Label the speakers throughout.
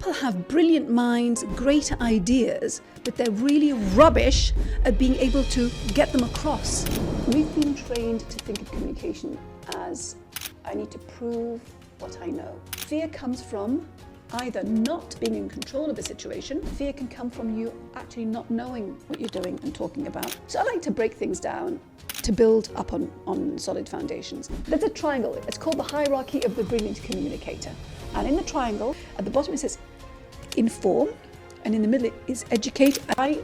Speaker 1: People have brilliant minds, great ideas, but they're really rubbish at being able to get them across. We've been trained to think of communication as, I need to prove what I know. Fear comes from either not being in control of a situation. Fear can come from you actually not knowing what you're doing and talking about. So I like to break things down to build up on solid foundations. There's a triangle. It's called the hierarchy of the brilliant communicator. And in the triangle, at the bottom it says inform, and in the middle is educate. I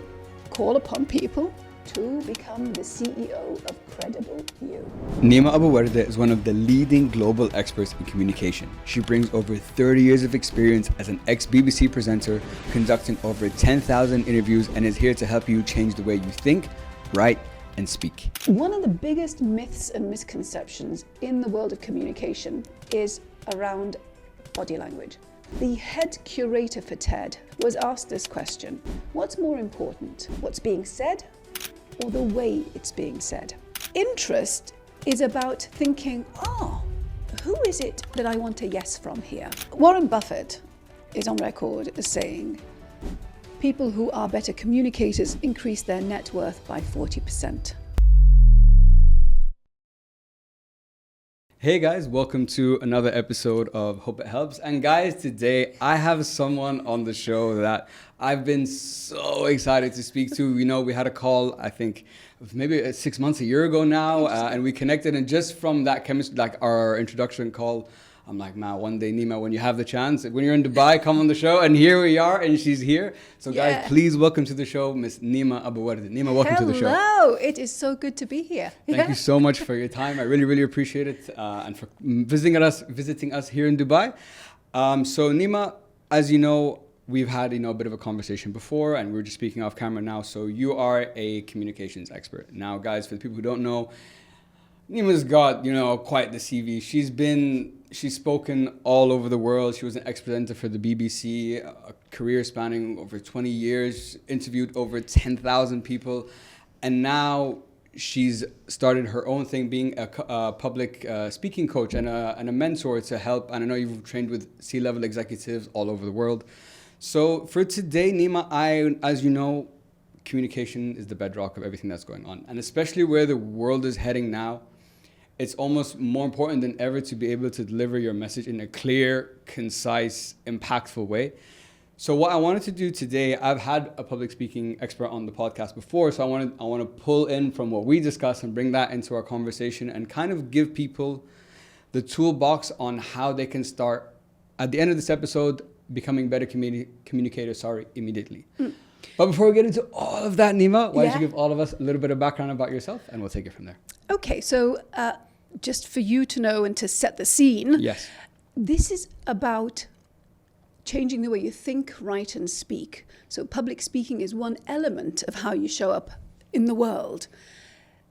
Speaker 1: call upon people to become the CEO of Credible You.
Speaker 2: Nima Abu-Warda is one of the leading global experts in communication. She brings over 30 years of experience as an ex-BBC presenter, conducting over 10,000 interviews, and is here to help you change the way you think, write, and speak.
Speaker 1: One of the biggest myths and misconceptions in the world of communication is around body language. The head curator for TED was asked this question: what's more important, what's being said or the way it's being said? Interest is about thinking, who is it that I want a yes from here? Warren Buffett is on record as saying, people who are better communicators increase their net worth by 40%.
Speaker 2: Hey guys, welcome to another episode of Hope It Helps. And guys, today I have someone on the show that I've been so excited to speak to. You know, we had a call, I think, maybe 6 months, a year ago now, and we connected. And just from that chemistry, like our introduction call, I'm like, man, one day, Nima, when you have the chance, when you're in Dubai, come on the show. And here we are, and she's here. So guys, please welcome to the show, Miss Nima Abu-Warda. Nima, welcome to the show.
Speaker 1: Hello, it is so good to be here.
Speaker 2: Thank you so much for your time. I really, really appreciate it, and for visiting us here in Dubai. So Nima, as you know, we've had a bit of a conversation before, and we were just speaking off camera now. So you are a communications expert. Now, guys, for the people who don't know, Nima's got quite the CV. She's spoken all over the world. She was an ex-presenter for the BBC, a career spanning over 20 years, interviewed over 10,000 people, and now she's started her own thing, being a public speaking coach and a mentor to help. And I know you've trained with C-level executives all over the world. So for today, Nima, as you know, communication is the bedrock of everything that's going on, and especially where the world is heading now. It's almost more important than ever to be able to deliver your message in a clear, concise, impactful way. So what I wanted to do today, I've had a public speaking expert on the podcast before, so I want to pull in from what we discussed and bring that into our conversation and kind of give people the toolbox on how they can start, at the end of this episode, becoming better communicators, immediately. But before we get into all of that, Nima, why don't you give all of us a little bit of background about yourself, and we'll take it from there.
Speaker 1: Okay, so just for you to know and to set the scene,
Speaker 2: yes,
Speaker 1: this is about changing the way you think, write, and speak. So public speaking is one element of how you show up in the world.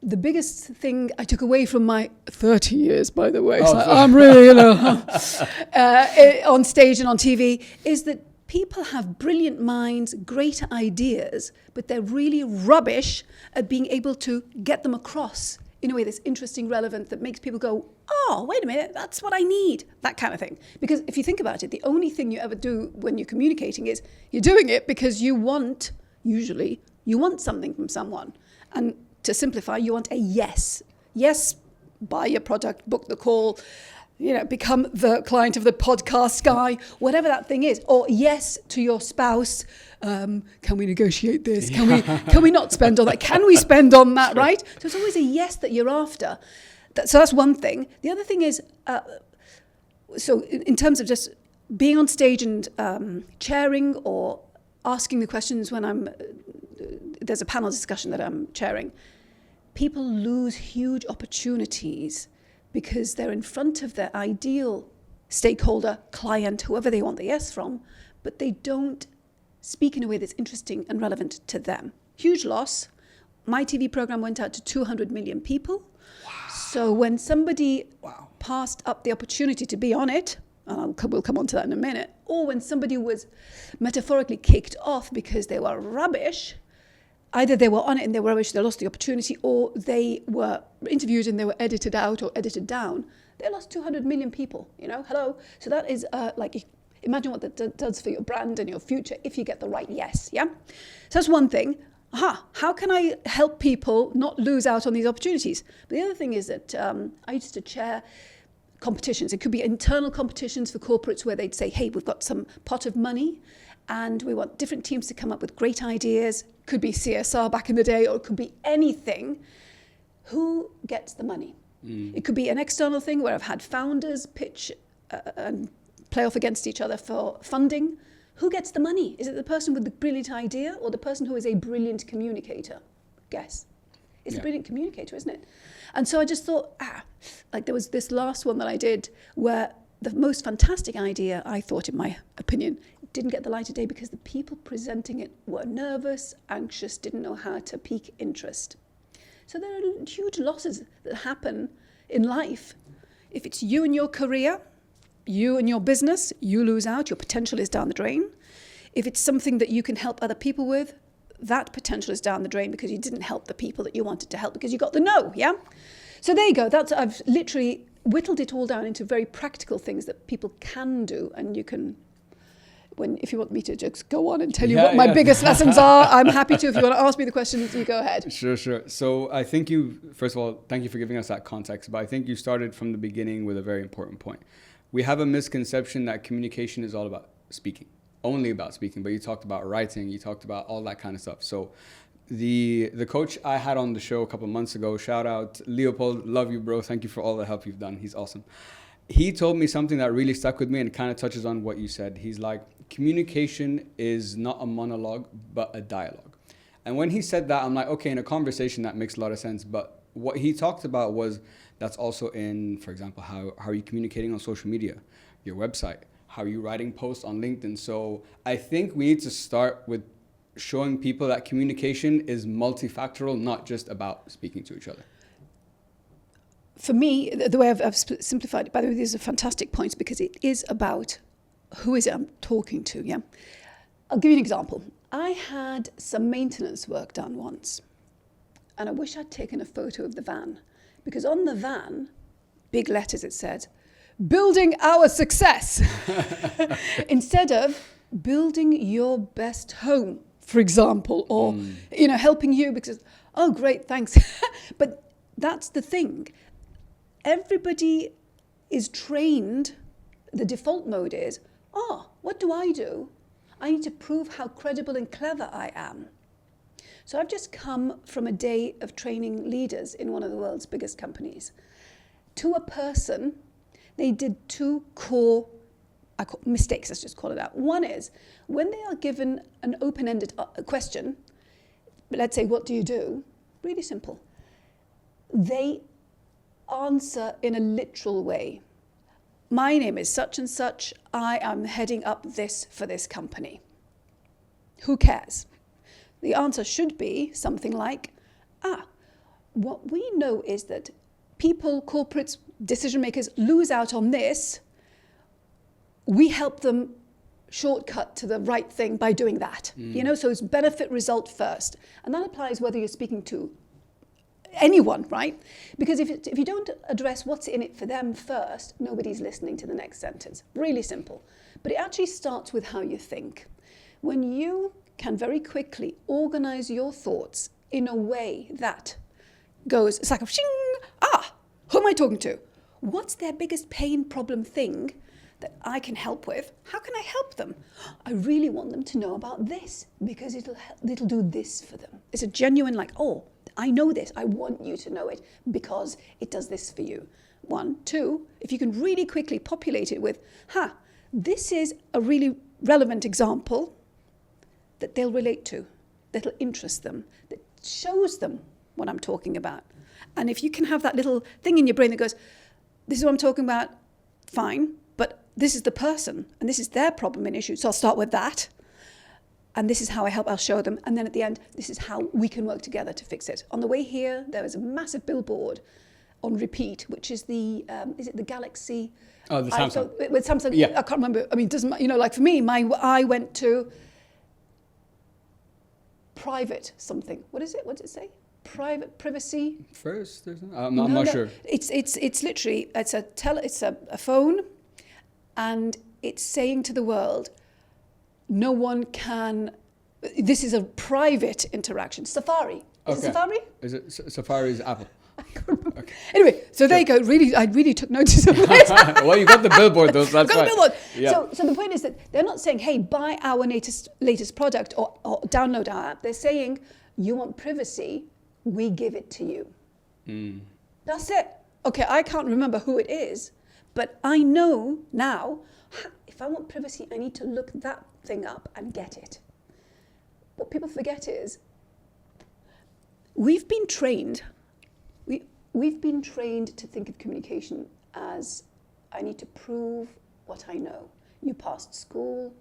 Speaker 1: The biggest thing I took away from my 30 years, by the way, I'm really, on stage and on TV, is that people have brilliant minds, great ideas, but they're really rubbish at being able to get them across in a way that's interesting, relevant, that makes people go, oh, wait a minute, that's what I need, that kind of thing. Because if you think about it, the only thing you ever do when you're communicating is you're doing it because you want something from someone. And to simplify, you want a yes. Yes, buy your product, book the call, become the client of the podcast guy, whatever that thing is. Or yes to your spouse. Can we negotiate this? Can we not spend on that? Can we spend on that, right? So it's always a yes that you're after. So that's one thing. The other thing is, so in terms of just being on stage and chairing or asking the questions when there's a panel discussion that I'm chairing, people lose huge opportunities because they're in front of their ideal stakeholder, client, whoever they want the yes from, but they don't speak in a way that's interesting and relevant to them. Huge loss. My TV program went out to 200 million people. Wow. So when somebody passed up the opportunity to be on it, and we'll come on to that in a minute, or when somebody was metaphorically kicked off because they were rubbish, either they were on it and they were rubbish, they lost the opportunity, or they were interviewed and they were edited out or edited down, they lost 200 million people, hello. So that is Imagine what that does for your brand and your future if you get the right yes, yeah? So that's one thing. How can I help people not lose out on these opportunities? But the other thing is that I used to chair competitions. It could be internal competitions for corporates where they'd say, hey, we've got some pot of money and we want different teams to come up with great ideas. Could be CSR back in the day, or it could be anything. Who gets the money? It could be an external thing where I've had founders pitch and play off against each other for funding. Who gets the money? Is it the person with the brilliant idea or the person who is a brilliant communicator? Guess. It's a brilliant communicator, isn't it? And so I just thought, like there was this last one that I did where the most fantastic idea, I thought, in my opinion, didn't get the light of day because the people presenting it were nervous, anxious, didn't know how to pique interest. So there are huge losses that happen in life. If it's you and your career, you and your business, you lose out, your potential is down the drain. If it's something that you can help other people with, that potential is down the drain because you didn't help the people that you wanted to help because you got the no, yeah? So there you go. I've literally whittled it all down into very practical things that people can do, and you can, if you want me to just go on and tell you what my biggest lessons are, I'm happy to. If you want to ask me the questions, you go ahead.
Speaker 2: Sure. So I think first of all, thank you for giving us that context, but I think you started from the beginning with a very important point. We have a misconception that communication is all about speaking, only about speaking, but you talked about writing, you talked about all that kind of stuff. So the coach I had on the show a couple of months ago, shout out Leopold, love you, bro. Thank you for all the help you've done. He's awesome. He told me something that really stuck with me and kind of touches on what you said. He's like, communication is not a monologue, but a dialogue. And when he said that, I'm like, okay, in a conversation, that makes a lot of sense. But what he talked about was that's also in, for example, how are you communicating on social media, your website, how are you writing posts on LinkedIn. So I think we need to start with showing people that communication is multifactorial, not just about speaking to each other.
Speaker 1: For me, the way I've simplified it, by the way, these are fantastic points because it is about who is it I'm talking to, yeah? I'll give you an example. I had some maintenance work done once, and I wish I'd taken a photo of the van, because on the van, big letters, it said, building our success, instead of building your best home, for example, or, helping you because, oh, great, thanks. But that's the thing. Everybody is trained, the default mode is, what do? I need to prove how credible and clever I am. So I've just come from a day of training leaders in one of the world's biggest companies. To a person, they did two core mistakes, let's just call it out. One is, when they are given an open-ended question, let's say, what do you do? Really simple. They answer in a literal way. My name is such and such. I am heading up this for this company. Who cares? The answer should be something like, what we know is that people, corporates, decision makers lose out on this. We help them shortcut to the right thing by doing that. So it's benefit result first. And that applies whether you're speaking to anyone, right? Because if you don't address what's in it for them first, nobody's listening to the next sentence. Really simple. But it actually starts with how you think. When you can very quickly organize your thoughts in a way that goes, it's like a shing, who am I talking to? What's their biggest pain, problem, thing that I can help with? How can I help them? I really want them to know about this because it'll do this for them. It's a genuine I know this. I want you to know it because it does this for you. 1, 2, if you can really quickly populate it with, this is a really relevant example that they'll relate to, that'll interest them, that shows them what I'm talking about. And if you can have that little thing in your brain that goes, this is what I'm talking about, fine, but this is the person and this is their problem and issue. So I'll start with that. And this is how I'll show them. And then at the end, this is how we can work together to fix it. On the way here, there was a massive billboard on repeat, which is is it the Galaxy?
Speaker 2: Oh, the Samsung.
Speaker 1: With Samsung,
Speaker 2: yeah.
Speaker 1: I can't remember. I mean, it doesn't, like for me, I went to private something. What is it? What does it say? Private privacy.
Speaker 2: First, I'm not sure.
Speaker 1: It's literally, it's a phone, and it's saying to the world, no one can, this is a private interaction. Safari. Is it Safari?
Speaker 2: Is it Safari is Apple?
Speaker 1: Okay. Anyway, so there you go. I really took notice of this.
Speaker 2: Well, you got the billboard, though, so that's
Speaker 1: got
Speaker 2: right.
Speaker 1: the billboard.
Speaker 2: Yeah.
Speaker 1: So the point is that they're not saying, hey, buy our latest product or download our app. They're saying, you want privacy, we give it to you. That's it. Okay, I can't remember who it is, but I know now, if I want privacy, I need to look that thing up and get it. What people forget is, we've been trained to think of communication as, I need to prove what I know. You passed school,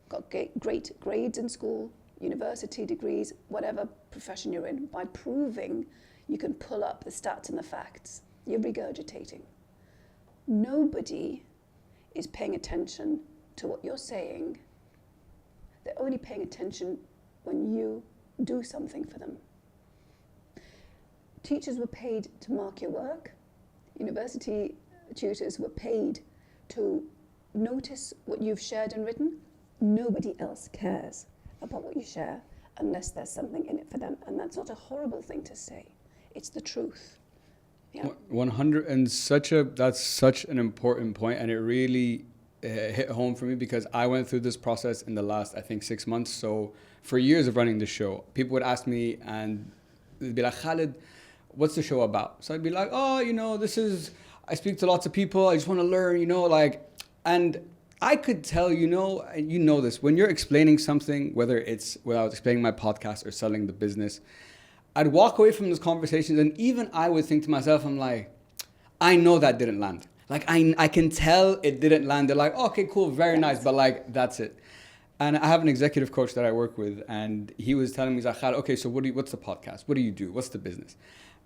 Speaker 1: got great grades in school, university degrees, whatever profession you're in. By proving, you can pull up the stats and the facts. You're regurgitating. Nobody is paying attention to what you're saying. They're only paying attention when you do something for them. Teachers were paid to mark your work. University tutors were paid to notice what you've shared and written. Nobody else cares about what you share unless there's something in it for them. And that's not a horrible thing to say. It's the truth. Yeah.
Speaker 2: 100, and that's such an important point, and it really hit home for me because I went through this process in the last, I think, 6 months. So for years of running the show, people would ask me and they'd be like, Khalid, what's the show about? So I'd be like, oh, I speak to lots of people. I just want to learn, and I could tell, and you know this, when you're explaining something, whether it's I was explaining my podcast or selling the business, I'd walk away from those conversations and even I would think to myself, I'm like, I know that didn't land. Like, I can tell it didn't land. They're like, okay, cool, very nice, but like, that's it. And I have an executive coach that I work with, and he was telling me, Zakhar, okay, so what's the podcast? What do you do? What's the business?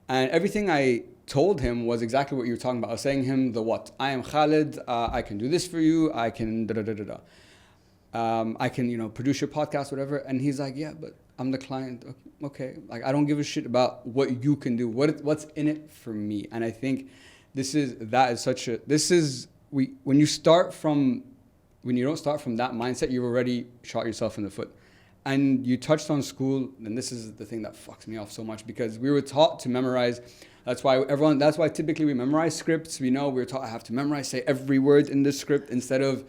Speaker 2: And everything I told him was exactly what you were talking about. I was saying him the what. I am Khalid. I can do this for you. I can da-da-da-da-da. I can, produce your podcast, whatever. And he's like, yeah, but I'm the client. Okay. Like, I don't give a shit about what you can do. What's in it for me? And I think when you don't start from that mindset, you've already shot yourself in the foot. And you touched on school, and this is the thing that fucks me off so much because we were taught to memorize. That's why typically we memorize scripts. We were taught I have to memorize, say every word in the script instead of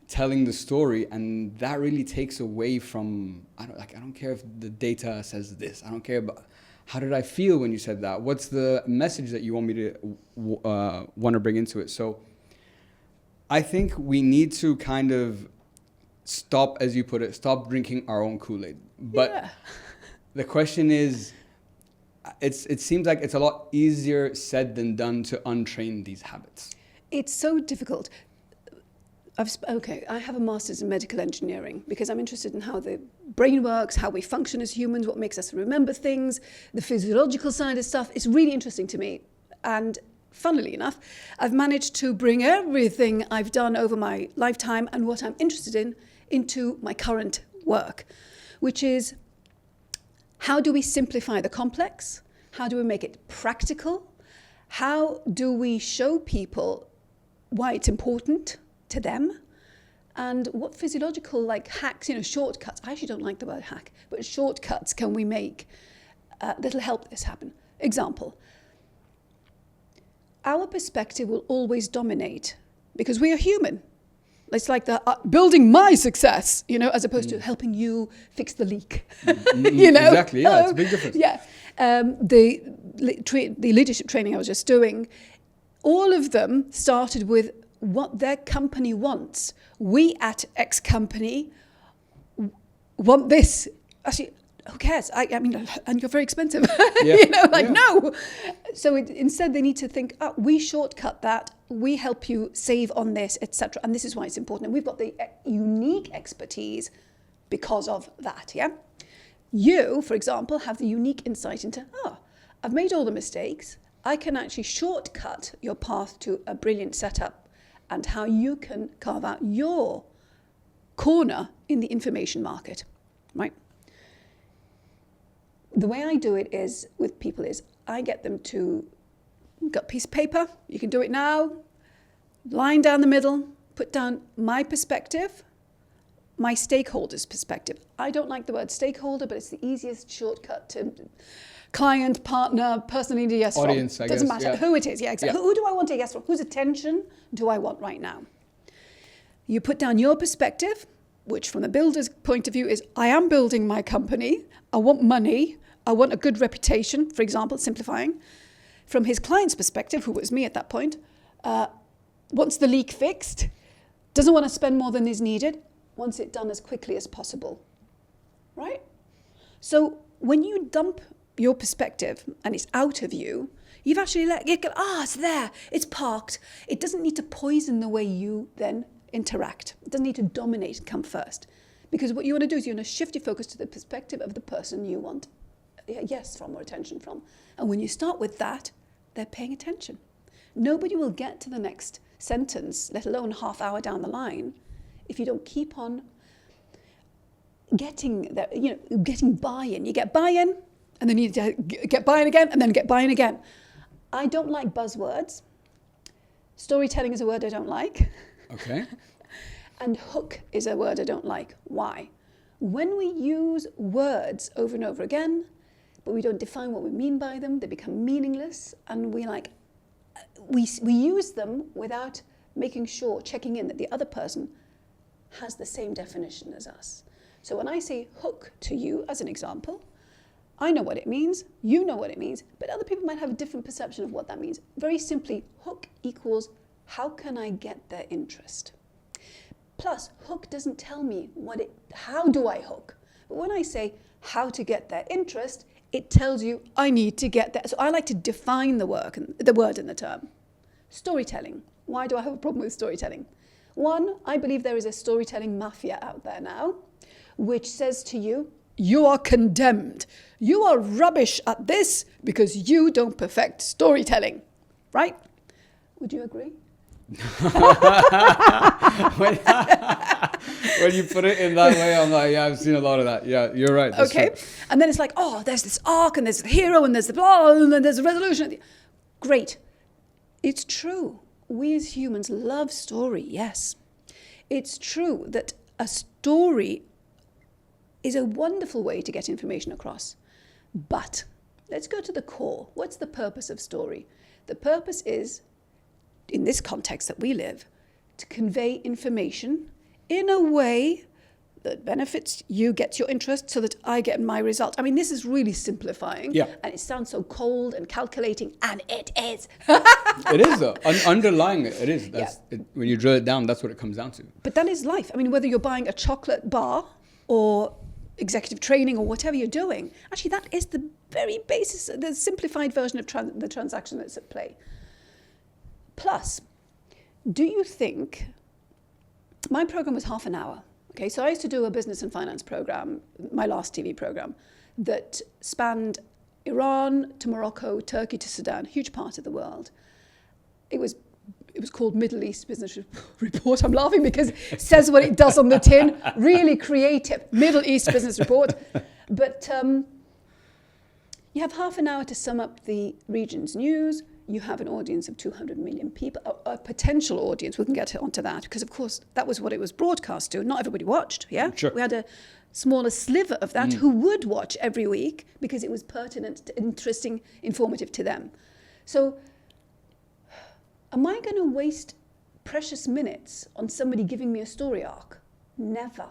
Speaker 2: telling the story. And that really takes away from, I don't care if the data says this. I don't care about how did I feel when you said that? What's the message that you want me to want to bring into it? So I think we need to kind of stop, as you put it, stop drinking our own Kool-Aid. But the question is, it seems like it's a lot easier said than done to untrain these habits.
Speaker 1: It's so difficult. I have a master's in medical engineering because I'm interested in how the brain works, how we function as humans, what makes us remember things, the physiological side of stuff. It's really interesting to me. And funnily enough, I've managed to bring everything I've done over my lifetime and what I'm interested in into my current work, which is how do we simplify the complex? How do we make it practical? How do we show people why it's important to them? And what physiological hacks, shortcuts, I actually don't like the word hack, but shortcuts can we make that'll help this happen? Example, our perspective will always dominate because we are human. It's like the building my success, as opposed to helping you fix the leak.
Speaker 2: Exactly, yeah, it's a big difference.
Speaker 1: Yeah, the leadership training I was just doing, all of them started with what their company wants. We at X company want this. Actually, who cares? I mean, and you're very expensive. No. So instead, they need to think, we shortcut that. We help you save on this, etc. And this is why it's important. And we've got the unique expertise because of that. Yeah. You, for example, have the unique insight into, I've made all the mistakes. I can actually shortcut your path to a brilliant setup and how you can carve out your corner in the information market, right? The way I do it is with people is I get them to got a piece of paper, you can do it now, line down the middle, put down my perspective, my stakeholder's perspective. I don't like the word stakeholder, but it's the easiest shortcut to client, partner, person I need a yes
Speaker 2: audience,
Speaker 1: from.
Speaker 2: I
Speaker 1: Doesn't
Speaker 2: guess,
Speaker 1: matter who it is. Yeah, exactly.
Speaker 2: Yeah.
Speaker 1: Who do I want a yes from? Whose attention do I want right now? You put down your perspective, which from the builder's point of view is, I am building my company. I want money. I want a good reputation, for example, simplifying. From his client's perspective, who was me at that point, wants the leak fixed, doesn't want to spend more than is needed, wants it done as quickly as possible, right? So when you dump your perspective and it's out of you, you've actually let it go, it's there, it's parked. It doesn't need to poison the way you then interact. It doesn't need to dominate and come first. Because what you want to do is you want to shift your focus to the perspective of the person you want a yes from or attention from. And when you start with that, they're paying attention. Nobody will get to the next sentence, let alone half hour down the line, if you don't keep on getting buy-in. You get buy-in, and then you get buy-in again, and then get buy-in again. I don't like buzzwords. Storytelling is a word I don't like.
Speaker 2: Okay.
Speaker 1: And hook is a word I don't like. Why? When we use words over and over again, but we don't define what we mean by them, they become meaningless, and we use them without making sure, checking in that the other person has the same definition as us. So when I say hook to you, as an example, I know what it means, you know what it means, but other people might have a different perception of what that means. Very simply, hook equals how can I get their interest? Plus, hook doesn't tell me how do I hook? But when I say how to get their interest, it tells you I need to get that. So I like to define the word and the term. Storytelling. Why do I have a problem with storytelling? One, I believe there is a storytelling mafia out there now, which says to you, you are condemned. You are rubbish at this because you don't perfect storytelling. Right? Would you agree?
Speaker 2: When you put it in that way, I'm like, yeah, I've seen a lot of that. Yeah, you're right.
Speaker 1: Okay.
Speaker 2: True.
Speaker 1: And then it's like, there's this arc and there's the hero and there's the blah and then there's a resolution. Great. It's true. We as humans love story, yes. It's true that a story is a wonderful way to get information across. But let's go to the core. What's the purpose of story? The purpose is, in this context that we live, to convey information in a way that benefits you, gets your interest, so that I get my result. I mean, this is really simplifying.
Speaker 2: Yeah.
Speaker 1: And it sounds so cold and calculating, and it is.
Speaker 2: It is, though. Underlying it is. When you drill it down, that's what it comes down to.
Speaker 1: But that is life. I mean, whether you're buying a chocolate bar or executive training or whatever you're doing, actually that is the very basis, the simplified version of the transaction that's at play. Plus, do you think, my program was half an hour. Okay, so I used to do a business and finance program, my last TV program, that spanned Iran to Morocco, Turkey to Sudan, huge part of the world. It was called Middle East Business Report. I'm laughing because it says what it does on the tin. Really creative, Middle East Business Report. But you have half an hour to sum up the region's news. You have an audience of 200 million people, a potential audience. We can get onto that because, of course, that was what it was broadcast to. Not everybody watched, yeah?
Speaker 2: Sure.
Speaker 1: We had a smaller sliver of that who would watch every week because it was pertinent, interesting, informative to them. So am I going to waste precious minutes on somebody giving me a story arc? Never.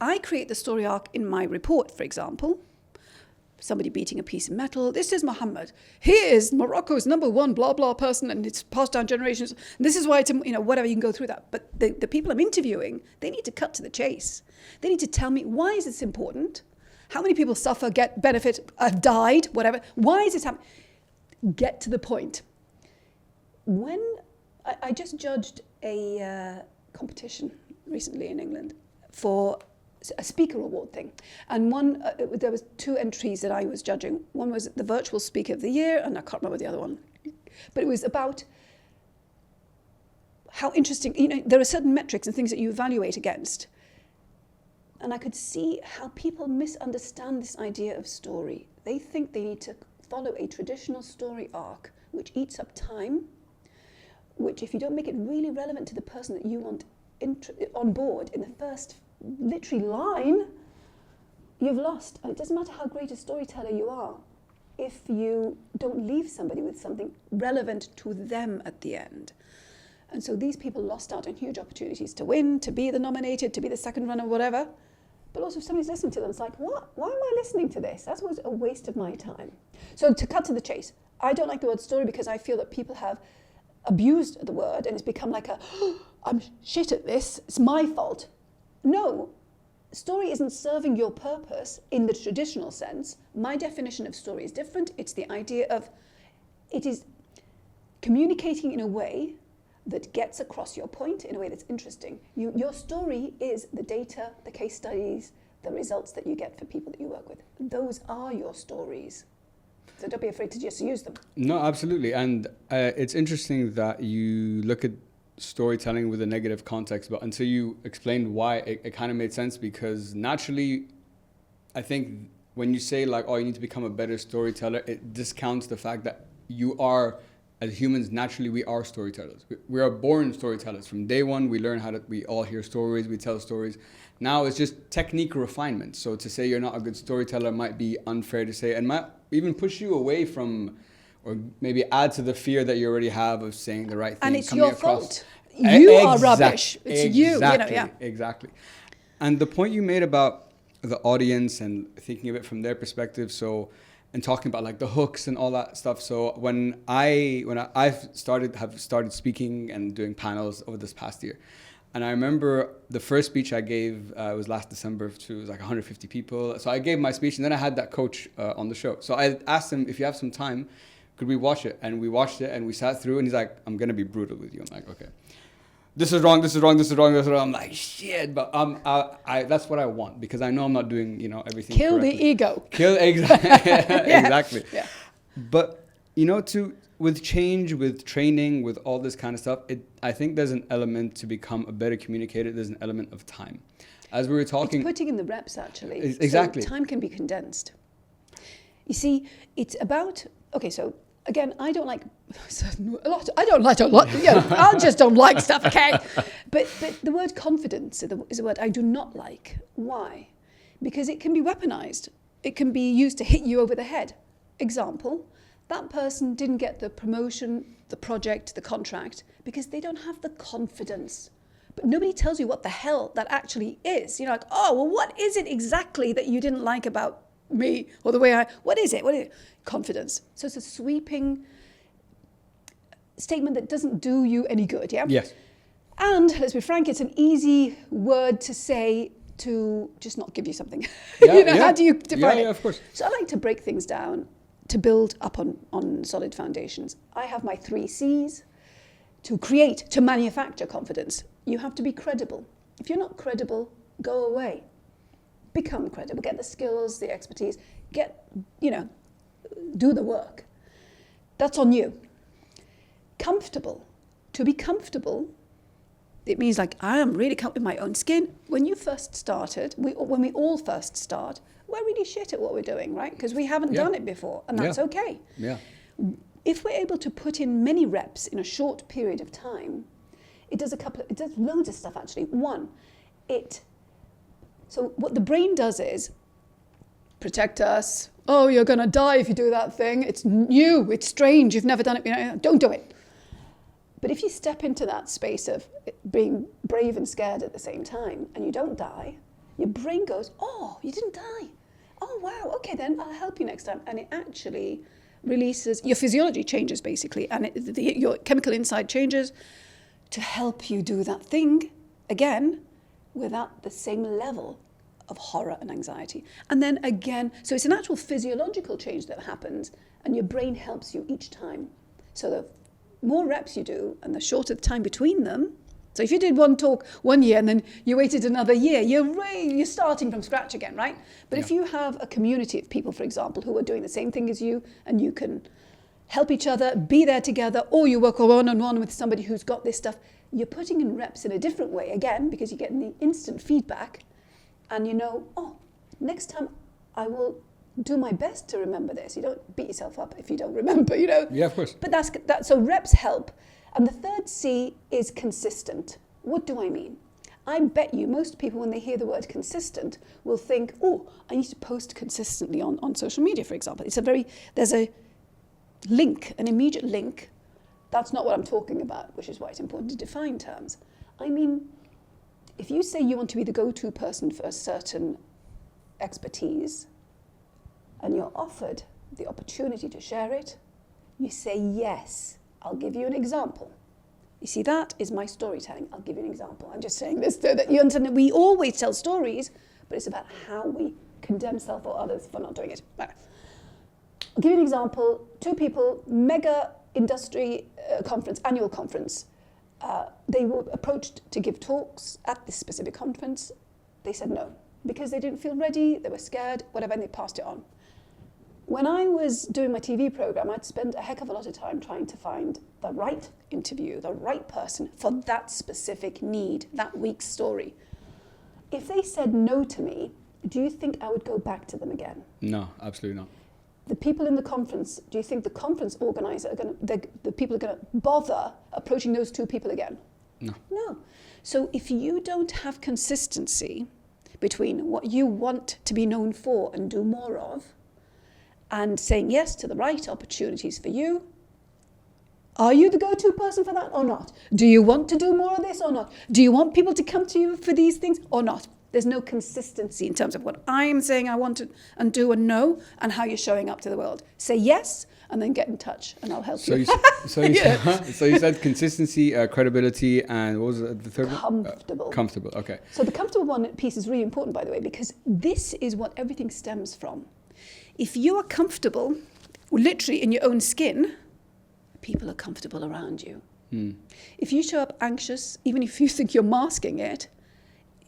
Speaker 1: I create the story arc in my report, for example. Somebody beating a piece of metal. This is Muhammad. He is Morocco's #1 blah blah person, and it's passed down generations. And this is why it's, whatever, you can go through that. But the people I'm interviewing, they need to cut to the chase. They need to tell me, why is this important? How many people suffer, get benefit, have died, whatever. Why is this happening? Get to the point. When I just judged a competition recently in England for a speaker award thing, and there was 2 entries that I was judging. One was the virtual speaker of the year, and I can't remember the other one, but it was about how interesting, there are certain metrics and things that you evaluate against, and I could see how people misunderstand this idea of story. They think they need to follow a traditional story arc which eats up time, which if you don't make it really relevant to the person that you want on board in the first literally line, you've lost. And it doesn't matter how great a storyteller you are if you don't leave somebody with something relevant to them at the end. And so these people lost out on huge opportunities to win, to be the nominated, to be the second runner, whatever. But also if somebody's listening to them, it's like, what? Why am I listening to this? That was a waste of my time. So to cut to the chase, I don't like the word story because I feel that people have abused the word and it's become like I'm shit at this, it's my fault. No, story isn't serving your purpose in the traditional sense. My definition of story is different. It's the idea of it is communicating in a way that gets across your point in a way that's interesting. Your story is the data, the case studies, the results that you get for people that you work with. Those are your stories. So don't be afraid to just use them.
Speaker 2: No, absolutely. And it's interesting that you look at storytelling with a negative context, but until you explained why, it kind of made sense, because naturally, I think when you say like, oh, you need to become a better storyteller, it discounts the fact that you are, as humans, naturally, we are storytellers. We are born storytellers. From day one, we learn we all hear stories, we tell stories. Now it's just technique refinement. So to say you're not a good storyteller might be unfair to say, and might even push you away from, or maybe add to the fear that you already have of saying the right thing.
Speaker 1: And it's your fault. You are rubbish. It's you know, yeah.
Speaker 2: Exactly. And the point you made about the audience and thinking of it from their perspective, so, and talking about like the hooks and all that stuff. So when I've started speaking and doing panels over this past year, and I remember the first speech I gave was last December to like 150 people. So I gave my speech, and then I had that coach on the show. So I asked him, if you have some time, could we watch it? And we watched it, and we sat through, and he's like, I'm going to be brutal with you. I'm like, okay. This is wrong, this is wrong, this is wrong, this is wrong. I'm like, shit, but that's what I want, because I know I'm not doing, everything
Speaker 1: Kill
Speaker 2: correctly.
Speaker 1: the ego.
Speaker 2: Exactly.
Speaker 1: Yeah.
Speaker 2: But, with change, with training, with all this kind of stuff, I think there's an element to become a better communicator. There's an element of time. As we were talking...
Speaker 1: It's putting in the reps, actually.
Speaker 2: Exactly.
Speaker 1: So time can be condensed. You see, it's about... Okay, so again, I don't like a lot. I just don't like stuff, okay? But the word confidence is a word I do not like. Why? Because it can be weaponized. It can be used to hit you over the head. Example, that person didn't get the promotion, the project, the contract, because they don't have the confidence. But nobody tells you what the hell that actually is. You're like, oh, well, what is it exactly that you didn't like about me or the way what is it? Confidence. So it's a sweeping statement that doesn't do you any good, yeah?
Speaker 2: Yes.
Speaker 1: And let's be frank, it's an easy word to say to just not give you something.
Speaker 2: Yeah,
Speaker 1: How do you define it?
Speaker 2: Yeah, of course.
Speaker 1: So I like to break things down to build up on solid foundations. I have my 3 C's to manufacture confidence. You have to be credible. If you're not credible, go away. Become credible, get the skills, the expertise, do the work. That's on you. Comfortable. To be comfortable, it means like, I am really comfortable in my own skin. When you first started, when we all first start, we're really shit at what we're doing, right? Because we haven't done it before, and that's okay.
Speaker 2: Yeah.
Speaker 1: If we're able to put in many reps in a short period of time, it does loads of stuff actually. One, so what the brain does is protect us. Oh, you're going to die if you do that thing. It's new, it's strange, you've never done it, don't do it. But if you step into that space of being brave and scared at the same time, and you don't die, your brain goes, oh, you didn't die. Oh, wow, okay then, I'll help you next time. And it actually releases, your physiology changes basically, and your chemical inside changes to help you do that thing again without the same level of horror and anxiety. And then again, so it's an actual physiological change that happens, and your brain helps you each time. So the more reps you do and the shorter the time between them. So if you did one talk 1 year and then you waited another year, you're starting from scratch again, right? But if you have a community of people, for example, who are doing the same thing as you, and you can help each other, be there together, or you work one-on-one with somebody who's got this stuff, you're putting in reps in a different way, again, because you're getting the instant feedback, and next time I will do my best to remember this. You don't beat yourself up if you don't remember,
Speaker 2: Yeah, of course.
Speaker 1: But so reps help. And the third C is consistent. What do I mean? I bet you most people, when they hear the word consistent, will think, oh, I need to post consistently on social media, for example. There's a link, an immediate link. That's not what I'm talking about, which is why it's important to define terms. I mean, if you say you want to be the go-to person for a certain expertise, and you're offered the opportunity to share it, you say yes. I'll give you an example. You see, that is my storytelling. I'll give you an example. I'm just saying this so that you understand that we always tell stories, but it's about how we condemn self or others for not doing it. Right. I'll give you an example. 2 people, mega industry conference, annual conference. They were approached to give talks at this specific conference. They said no, because they didn't feel ready, they were scared, whatever, and they passed it on. When I was doing my TV program, I'd spend a heck of a lot of time trying to find the right interview, the right person for that specific need, that week's story. If they said no to me, do you think I would go back to them again?
Speaker 2: No, absolutely not.
Speaker 1: The people in the conference, do you think the conference organizer the people are going to bother approaching those 2 people again?
Speaker 2: No.
Speaker 1: No. So if you don't have consistency between what you want to be known for and do more of, and saying yes to the right opportunities for you, are you the go-to person for that or not? Do you want to do more of this or not? Do you want people to come to you for these things or not? There's no consistency in terms of what I am saying I want to and do and know, and how you're showing up to the world. Say yes, and then get in touch, and I'll help you.
Speaker 2: So you said consistency, credibility, and what was the third one?
Speaker 1: Comfortable.
Speaker 2: Comfortable, okay.
Speaker 1: So the comfortable one piece is really important, by the way, because this is what everything stems from. If you are comfortable, literally in your own skin, people are comfortable around you. If you show up anxious, even if you think you're masking it,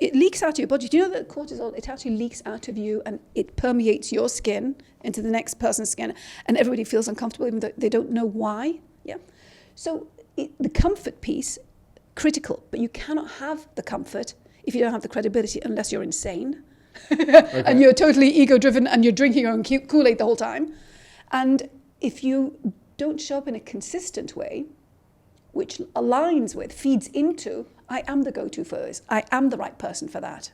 Speaker 1: it leaks out of your body. Do you know that cortisol, it actually leaks out of you and it permeates your skin into the next person's skin, and everybody feels uncomfortable even though they don't know why? Yeah. So the comfort piece, critical, but you cannot have the comfort if you don't have the credibility unless you're insane. Okay. And you're totally ego-driven and you're drinking your own Kool-Aid the whole time. And if you don't show up in a consistent way, which aligns with, feeds into, I am the go-to for this, I am the right person for that,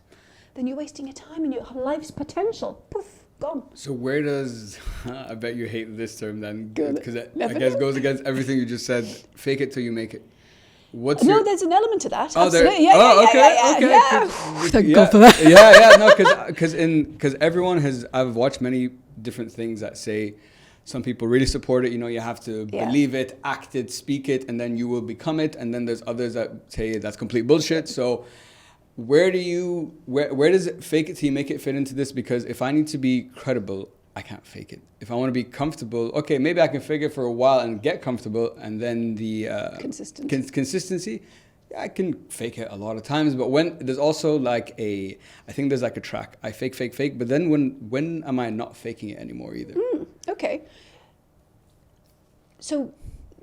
Speaker 1: then you're wasting your time and your life's potential, poof, gone.
Speaker 2: So where does, I bet you hate this term then, because I
Speaker 1: Never
Speaker 2: guess
Speaker 1: know.
Speaker 2: goes against everything you just said, fake it till you make it.
Speaker 1: There's an element to that.
Speaker 2: Oh,
Speaker 1: absolutely.
Speaker 2: Okay.
Speaker 1: Thank God for that.
Speaker 2: Because everyone has, I've watched many different things that say, some people really support it, you have to believe it, act it, speak it, and then you will become it. And then there's others that say that's complete bullshit. So where does it fake it till you make it fit into this? Because if I need to be credible, I can't fake it. If I want to be comfortable, okay, maybe I can fake it for a while and get comfortable, and then the consistency, I can fake it a lot of times. But when there's also I think there's like a track. I fake, but then when am I not faking it anymore either?
Speaker 1: Okay. So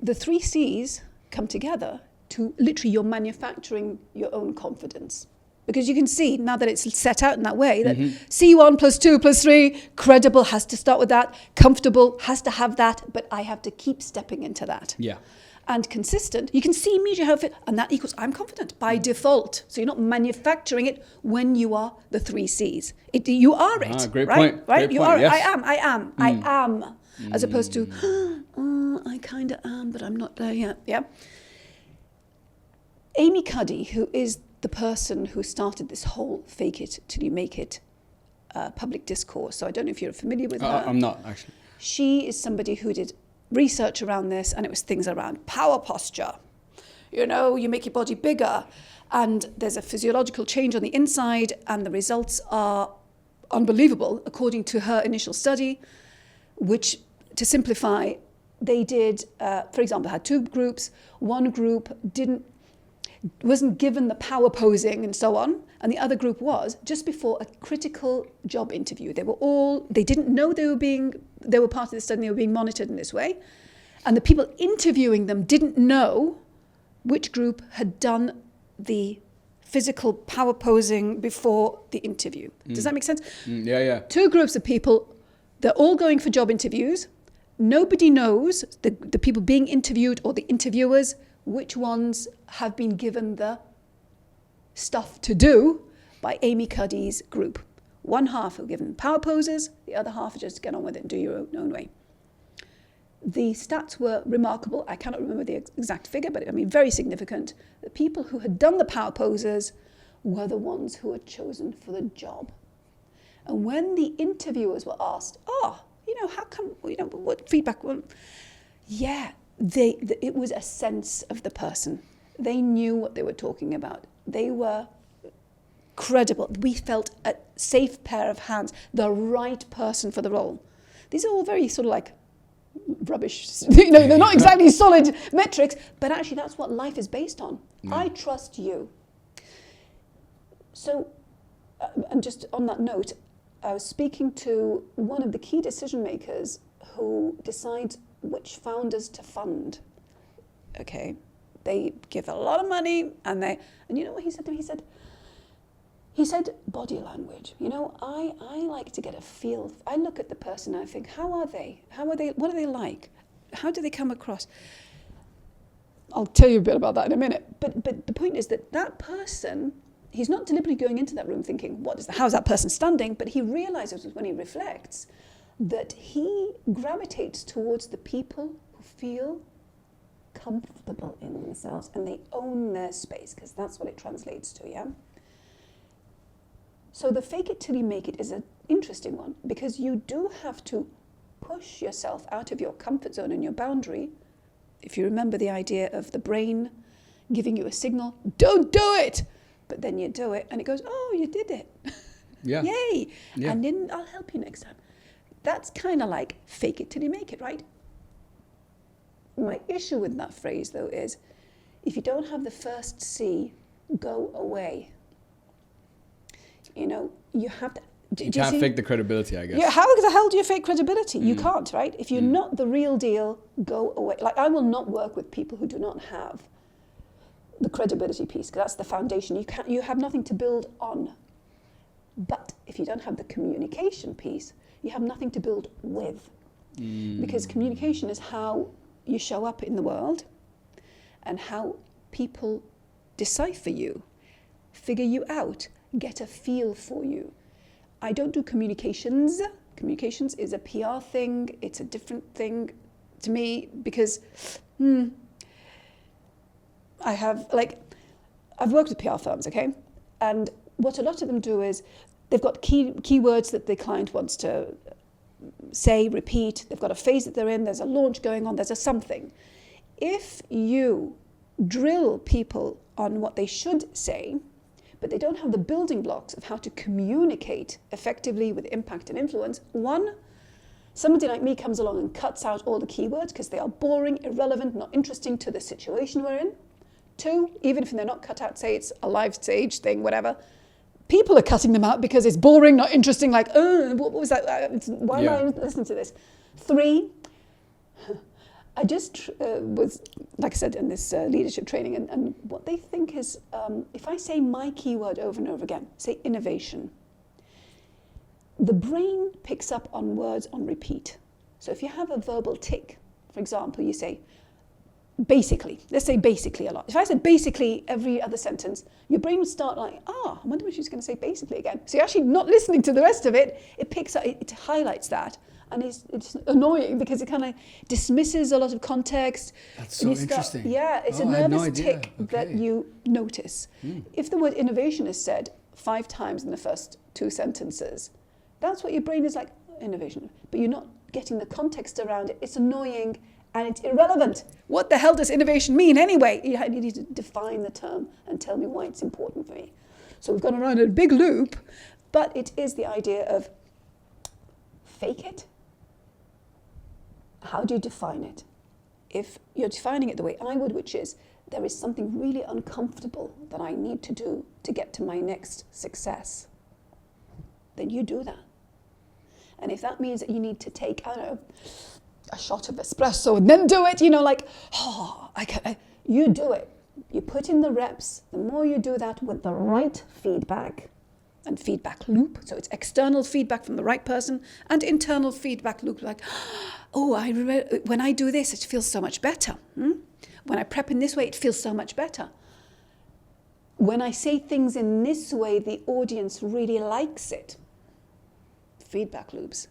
Speaker 1: the 3 C's come together to literally you're manufacturing your own confidence. Because you can see now that it's set out in that way that C1 plus 2 plus 3, credible has to start with that, comfortable has to have that, but I have to keep stepping into that.
Speaker 2: Yeah.
Speaker 1: And consistent, you can see immediately how it fits, and that equals I'm confident by default. So you're not manufacturing it when you are the 3 C's. You are it.
Speaker 2: Great
Speaker 1: right?
Speaker 2: point.
Speaker 1: Right?
Speaker 2: Great
Speaker 1: You
Speaker 2: point.
Speaker 1: are.
Speaker 2: Yes.
Speaker 1: I am. As opposed to, I kind of am, but I'm not there yet. Yeah. Amy Cuddy, who is the person who started this whole fake it till you make it public discourse. So I don't know if you're familiar with her.
Speaker 2: I'm not, actually.
Speaker 1: She is somebody who did research around this, and it was things around power posture. You make your body bigger, and there's a physiological change on the inside, and the results are unbelievable, according to her initial study, which, to simplify, they did, for example, had 2 groups. One group wasn't given the power posing and so on, and the other group was, just before a critical job interview. They didn't know they were part of the study, and they were being monitored in this way. And the people interviewing them didn't know which group had done the physical power posing before the interview. Does that make sense?
Speaker 2: Yeah.
Speaker 1: 2 groups of people, they're all going for job interviews. Nobody knows, the people being interviewed or the interviewers, which ones have been given the stuff to do by Amy Cuddy's group. One half are given power poses, the other half are just get on with it and do your own way. The stats were remarkable. I cannot remember the exact figure, but I mean, very significant. The people who had done the power poses were the ones who were chosen for the job. And when the interviewers were asked, how come, what feedback? Well, yeah, it was a sense of the person. They knew what they were talking about. They were credible. We felt a safe pair of hands, the right person for the role. These are all very sort of like rubbish, they're not exactly solid metrics, but actually that's what life is based on. Yeah. I trust you. So, and just on that note, I was speaking to one of the key decision makers who decides which founders to fund. Okay, they give a lot of money, and you know what he said to me? He said, body language. I like to get a feel. I look at the person and I think, how are they? What are they like? How do they come across? I'll tell you a bit about that in a minute. But the point is that person, he's not deliberately going into that room thinking, how's that person standing? But he realizes when he reflects that he gravitates towards the people who feel comfortable in themselves and they own their space, because that's what it translates to, yeah? So the fake it till you make it is an interesting one, because you do have to push yourself out of your comfort zone and your boundary. If you remember the idea of the brain giving you a signal, don't do it, but then you do it and it goes, oh, you did it.
Speaker 2: Yeah.
Speaker 1: Yay.
Speaker 2: Yeah.
Speaker 1: And then I'll help you next time. That's kind of like fake it till you make it, right? My issue with that phrase, though, is if you don't have the first C, go away. You have to...
Speaker 2: You can't fake the credibility, I guess.
Speaker 1: Yeah, how the hell do you fake credibility? You can't, right? If you're not the real deal, go away. Like, I will not work with people who do not have the credibility piece, because that's the foundation. You have nothing to build on. But if you don't have the communication piece, you have nothing to build with. Because communication is how you show up in the world and how people decipher you, figure you out, get a feel for you. I don't do communications. Communications is a PR thing. It's a different thing to me because I've worked with PR firms, okay? And what a lot of them do is they've got keywords that the client wants to say, repeat. They've got a phase that they're in. There's a launch going on. There's a something. If you drill people on what they should say, but they don't have the building blocks of how to communicate effectively with impact and influence, one, somebody like me comes along and cuts out all the keywords because they are boring, irrelevant, not interesting to the situation we're in. Two, even if they're not cut out, say it's a live stage thing, whatever, people are cutting them out because it's boring, not interesting, like, what was that? Why am I listening to this? Three, I just was, like I said, in this leadership training, and what they think is, if I say my keyword over and over again, say innovation, the brain picks up on words on repeat. So if you have a verbal tick, for example, you say, basically, let's say basically a lot. If I said basically every other sentence, your brain would start like, I wonder what she's going to say basically again. So you're actually not listening to the rest of it. It picks up, it highlights that. And it's annoying because it kind of dismisses a lot of context.
Speaker 2: That's so interesting.
Speaker 1: It's a nervous tick that you notice. If the word innovation is said 5 times in the first 2 sentences, that's what your brain is like, innovation. But you're not getting the context around it. It's annoying and it's irrelevant. What the hell does innovation mean anyway? You need to define the term and tell me why it's important for me. So we've gone around a big loop, but it is the idea of fake it. How do you define it? If you're defining it the way I would, which is there is something really uncomfortable that I need to do to get to my next success, then you do that. And if that means that you need to take, a shot of espresso and then do it, you do it. You put in the reps. The more you do that with the right feedback and feedback loop, so it's external feedback from the right person and internal feedback loop, like, when I do this, it feels so much better. When I prep in this way, it feels so much better. When I say things in this way, the audience really likes it. Feedback loops.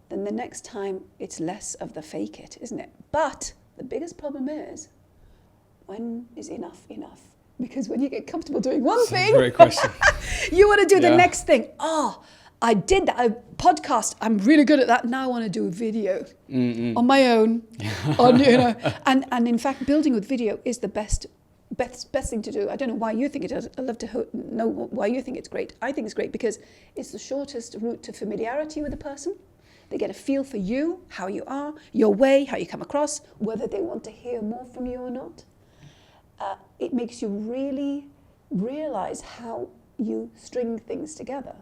Speaker 1: Then the next time, it's less of the fake it, isn't it? But the biggest problem is, when is enough enough? Because when you get comfortable doing one thing,
Speaker 2: great question.
Speaker 1: you want to do the next thing. Oh, I did that. A podcast. I'm really good at that. Now I want to do a video on my own. And in fact, building with video is the best thing to do. I don't know why you think it is. I'd love to know why you think it's great. I think it's great because it's the shortest route to familiarity with a person. They get a feel for you, how you are, your way, how you come across, whether they want to hear more from you or not. It makes you really realize how you string things together.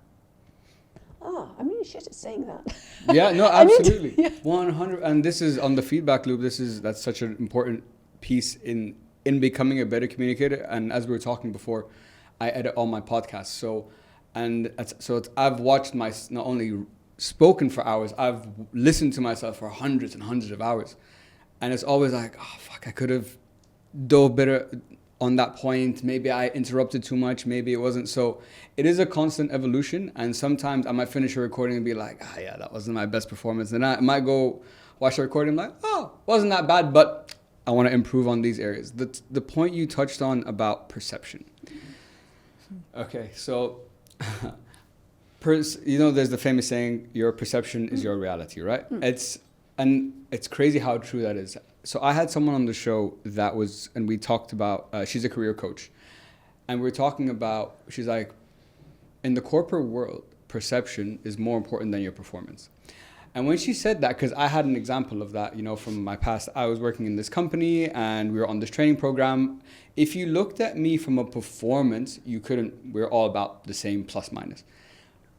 Speaker 1: I'm really shit at saying that.
Speaker 2: Yeah, no, absolutely. 100. And this is on the feedback loop. That's such an important piece in becoming a better communicator. And as we were talking before, I edit all my podcasts. So I've watched not only spoken for hours, I've listened to myself for hundreds and hundreds of hours. And it's always like, oh, fuck, I could have dove better on that point. Maybe I interrupted too much. Maybe it wasn't. So it is a constant evolution. And sometimes I might finish a recording and be like, yeah, that wasn't my best performance. And I might go watch the recording and be like, oh, wasn't that bad, but I want to improve on these areas. The point you touched on about perception. Okay, so there's the famous saying, your perception is your reality, right? It's crazy how true that is. So I had someone on the show and we talked about, she's a career coach. And we're talking about, she's like, in the corporate world, perception is more important than your performance. And when she said that, because I had an example of that, from my past, I was working in this company and we were on this training program. If you looked at me from a performance, we're all about the same plus minus.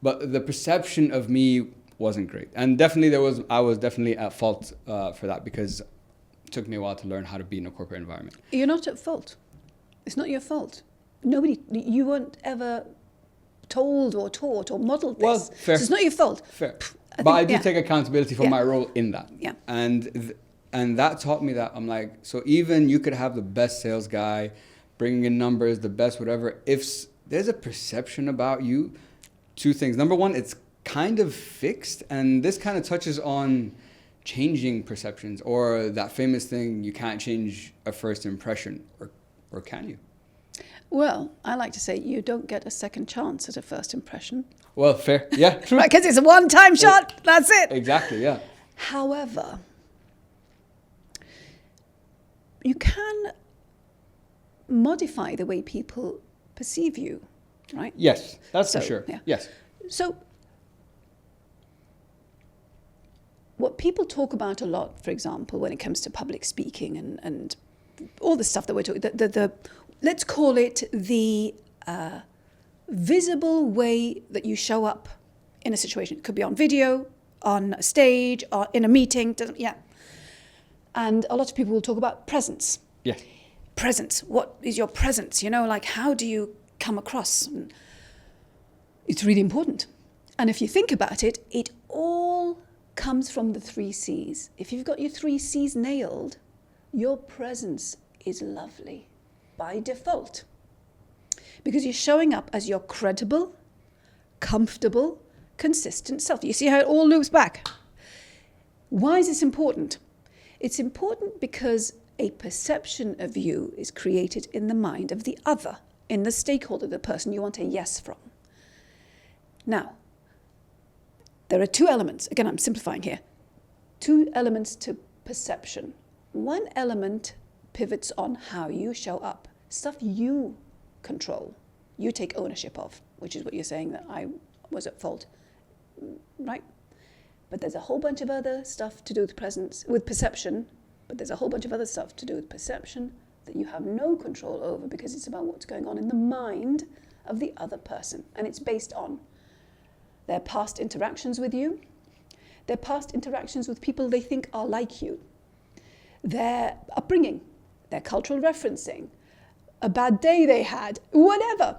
Speaker 2: But the perception of me wasn't great. And definitely I was definitely at fault for that because it took me a while to learn how to be in a corporate environment.
Speaker 1: You're not at fault. It's not your fault. You weren't ever told or taught or modeled this.
Speaker 2: Well, fair. So
Speaker 1: it's not your fault.
Speaker 2: Fair. But I do take accountability for my role in that.
Speaker 1: Yeah.
Speaker 2: And that taught me that I'm like, so even you could have the best sales guy, bringing in numbers, the best whatever. If there's a perception about you, two things. Number one, it's kind of fixed. And this kind of touches on changing perceptions or that famous thing, you can't change a first impression, or can you?
Speaker 1: Well, I like to say you don't get a second chance at a first impression.
Speaker 2: Well, fair. Yeah, true.
Speaker 1: Right, because it's a one-time shot. That's it.
Speaker 2: Exactly, yeah.
Speaker 1: However, you can modify the way people perceive you, right?
Speaker 2: Yes, that's for sure.
Speaker 1: Yeah.
Speaker 2: Yes.
Speaker 1: So what people talk about a lot, for example, when it comes to public speaking and all the stuff that we're talking, let's call it the visible way that you show up in a situation. It could be on video, on a stage, or in a meeting. And a lot of people will talk about presence.
Speaker 2: Yeah.
Speaker 1: Presence. What is your presence? Like how do you come across? It's really important. And if you think about it, it all comes from the 3 C's. If you've got your 3 C's nailed, your presence is lovely by default. Because you're showing up as your credible, comfortable, consistent self. You see how it all loops back? Why is this important? It's important because a perception of you is created in the mind of the other, in the stakeholder, the person you want a yes from. Now, there are 2 elements. Again, I'm simplifying here. 2 elements to perception. One element pivots on how you show up, stuff you control, you take ownership of, which is what you're saying that I was at fault, right? But there's a whole bunch of other stuff to do with perception, but there's a whole bunch of other stuff to do with perception that you have no control over because it's about what's going on in the mind of the other person. And it's based on their past interactions with you, their past interactions with people they think are like you, their upbringing, their cultural referencing, a bad day they had, whatever.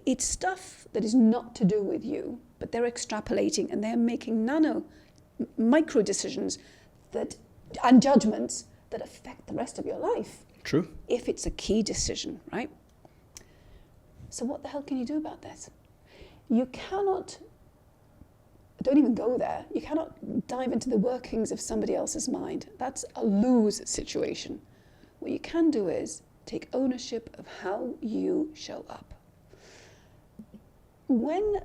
Speaker 1: It's stuff that is not to do with you, but they're extrapolating and they're making micro decisions and judgments that affect the rest of your life.
Speaker 2: True.
Speaker 1: If it's a key decision, right? So what the hell can you do about this? You cannot, don't even go there. You cannot dive into the workings of somebody else's mind. That's a lose situation. What you can do is take ownership of how you show up. When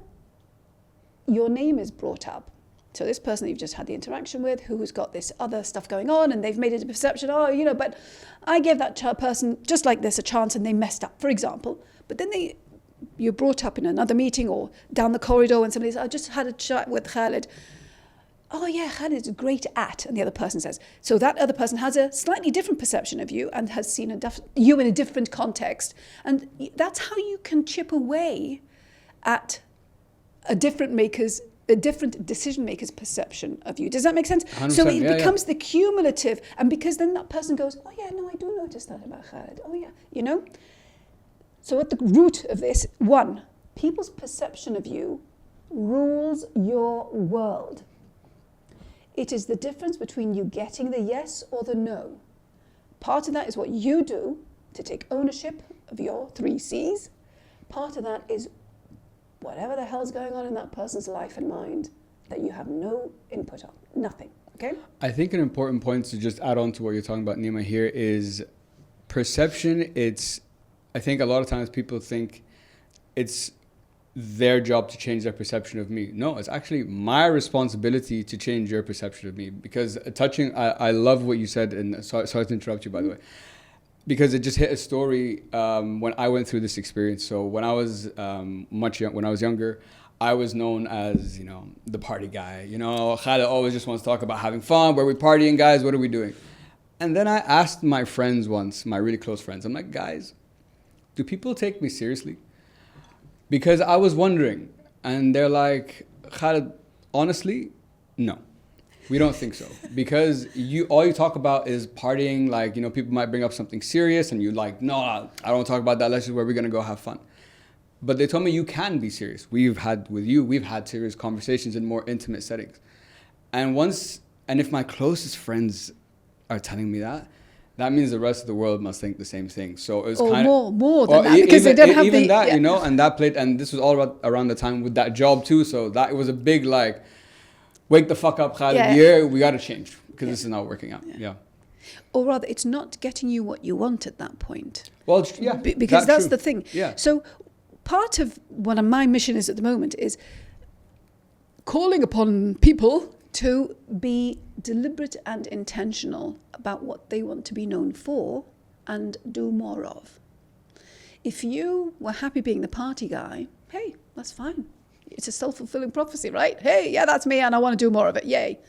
Speaker 1: your name is brought up, so this person that you've just had the interaction with, who's got this other stuff going on, and they've made it a perception, but I gave that person just like this a chance and they messed up, for example. But then you're brought up in another meeting or down the corridor and somebody says, I just had a chat with Khalid. Oh yeah, Khalid's great at, and the other person says. So that other person has a slightly different perception of you and has seen you in a different context. And that's how you can chip away at a different decision maker's perception of you. Does that make sense? So it becomes the cumulative, and because then that person goes, oh yeah, no, I do notice that about Khalid. Oh yeah, So at the root of this, one, people's perception of you rules your world. It is the difference between you getting the yes or the no. Part of that is what you do to take ownership of your 3 C's. Part of that is whatever the hell's going on in that person's life and mind that you have no input on, nothing, okay?
Speaker 2: I think an important point to just add on to what you're talking about, Nima, here is perception. I think a lot of times people think it's their job to change their perception of me. No, it's actually my responsibility to change your perception of me, because I love what you said, and sorry to interrupt you, by the way, because it just hit a story when I went through this experience. So when I was when I was younger, I was known as, the party guy. Khalid always just wants to talk about having fun. Where are we partying, guys? What are we doing? And then I asked my friends once, my really close friends, I'm like, guys, do people take me seriously? Because I was wondering, and they're like, Khalid, honestly, no. We don't think so, because all you talk about is partying. Like, people might bring up something serious and you're like, no, I don't talk about that. Let's just where we're going to go have fun. But they told me you can be serious. We've had serious conversations in more intimate settings. And if my closest friends are telling me that means the rest of the world must think the same thing. So it was
Speaker 1: more than that, because they don't have
Speaker 2: even that, and that played, and this was all around the time with that job too. So that it was a big wake the fuck up, Khalid. Yeah, we got to change because this is not working out. Yeah.
Speaker 1: Or rather, it's not getting you what you want at that point.
Speaker 2: Well, yeah.
Speaker 1: Because that's
Speaker 2: true.
Speaker 1: the thing.
Speaker 2: Yeah.
Speaker 1: So part of what my mission is at the moment is calling upon people to be deliberate and intentional about what they want to be known for and do more of. If you were happy being the party guy, hey, that's fine. It's a self-fulfilling prophecy, right? Hey, yeah, that's me and I want to do more of it, yay.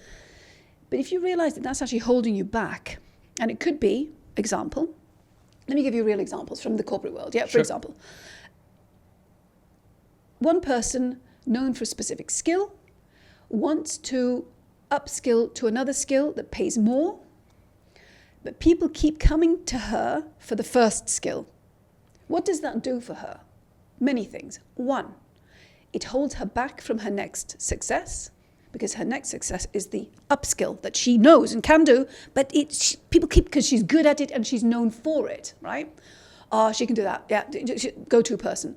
Speaker 1: But if you realize that that's actually holding you back, and it could be, example, let me give you real examples from the corporate world. Yeah, for example, one person known for a specific skill wants to upskill to another skill that pays more, but people keep coming to her for the first skill. What does that do for her? Many things. One, it holds her back from her next success, because her next success is the upskill that she knows and can do, but people keep, because she's good at it and she's known for it, right? Oh, she can do that. Yeah, go-to person.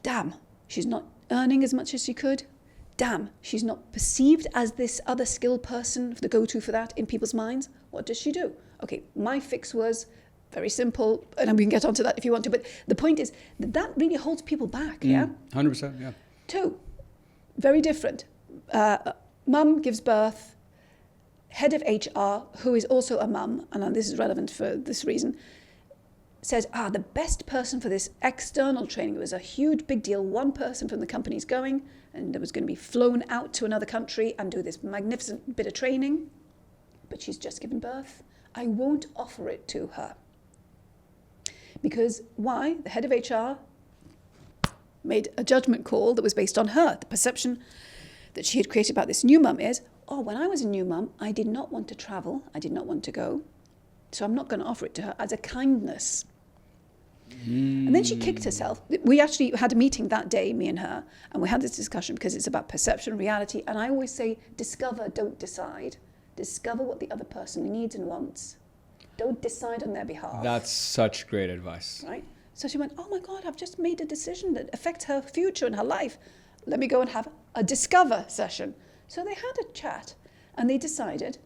Speaker 1: Damn, she's not earning as much as she could. Damn, she's not perceived as this other skilled person, the go-to for that in people's minds. What does she do? Okay, my fix was very simple, and we can get onto that if you want to, but the point is that really holds people back, yeah?
Speaker 2: 100%, yeah.
Speaker 1: 2, very different. Mum gives birth, head of HR, who is also a mum, and this is relevant for this reason, says, the best person for this external training, it was a huge big deal, one person from the company's going, and it was going to be flown out to another country and do this magnificent bit of training, but she's just given birth. I won't offer it to her. Because why? The head of HR made a judgment call that was based on her. The perception that she had created about this new mum is, when I was a new mum, I did not want to travel. I did not want to go. So I'm not going to offer it to her as a kindness. And then she kicked herself. We actually had a meeting that day, me and her, and we had this discussion because it's about perception, reality. And I always say, discover, don't decide. Discover what the other person needs and wants, Don't decide on their behalf.
Speaker 2: That's such great advice.
Speaker 1: Right? So she went, oh my God, I've just made a decision that affects her future and her life. Let me go and have a discover session. So they had a chat and they decided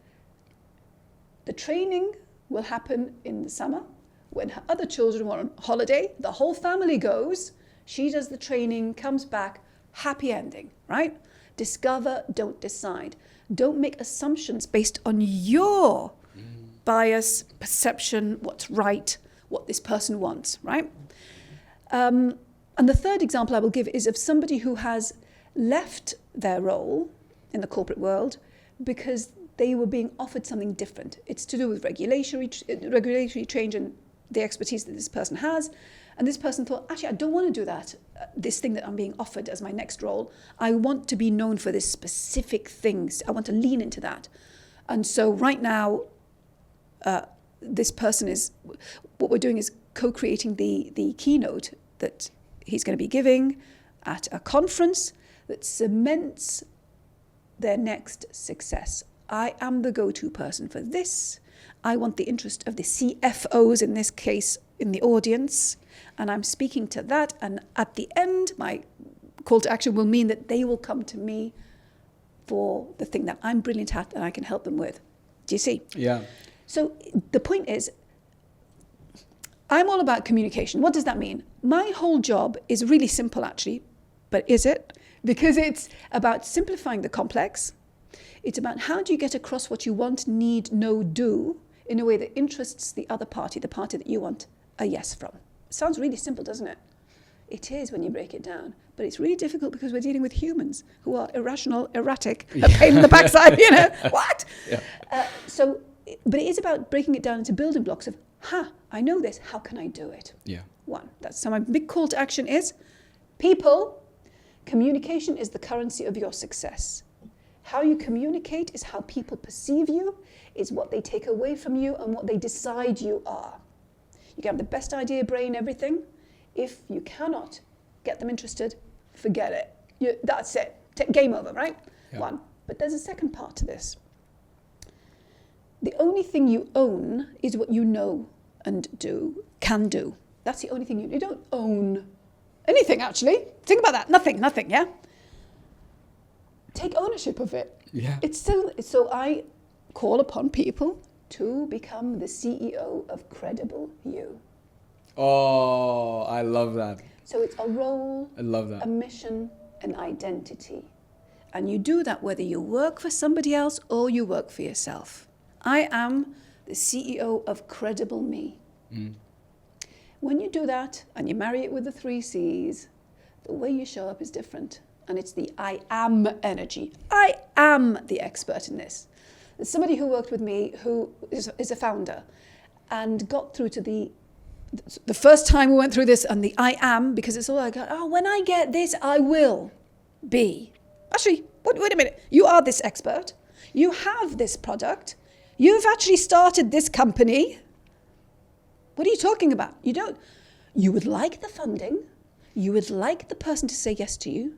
Speaker 1: the training will happen in the summer when her other children were on holiday. The whole family goes. She does the training, comes back, happy ending, right? Discover, don't decide. Don't make assumptions based on your bias, perception, what's right, what this person wants, right? And the third example I will give is of somebody who has left their role in the corporate world because they were being offered something different. It's to do with regulatory change and the expertise that this person has. And this person thought, actually, I don't want to do that, this thing that I'm being offered as my next role. I want to be known for this specific things. I want to lean into that. And so right now, this person is, what we're doing is co-creating the keynote that he's going to be giving at a conference that cements their next success. I am the go-to person for this. I want the interest of the CFOs, in this case, in the audience, and I'm speaking to that. And at the end, my call to action will mean that they will come to me for the thing that I'm brilliant at and I can help them with. Do you see?
Speaker 2: Yeah.
Speaker 1: So the point is, I'm all about communication. What does that mean? My whole job is really simple, actually, but is it? Because it's about simplifying the complex. It's about how do you get across what you want, need, know, do in a way that interests the other party, the party that you want a yes from. Sounds really simple, doesn't it? It is when you break it down. But it's really difficult because we're dealing with humans who are irrational, erratic, a pain in the backside, you know, what? Yeah. But it is about breaking it down into building blocks of, I know this, how can I do it?
Speaker 2: Yeah.
Speaker 1: One, so my big call to action is, people, communication is the currency of your success. How you communicate is how people perceive you, is what they take away from you and what they decide you are. You can have the best idea, brain, everything. If you cannot get them interested, forget it. That's it. Game over, right? Yeah. One. But there's a second part to this. The only thing you own is what you know and can do. That's the only thing you don't own anything, actually. Think about that. Nothing, yeah? Take ownership of it.
Speaker 2: Yeah.
Speaker 1: So I call upon people to become the CEO of Credible You.
Speaker 2: Oh, I love that.
Speaker 1: So it's a role,
Speaker 2: I love that.
Speaker 1: A mission, an identity. And you do that whether you work for somebody else or you work for yourself. I am the CEO of Credible Me. Mm. When you do that and you marry it with the 3 C's, the way you show up is different. And it's the I am energy. I am the expert in this. There's somebody who worked with me who is a founder and got through to the first time we went through this and the I am, because it's all like, when I get this, I will be. Actually, wait a minute. You are this expert. You have this product. You've actually started this company. What are you talking about? You don't. You would like the funding. You would like the person to say yes to you.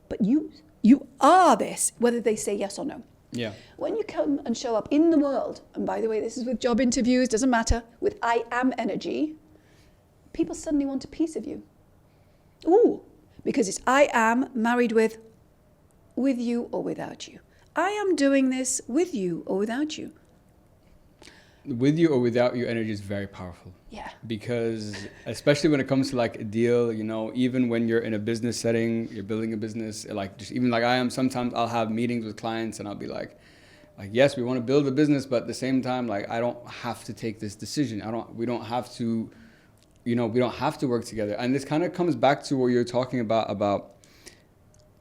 Speaker 1: But you are this, whether they say yes or no.
Speaker 2: Yeah.
Speaker 1: When you come and show up in the world, and by the way, this is with job interviews, doesn't matter, with I am energy, people suddenly want a piece of you. Ooh, because it's I am married with you or without you. I am doing this with you or without you.
Speaker 2: With you or without you energy is very powerful.
Speaker 1: Yeah.
Speaker 2: Because especially when it comes to like a deal, even when you're in a business setting, you're building a business, even like I am, sometimes I'll have meetings with clients and I'll be like, yes, we want to build a business, but at the same time, I don't have to take this decision. We don't have to work together. And this kind of comes back to what you're talking about,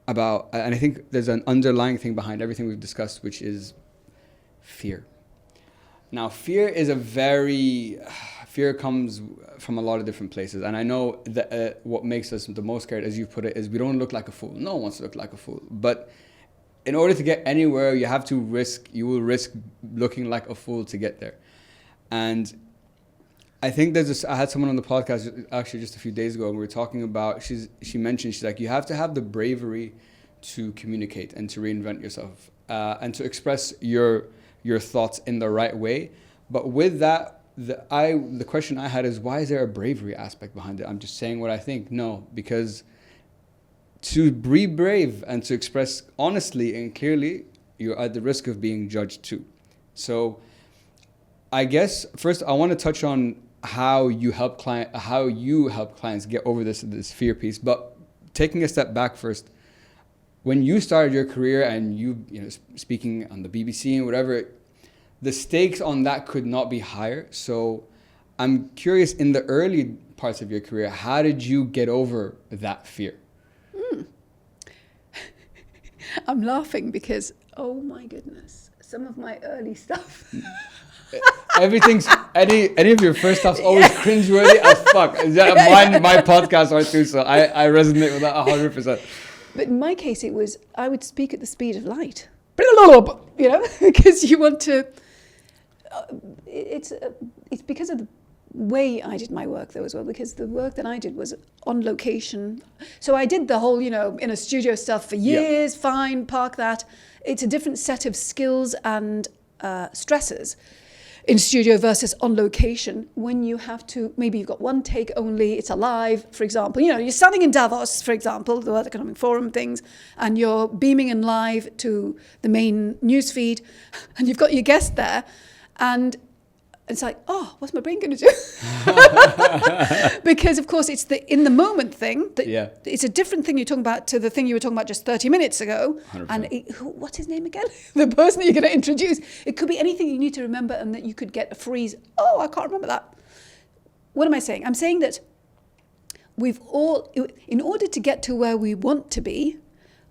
Speaker 2: and I think there's an underlying thing behind everything we've discussed, which is fear. Now, fear comes from a lot of different places. And I know that what makes us the most scared, as you put it, is we don't look like a fool. No one wants to look like a fool. But in order to get anywhere, you will risk looking like a fool to get there. And I think I had someone on the podcast actually just a few days ago, and we were talking about, she mentioned, she's like, you have to have the bravery to communicate and to reinvent yourself and to express your thoughts in the right way. But with that, the question I had is, why is there a bravery aspect behind it? I'm just saying what I think. No, because to be brave and to express honestly and clearly, you're at the risk of being judged too. So I guess first I want to touch on how you help clients get over this fear piece. But taking a step back first, when you started your career and you know speaking on the BBC and whatever, the stakes on that could not be higher. So I'm curious, in the early parts of your career, how did you get over that fear?
Speaker 1: I'm laughing because, oh my goodness, some of my early stuff.
Speaker 2: Everything's any of your first stuff's always cringeworthy as fuck. My podcasts are too, so I resonate with that 100%.
Speaker 1: But in my case, it was I would speak at the speed of light, you know, because you want to. It's because of the way I did my work though as well, because the work that I did was on location. So I did the whole, you know, in a studio stuff for years. Fine, park that. It's a different set of skills and stresses in studio versus on location, when you have to, maybe you've got one take only, it's alive, for example. You know, you're standing in Davos, for example, the World Economic Forum things, and you're beaming in live to the main news feed, and you've got your guest there, and it's like, oh, what's my brain going to do? Because, of course, it's the in the moment thing. It's a different thing you're talking about to the thing you were talking about just 30 minutes ago. 100%. And what's his name again? The person that you're going to introduce. It could be anything you need to remember and that you could get a freeze. Oh, I can't remember that. What am I saying? I'm saying that we've all, in order to get to where we want to be,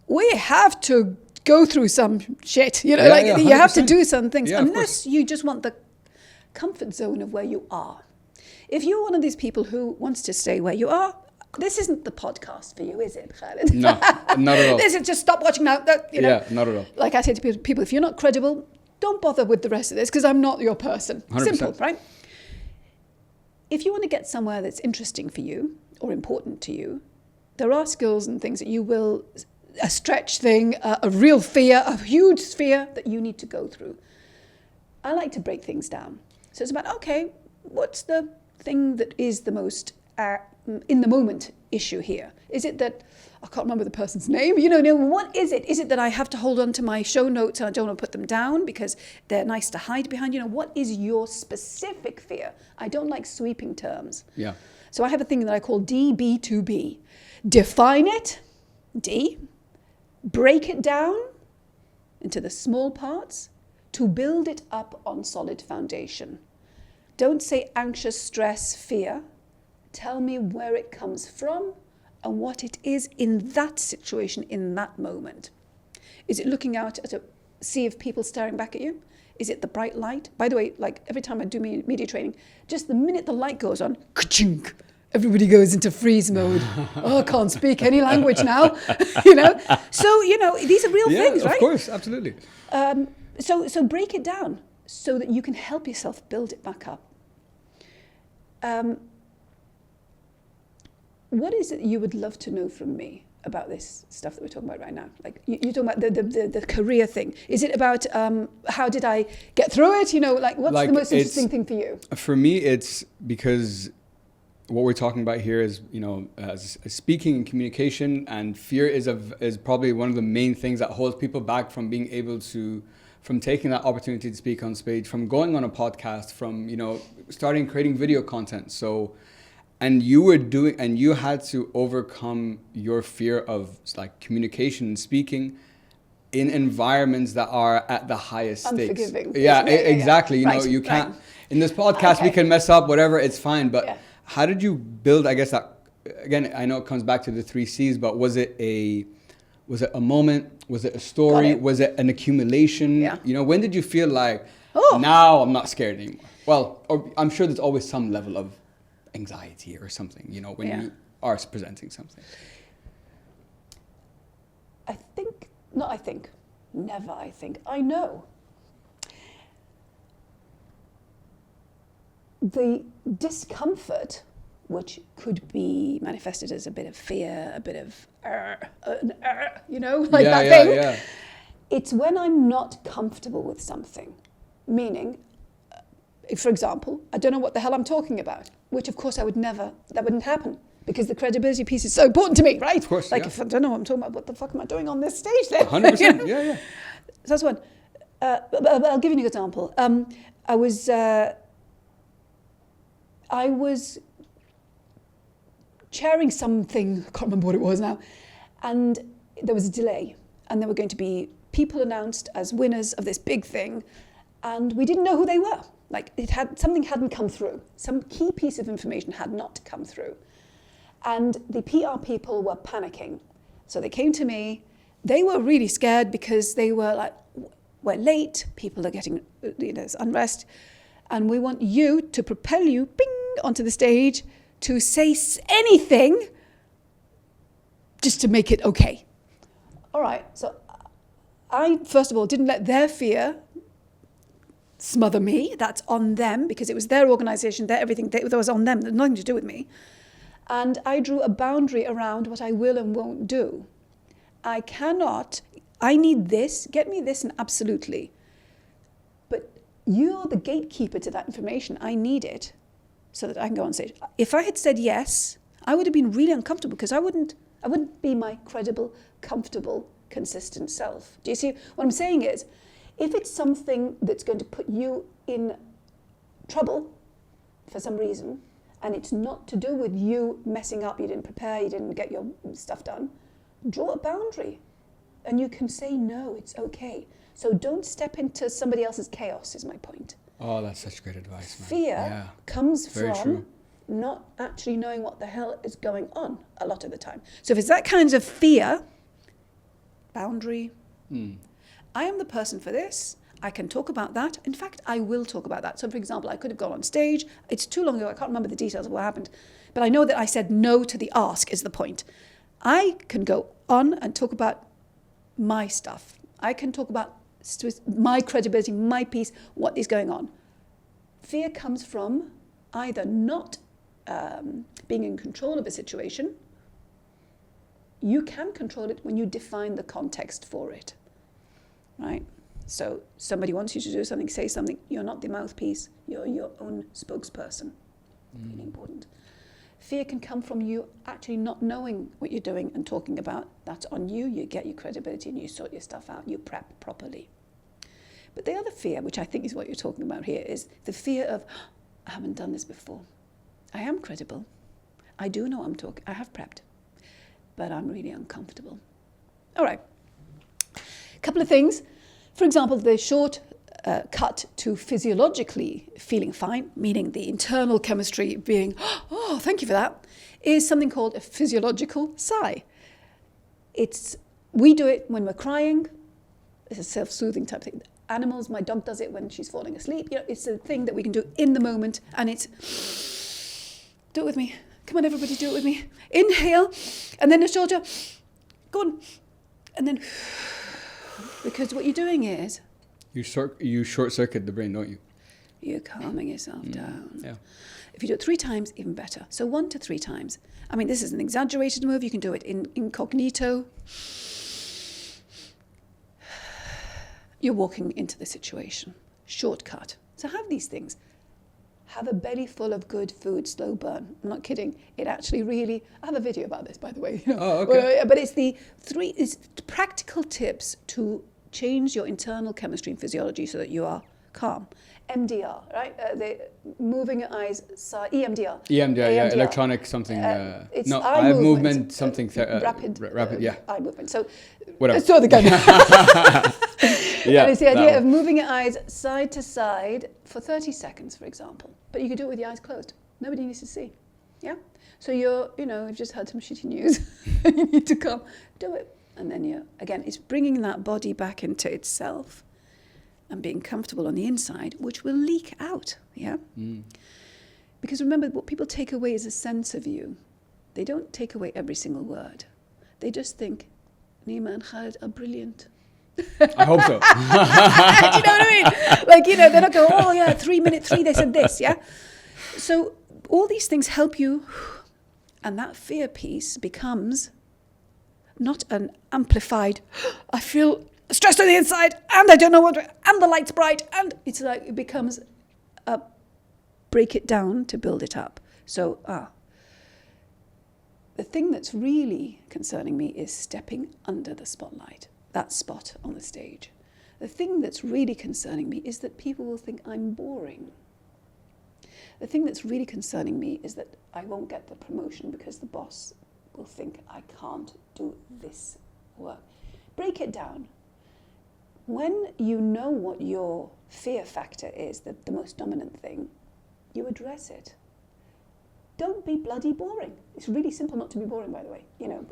Speaker 1: we have to go through some shit. You know, you have to do some things. Unless you just want the comfort zone of where you are. If you're one of these people who wants to stay where you are, this isn't the podcast for you, is it, Khaled?
Speaker 2: No, not at all.
Speaker 1: This is just stop watching now. You know?
Speaker 2: Yeah, not at all.
Speaker 1: Like I say to people, if you're not credible, don't bother with the rest of this because I'm not your person.
Speaker 2: 100%.
Speaker 1: Simple, right? If you want to get somewhere that's interesting for you or important to you, there are skills and things that you will, a stretch thing, a real fear, a huge fear that you need to go through. I like to break things down. So it's about, okay, what's the thing that is the most in the moment issue here? Is it that, I can't remember the person's name, you know, what is it? Is it that I have to hold on to my show notes and I don't want to put them down because they're nice to hide behind? You know, what is your specific fear? I don't like sweeping terms.
Speaker 2: Yeah.
Speaker 1: So I have a thing that I call DB2B. Define it, D, break it down into the small parts, to build it up on solid foundation. Don't say anxious, stress, fear. Tell me where it comes from and what it is in that situation, in that moment. Is it looking out at a sea of people staring back at you? Is it the bright light? By the way, like every time I do media training, just the minute the light goes on, ka-chink, everybody goes into freeze mode. Oh, I can't speak any language now, you know? So, you know, these are real things, right?
Speaker 2: Of course, absolutely.
Speaker 1: So break it down so that you can help yourself build it back up. What is it you would love to know from me about this stuff that we're talking about right now? Like you're talking about the career thing. Is it about how did I get through it? You know, like what's the most interesting thing for you?
Speaker 2: For me, it's because what we're talking about here is, you know, speaking and communication, and fear is probably one of the main things that holds people back from being able to, from taking that opportunity to speak on stage, from going on a podcast, from, you know, starting creating video content. So, and you had to overcome your fear of like communication and speaking in environments that are at the highest stakes.
Speaker 1: Unforgiving.
Speaker 2: Yeah, exactly. You know, you can't, in this podcast, we can mess up, whatever, it's fine. But how did you build, I guess that, again, I know it comes back to the 3 C's, but was it a moment? Was it a story? Was it an accumulation?
Speaker 1: Yeah.
Speaker 2: You know, when did you feel like, now I'm not scared anymore? Well, or I'm sure there's always some level of anxiety or something, you know, when you are presenting something.
Speaker 1: I know. The discomfort, which could be manifested as a bit of fear, a bit of, you know, like that thing. Yeah. It's when I'm not comfortable with something, meaning For example, I don't know what the hell I'm talking about, which of course that wouldn't happen because the credibility piece is so important to me, right?
Speaker 2: Of course,
Speaker 1: like if I don't know what I'm talking about, what the fuck am I doing on this stage then?
Speaker 2: 100%, yeah.
Speaker 1: So that's one. I'll give you an example. I was chairing something, I can't remember what it was now, and there was a delay, and there were going to be people announced as winners of this big thing, and we didn't know who they were. Like something hadn't come through. Some key piece of information had not come through. And the PR people were panicking. So they came to me. They were really scared because they were like, we're late, people are getting, there's unrest, and we want you to propel you, bing, onto the stage to say anything just to make it okay. All right, so I, first of all, didn't let their fear smother me. That's on them because it was their organization, everything that was on them. There's nothing to do with me. And I drew a boundary around what I will and won't do. I need this, get me this, and absolutely. But you're the gatekeeper to that information. I need it so that I can go on stage. If I had said yes, I would have been really uncomfortable because I wouldn't be my credible, comfortable, consistent self. Do you see? What I'm saying is, if it's something that's going to put you in trouble for some reason, and it's not to do with you messing up, you didn't prepare, you didn't get your stuff done, draw a boundary. And you can say no, it's okay. So don't step into somebody else's chaos, is my point.
Speaker 2: Oh, that's such great advice, man.
Speaker 1: Fear comes
Speaker 2: Very
Speaker 1: from
Speaker 2: true.
Speaker 1: not actually knowing what the hell is going on a lot of the time. So if it's that kind of fear, boundary, I am the person for this. I can talk about that. In fact, I will talk about that. So for example, I could have gone on stage. It's too long ago. I can't remember the details of what happened. But I know that I said no to the ask is the point. I can go on and talk about my stuff. I can talk about my credibility, my piece, what is going on. Fear comes from either not being in control of a situation. You can control it when you define the context for it, right? So somebody wants you to do something, say something. You're not the mouthpiece. You're your own spokesperson. Really important. Fear can come from you actually not knowing what you're doing and talking about. That's on you. You get your credibility and you sort your stuff out. You prep properly. But the other fear, which I think is what you're talking about here, is the fear of, I haven't done this before. I am credible. I do know I'm talking. I have prepped. But I'm really uncomfortable. All right. A couple of things. For example, the short cut to physiologically feeling fine, meaning the internal chemistry being, oh, thank you for that, is something called a physiological sigh. We do it when we're crying. It's a self-soothing type thing. Animals, my dog does it when she's falling asleep. It's a thing that we can do in the moment, and it's, do it with me. Come on, everybody, do it with me. Inhale, and then a shorter, go on, and then, because what you're doing is,
Speaker 2: you short-circuit the brain, don't you?
Speaker 1: You're calming yourself down.
Speaker 2: Yeah.
Speaker 1: If you do it 3 times, even better. So 1 to 3 times. I mean, this is an exaggerated move. You can do it in incognito. You're walking into the situation. Shortcut. So have these things. Have a belly full of good food, slow burn. I'm not kidding. It actually really, I have a video about this, by the way.
Speaker 2: Oh, okay.
Speaker 1: But it's it's practical tips to change your internal chemistry and physiology so that you are calm. MDR, right? The moving your eyes, EMDR.
Speaker 2: EMDR, yeah, electronic something.
Speaker 1: It's
Speaker 2: no,
Speaker 1: eye
Speaker 2: movement, something.
Speaker 1: rapid,
Speaker 2: yeah.
Speaker 1: eye movement. So,
Speaker 2: whatever.
Speaker 1: So the gun.
Speaker 2: Yeah,
Speaker 1: and it's the idea of moving your eyes side to side for 30 seconds, for example. But you can do it with your eyes closed. Nobody needs to see. Yeah? So you've just had some shitty news. You need to come. Do it. And then again, it's bringing that body back into itself and being comfortable on the inside, which will leak out. Yeah? Because remember, what people take away is a sense of you. They don't take away every single word. They just think, Nima and Khaled are brilliant.
Speaker 2: I hope so.
Speaker 1: Do you know what I mean? Like, they're not going, oh yeah, 3-minute 3, they said this, yeah? So all these things help you, and that fear piece becomes not an amplified, I feel stressed on the inside, and I don't know what, and the light's bright, and it's like, it becomes a break it down to build it up. So, the thing that's really concerning me is stepping under the spotlight, that spot on the stage. The thing that's really concerning me is that people will think I'm boring. The thing that's really concerning me is that I won't get the promotion because the boss will think I can't do this work. Break it down. When you know what your fear factor is, the most dominant thing, you address it. Don't be bloody boring. It's really simple not to be boring, by the way. You know,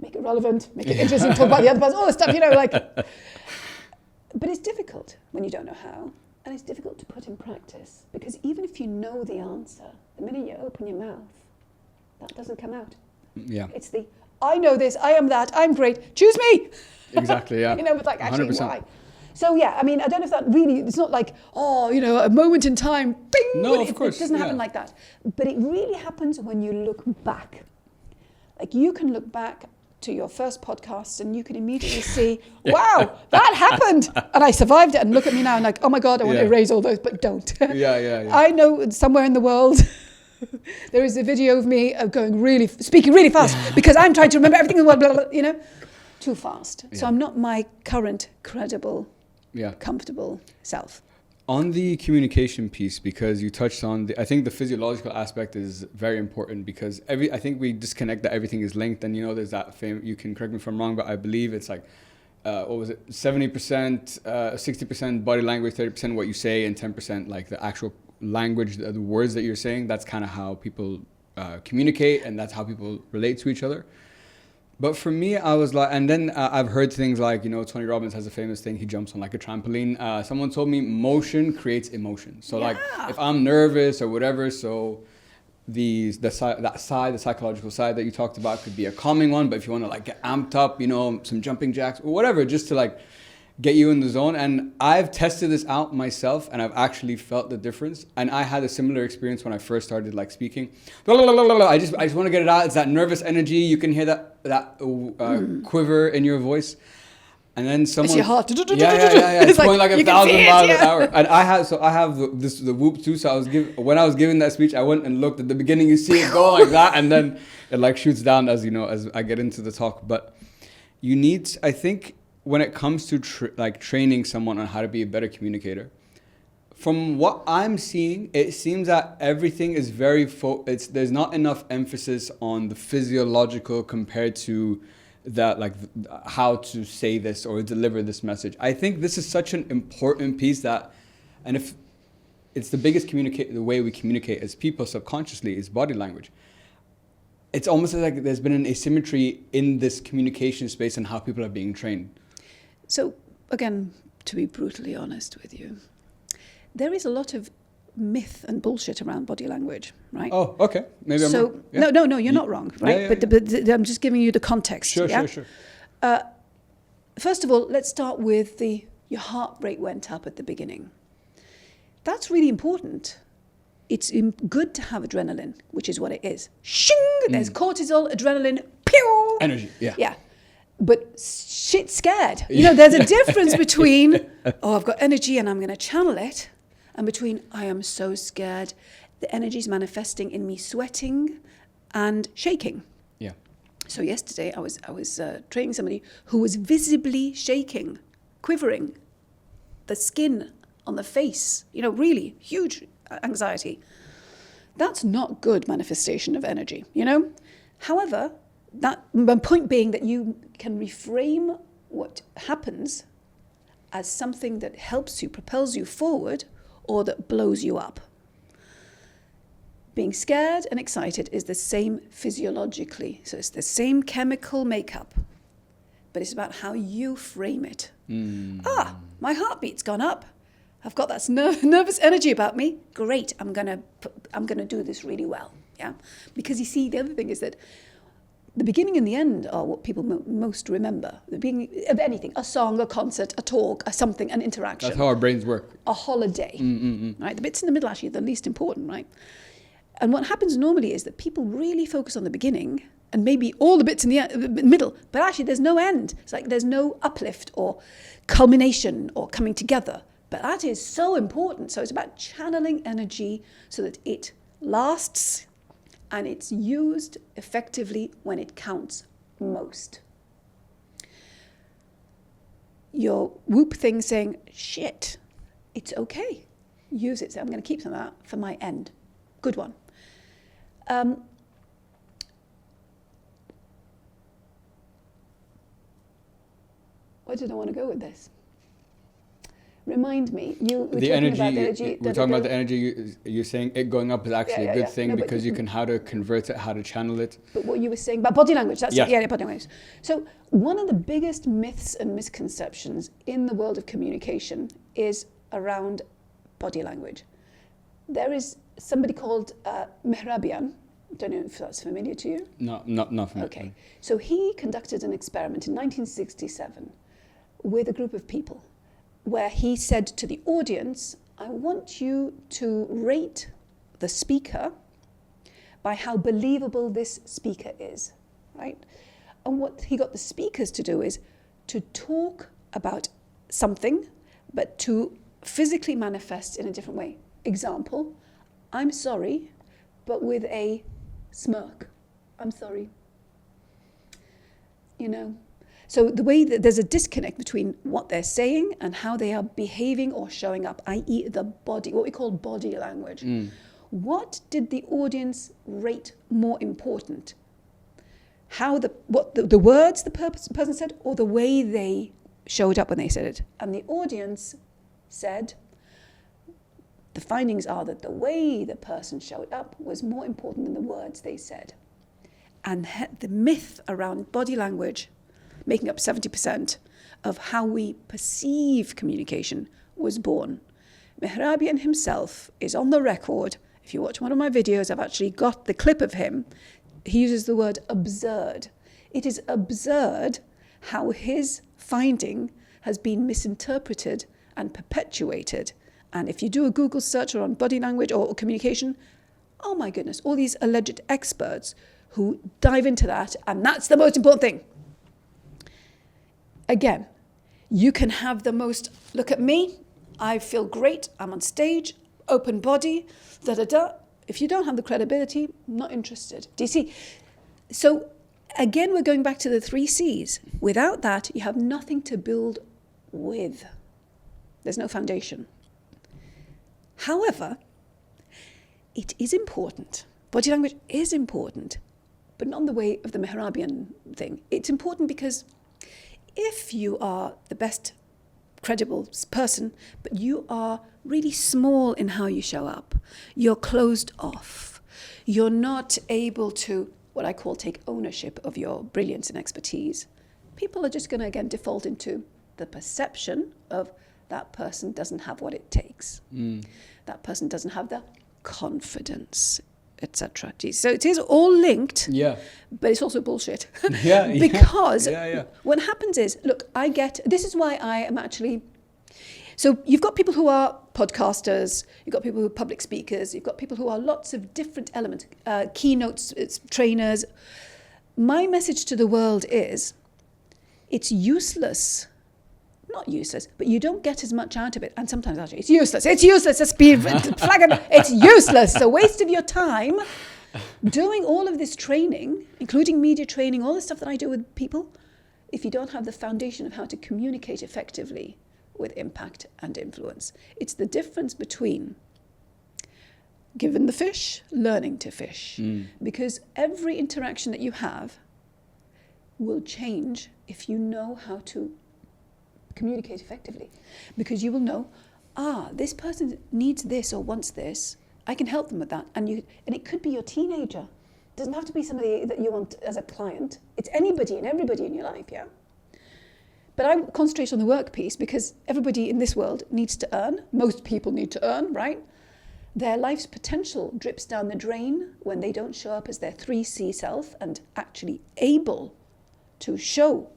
Speaker 1: make it relevant, make it interesting, talk about the other person, all this stuff, you know, like. But it's difficult when you don't know how, and it's difficult to put in practice, because even if you know the answer, the minute you open your mouth, that doesn't come out.
Speaker 2: Yeah.
Speaker 1: It's the, I know this, I am that, I'm great, choose me.
Speaker 2: Exactly, yeah.
Speaker 1: You know, but like, actually,
Speaker 2: 100%.
Speaker 1: why? So yeah, I mean, I don't know if that really, it's not like, oh, you know, a moment in time, bing.
Speaker 2: No, of course.
Speaker 1: It doesn't happen like that. But it really happens when you look back. Like, you can look back to your first podcast and you can immediately see, wow, that happened. And I survived it, and look at me now and like, oh my God, I want to erase all those, but don't.
Speaker 2: Yeah.
Speaker 1: I know somewhere in the world, there is a video of me speaking really fast because I'm trying to remember everything in the world, blah, blah, blah, you know, too fast. So I'm not my current credible, comfortable self.
Speaker 2: On the communication piece, because you touched on I think the physiological aspect is very important, because I think we disconnect that everything is linked, and you know, there's that you can correct me if I'm wrong, but I believe it's like, what was it, 70%, 60% body language, 30% what you say, and 10% like the actual language, the words that you're saying. That's kind of how people communicate, and that's how people relate to each other. But for me, I was like, and then I've heard things like, you know, Tony Robbins has a famous thing, he jumps on like a trampoline. Someone told me motion creates emotion. So like, if I'm nervous or whatever, so the psychological side that you talked about could be a calming one. But if you want to like get amped up, you know, some jumping jacks or whatever, just to like get you in the zone. And I've tested this out myself, and I've actually felt the difference. And I had a similar experience when I first started like speaking. I just want to get it out. It's that nervous energy. You can hear that quiver in your voice. And then someone,
Speaker 1: it's your heart.
Speaker 2: Yeah. It's going like 1,000 miles an hour. And I have the whoop too. So when I was giving that speech, I went and looked at the beginning. You see it go like that, and then it like shoots down as you know, as I get into the talk. But you need, I think, when it comes to training someone on how to be a better communicator, from what I'm seeing, it seems that everything is very there's not enough emphasis on the physiological compared to that, like how to say this or deliver this message. I think this is such an important piece and if it's the biggest the way we communicate as people subconsciously is body language. It's almost like there's been an asymmetry in this communication space and how people are being trained.
Speaker 1: So, again, to be brutally honest with you, there is a lot of myth and bullshit around body language, right?
Speaker 2: Oh, okay. Maybe I'm wrong. Yeah.
Speaker 1: No, you're not wrong, right? But I'm just giving you the context.
Speaker 2: Sure.
Speaker 1: First of all, let's start with your heart rate went up at the beginning. That's really important. It's good to have adrenaline, which is what it is. Shing! There's cortisol, adrenaline, pew!
Speaker 2: Energy, yeah.
Speaker 1: But shit scared. You know, there's a difference between, I've got energy and I'm going to channel it, and between, I am so scared. The energy's manifesting in me sweating and shaking.
Speaker 2: Yeah.
Speaker 1: So yesterday I was training somebody who was visibly shaking, quivering, the skin on the face, you know, really huge anxiety. That's not good manifestation of energy, you know? However, my point being that you can reframe what happens as something that helps you, propels you forward, or that blows you up. Being scared and excited is the same physiologically. So it's the same chemical makeup, but it's about how you frame it. My heartbeat's gone up. I've got that nervous energy about me. Great, I'm gonna do this really well. Yeah, because you see, the other thing is that the beginning and the end are what people most remember. The beginning of anything, a song, a concert, a talk, something, an interaction.
Speaker 2: That's how our brains work.
Speaker 1: A holiday, right? The bits in the middle actually are the least important, right? And what happens normally is that people really focus on the beginning and maybe all the bits in the middle, but actually there's no end. It's like there's no uplift or culmination or coming together. But that is so important. So it's about channeling energy so that it lasts and it's used effectively when it counts most. Your whoop thing saying, shit, it's okay. Use it. So I'm going to keep some of that for my end. Good one. Where did I want to go with this? Remind me. You were
Speaker 2: the
Speaker 1: talking
Speaker 2: energy,
Speaker 1: about the energy.
Speaker 2: we're talking about the energy. You're saying it going up is actually a good thing
Speaker 1: No,
Speaker 2: because you can how to convert it, how to channel it.
Speaker 1: But what you were saying about body language, that's
Speaker 2: Yeah.
Speaker 1: yeah, body language. So one of the biggest myths and misconceptions in the world of communication is around body language. There is somebody called Mehrabian. Don't know if that's familiar to you.
Speaker 2: No, not familiar.
Speaker 1: Okay. So he conducted an experiment in 1967 with a group of people where he said to the audience, I want you to rate the speaker by how believable this speaker is, right? And what he got the speakers to do is to talk about something, but to physically manifest in a different way. Example, I'm sorry, but with a smirk. I'm sorry. You know? So the way that there's a disconnect between what they're saying and how they are behaving or showing up, i.e. the body, what we call body language. What did the audience rate more important? How the words the person said or the way they showed up when they said it? And the audience said, the findings are that the way the person showed up was more important than the words they said. And the myth around body language making up 70% of how we perceive communication was born. Mehrabian himself is on the record. If you watch one of my videos, I've actually got the clip of him. He uses the word absurd. It is absurd how his finding has been misinterpreted and perpetuated. And if you do a Google search on body language or communication, oh my goodness, all these alleged experts who dive into that, and that's the most important thing. Again, you can have the most, look at me, I feel great, I'm on stage, open body, da-da-da. If you don't have the credibility, not interested. Do you see? So again, we're going back to the 3 C's. Without that, you have nothing to build with. There's no foundation. However, it is important. Body language is important, but not in the way of the Mehrabian thing. It's important because if you are the best credible person, but you are really small in how you show up, you're closed off, you're not able to, what I call, take ownership of your brilliance and expertise, people are just going to, again, default into the perception of that person doesn't have what it takes. That person doesn't have the confidence, etc. So it is all linked, but it's also bullshit. Because what happens is, look, this is why I am actually, so you've got people who are podcasters, you've got people who are public speakers, you've got people who are lots of different elements, keynotes, trainers. My message to the world is, it's useless. Not useless, but you don't get as much out of it. And sometimes actually, it's useless. It's useless. It's useless. It's a waste of your time doing all of this training, including media training, all the stuff that I do with people, if you don't have the foundation of how to communicate effectively with impact and influence. It's the difference between given the fish, learning to fish. Because every interaction that you have will change if you know how to communicate effectively, because you will know, this person needs this or wants this. I can help them with that, and it could be your teenager. It doesn't have to be somebody that you want as a client. It's anybody and everybody in your life, yeah. But I concentrate on the work piece because everybody in this world needs to earn. Most people need to earn, right? Their life's potential drips down the drain when they don't show up as their 3C self and actually able to show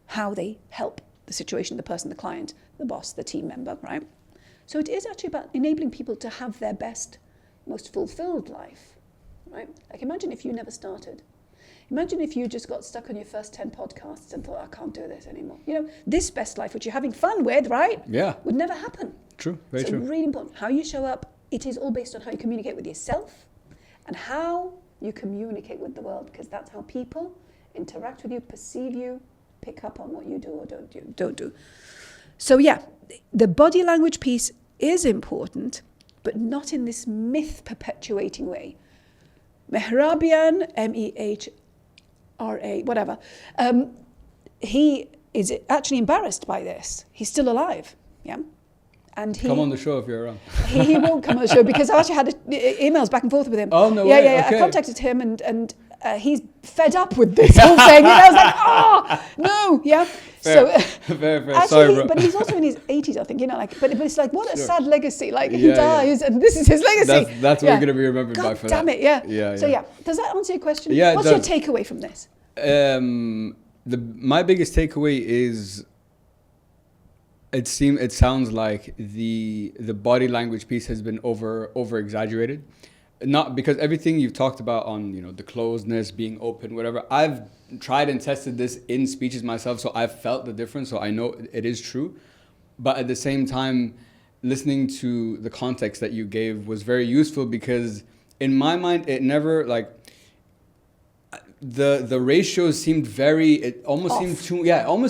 Speaker 1: how they help the situation, the person, the client, the boss, the team member, right? So it is actually about enabling people to have their best, most fulfilled life, right? Like imagine if you never started. Imagine if you just got stuck on your first 10 podcasts and thought, I can't do this anymore. You know, this best life, which you're having fun with, right?
Speaker 2: Yeah.
Speaker 1: Would never happen.
Speaker 2: True. Very
Speaker 1: so
Speaker 2: true.
Speaker 1: Really important. How you show up, it is all based on how you communicate with yourself and how you communicate with the world, because that's how people interact with you, perceive you, pick up on what you do or don't do. So yeah, the body language piece is important, but not in this myth perpetuating way. Mehrabian, MEHRA, whatever, he is actually embarrassed by this. He's still alive, yeah? And he,
Speaker 2: come on the show if you're around.
Speaker 1: he won't come on the show because I actually had emails back and forth with him.
Speaker 2: Oh, no
Speaker 1: yeah,
Speaker 2: way.
Speaker 1: Yeah,
Speaker 2: okay.
Speaker 1: I contacted him and he's fed up with this whole thing. And I was like, oh, no, yeah.
Speaker 2: Fair.
Speaker 1: So,
Speaker 2: Fair.
Speaker 1: actually,
Speaker 2: Sorry, bro.
Speaker 1: but he's also in his 80s, I think, you know, like, but it's like, what a
Speaker 2: Sure.
Speaker 1: sad legacy. Like, he
Speaker 2: Yeah,
Speaker 1: dies and this is his legacy.
Speaker 2: That's what you're going to be remembered by
Speaker 1: God
Speaker 2: for
Speaker 1: damn
Speaker 2: that.
Speaker 1: it, yeah.
Speaker 2: Yeah,
Speaker 1: So,
Speaker 2: yeah.
Speaker 1: does that answer your question?
Speaker 2: Yeah, it
Speaker 1: What's your
Speaker 2: does.
Speaker 1: takeaway from this?
Speaker 2: My biggest takeaway is it sounds like the body language piece has been over exaggerated. Not because everything you've talked about on, you know, the closedness, being open, whatever, I've tried and tested this in speeches myself, so I've felt the difference, so I know it is true. But at the same time, listening to the context that you gave was very useful, because in my mind, it never, like, the ratios seemed it almost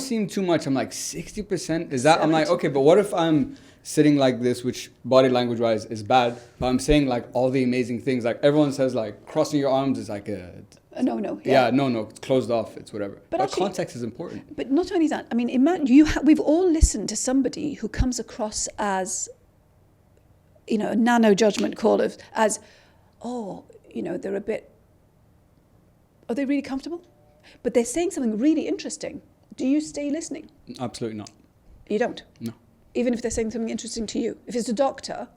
Speaker 2: seemed too much. I'm like, 60%? Is that? I'm like, okay, but what if I'm sitting like this, which body language wise is bad, but I'm saying like all the amazing things, like everyone says, like crossing your arms is like a
Speaker 1: no.
Speaker 2: Yeah, no, it's closed off, it's whatever. But
Speaker 1: actually,
Speaker 2: context is important.
Speaker 1: But not only that, I mean, we've all listened to somebody who comes across as, you know, a nano judgment call as, oh, you know, they're a bit, are they really comfortable? But they're saying something really interesting. Do you stay listening?
Speaker 2: Absolutely not.
Speaker 1: You don't?
Speaker 2: No.
Speaker 1: Even if they're saying something interesting to you. If it's a doctor,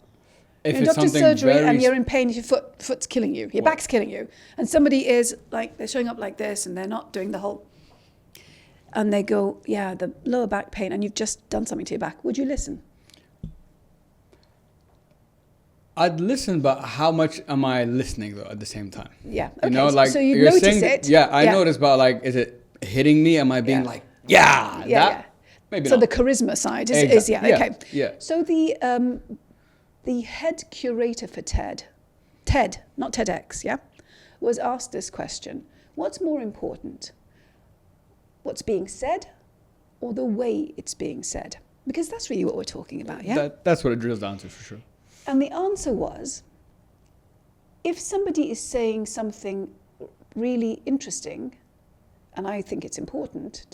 Speaker 2: If
Speaker 1: you're in
Speaker 2: it's
Speaker 1: doctor's
Speaker 2: something
Speaker 1: surgery
Speaker 2: very
Speaker 1: and you're in pain, your foot's killing you, your back's killing you, and somebody is like, they're showing up like this and they're not doing the whole, and they go, yeah, the lower back pain, and you've just done something to your back, would you listen?
Speaker 2: I'd listen, but how much am I listening though at the same time?
Speaker 1: Yeah. Okay.
Speaker 2: You know, like
Speaker 1: so you
Speaker 2: you're
Speaker 1: notice
Speaker 2: saying,
Speaker 1: it.
Speaker 2: Yeah, I notice, but like, is it hitting me? Am I being like, that? Maybe
Speaker 1: so
Speaker 2: not.
Speaker 1: the charisma side is okay.
Speaker 2: Yeah.
Speaker 1: So the head curator for TED, not TEDx, was asked this question: what's more important, what's being said, or the way it's being said? Because that's really what we're talking about, yeah.
Speaker 2: That's what it drills down to, for sure.
Speaker 1: And the answer was, if somebody is saying something really interesting, and I think it's important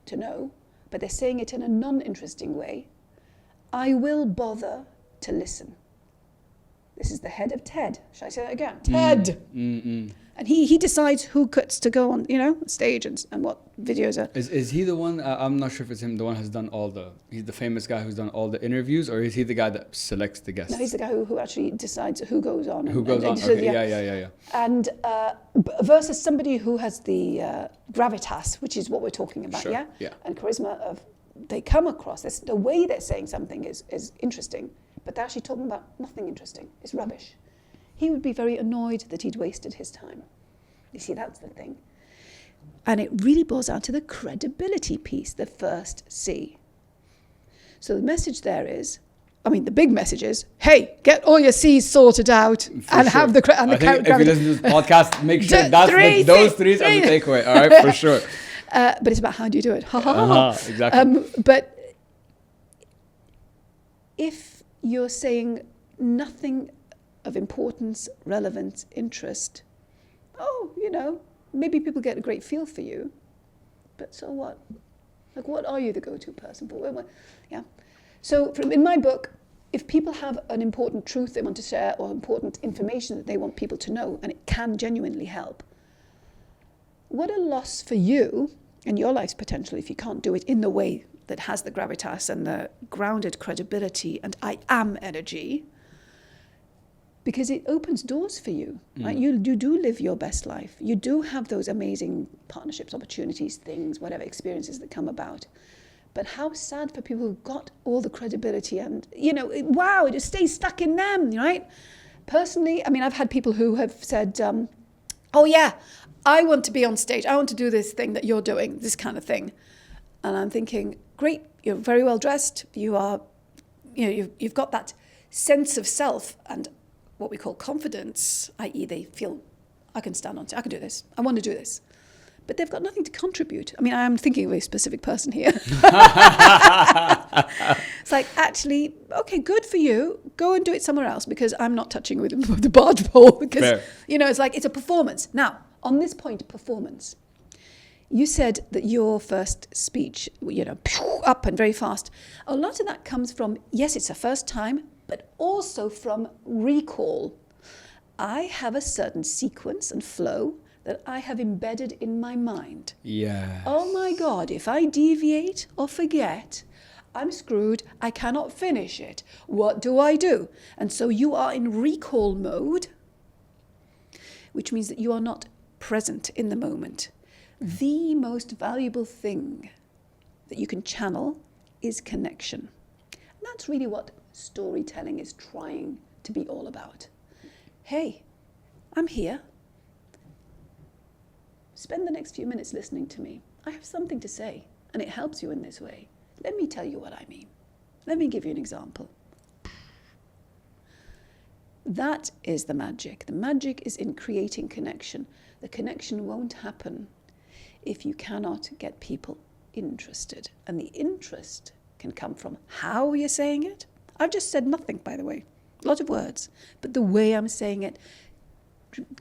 Speaker 1: to know, but they're saying it in a non-interesting way, I will bother to listen. This is the head of TED. Shall I say that again? TED! And he decides who gets to go on, you know, stage and what videos are.
Speaker 2: Is he the one, I'm not sure if it's him, the one who's done he's the famous guy who's done all the interviews, or is he the guy that selects the guests?
Speaker 1: No, he's the guy who actually decides who goes on.
Speaker 2: Okay, yeah.
Speaker 1: And versus somebody who has the gravitas, which is what we're talking about,
Speaker 2: Sure, yeah.
Speaker 1: And charisma they come across, the way they're saying something is interesting, but they're actually talking about nothing interesting. It's rubbish. He would be very annoyed that he'd wasted his time. You see, that's the thing. And it really boils down to the credibility piece, the first C. So the message there is, the big message is, hey, get all your C's sorted out and have the
Speaker 2: I think if you listen to this podcast, make sure those three are the takeaway. All right, for sure.
Speaker 1: But it's about how do you do it.
Speaker 2: Exactly.
Speaker 1: But if you're saying nothing of importance, relevance, interest, maybe people get a great feel for you, but so what? Like, what are you the go-to person for? Yeah. So in my book, if people have an important truth they want to share or important information that they want people to know, and it can genuinely help, what a loss for you and your life's potential if you can't do it in the way that has the gravitas and the grounded credibility and I am energy, because it opens doors for you, right? You do live your best life. You do have those amazing partnerships, opportunities, things, whatever experiences that come about. But how sad for people who've got all the credibility and, it just stays stuck in them, right? Personally, I've had people who have said, oh yeah, I want to be on stage. I want to do this thing that you're doing, this kind of thing. And I'm thinking, great, you're very well dressed. You are, you've got that sense of self and what we call confidence, i.e. they feel, I can stand on stage, I can do this, I want to do this. But they've got nothing to contribute. I mean, I am thinking of a specific person here. It's like, actually, okay, good for you. Go and do it somewhere else because I'm not touching with the barge pole. Because,
Speaker 2: Fair.
Speaker 1: it's like, it's a performance. Now, on this point, performance. You said that your first speech, up and very fast. A lot of that comes from, yes, it's a first time, but also from recall. I have a certain sequence and flow that I have embedded in my mind.
Speaker 2: Yeah.
Speaker 1: Oh my God, if I deviate or forget, I'm screwed. I cannot finish it. What do I do? And so you are in recall mode, which means that you are not present in the moment. The most valuable thing that you can channel is connection. And that's really what storytelling is trying to be all about. Hey, I'm here. Spend the next few minutes listening to me. I have something to say, and it helps you in this way. Let me tell you what I mean. Let me give you an example. That is the magic. The magic is in creating connection. The connection won't happen if you cannot get people interested. And the interest can come from how you're saying it. I've just said nothing, by the way. A lot of words. But the way I'm saying it,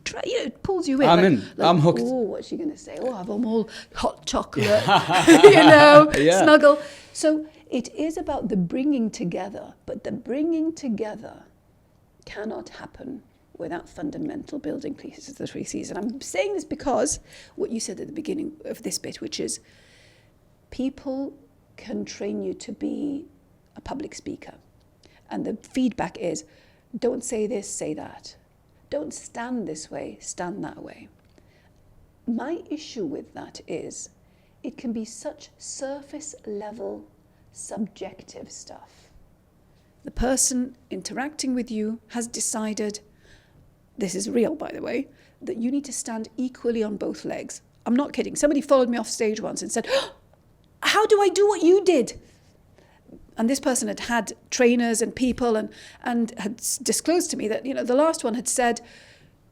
Speaker 1: it pulls you in.
Speaker 2: I'm in. I'm hooked.
Speaker 1: Oh, what's she going to say? Oh, have them all hot chocolate, yeah. Snuggle. So it is about the bringing together, but the bringing together cannot happen without fundamental building pieces, the 3 C's. And I'm saying this because what you said at the beginning of this bit, which is people can train you to be a public speaker. And the feedback is, don't say this, say that. Don't stand this way, stand that way. My issue with that is it can be such surface level subjective stuff. The person interacting with you has decided, this is real by the way, that you need to stand equally on both legs. I'm not kidding. Somebody followed me off stage once and said, how do I do what you did? And this person had had trainers and people and had disclosed to me that, the last one had said,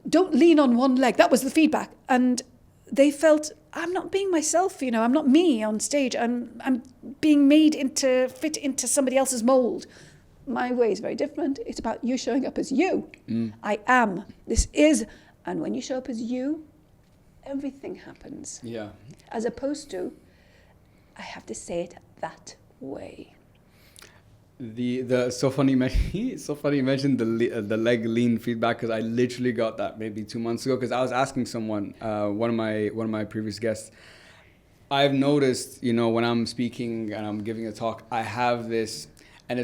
Speaker 1: don't lean on one leg. That was the feedback. And they felt, I'm not being myself, I'm not me on stage. I'm being made fit into somebody else's mold. My way is very different. It's about you showing up as you. I am. This is. And when you show up as you, everything happens.
Speaker 2: Yeah.
Speaker 1: As opposed to, I have to say it that way.
Speaker 2: So funny you mentioned the leg lean feedback, because I literally got that maybe 2 months ago, because I was asking someone, one of my previous guests. I've noticed, when I'm speaking and I'm giving a talk, I have this, and I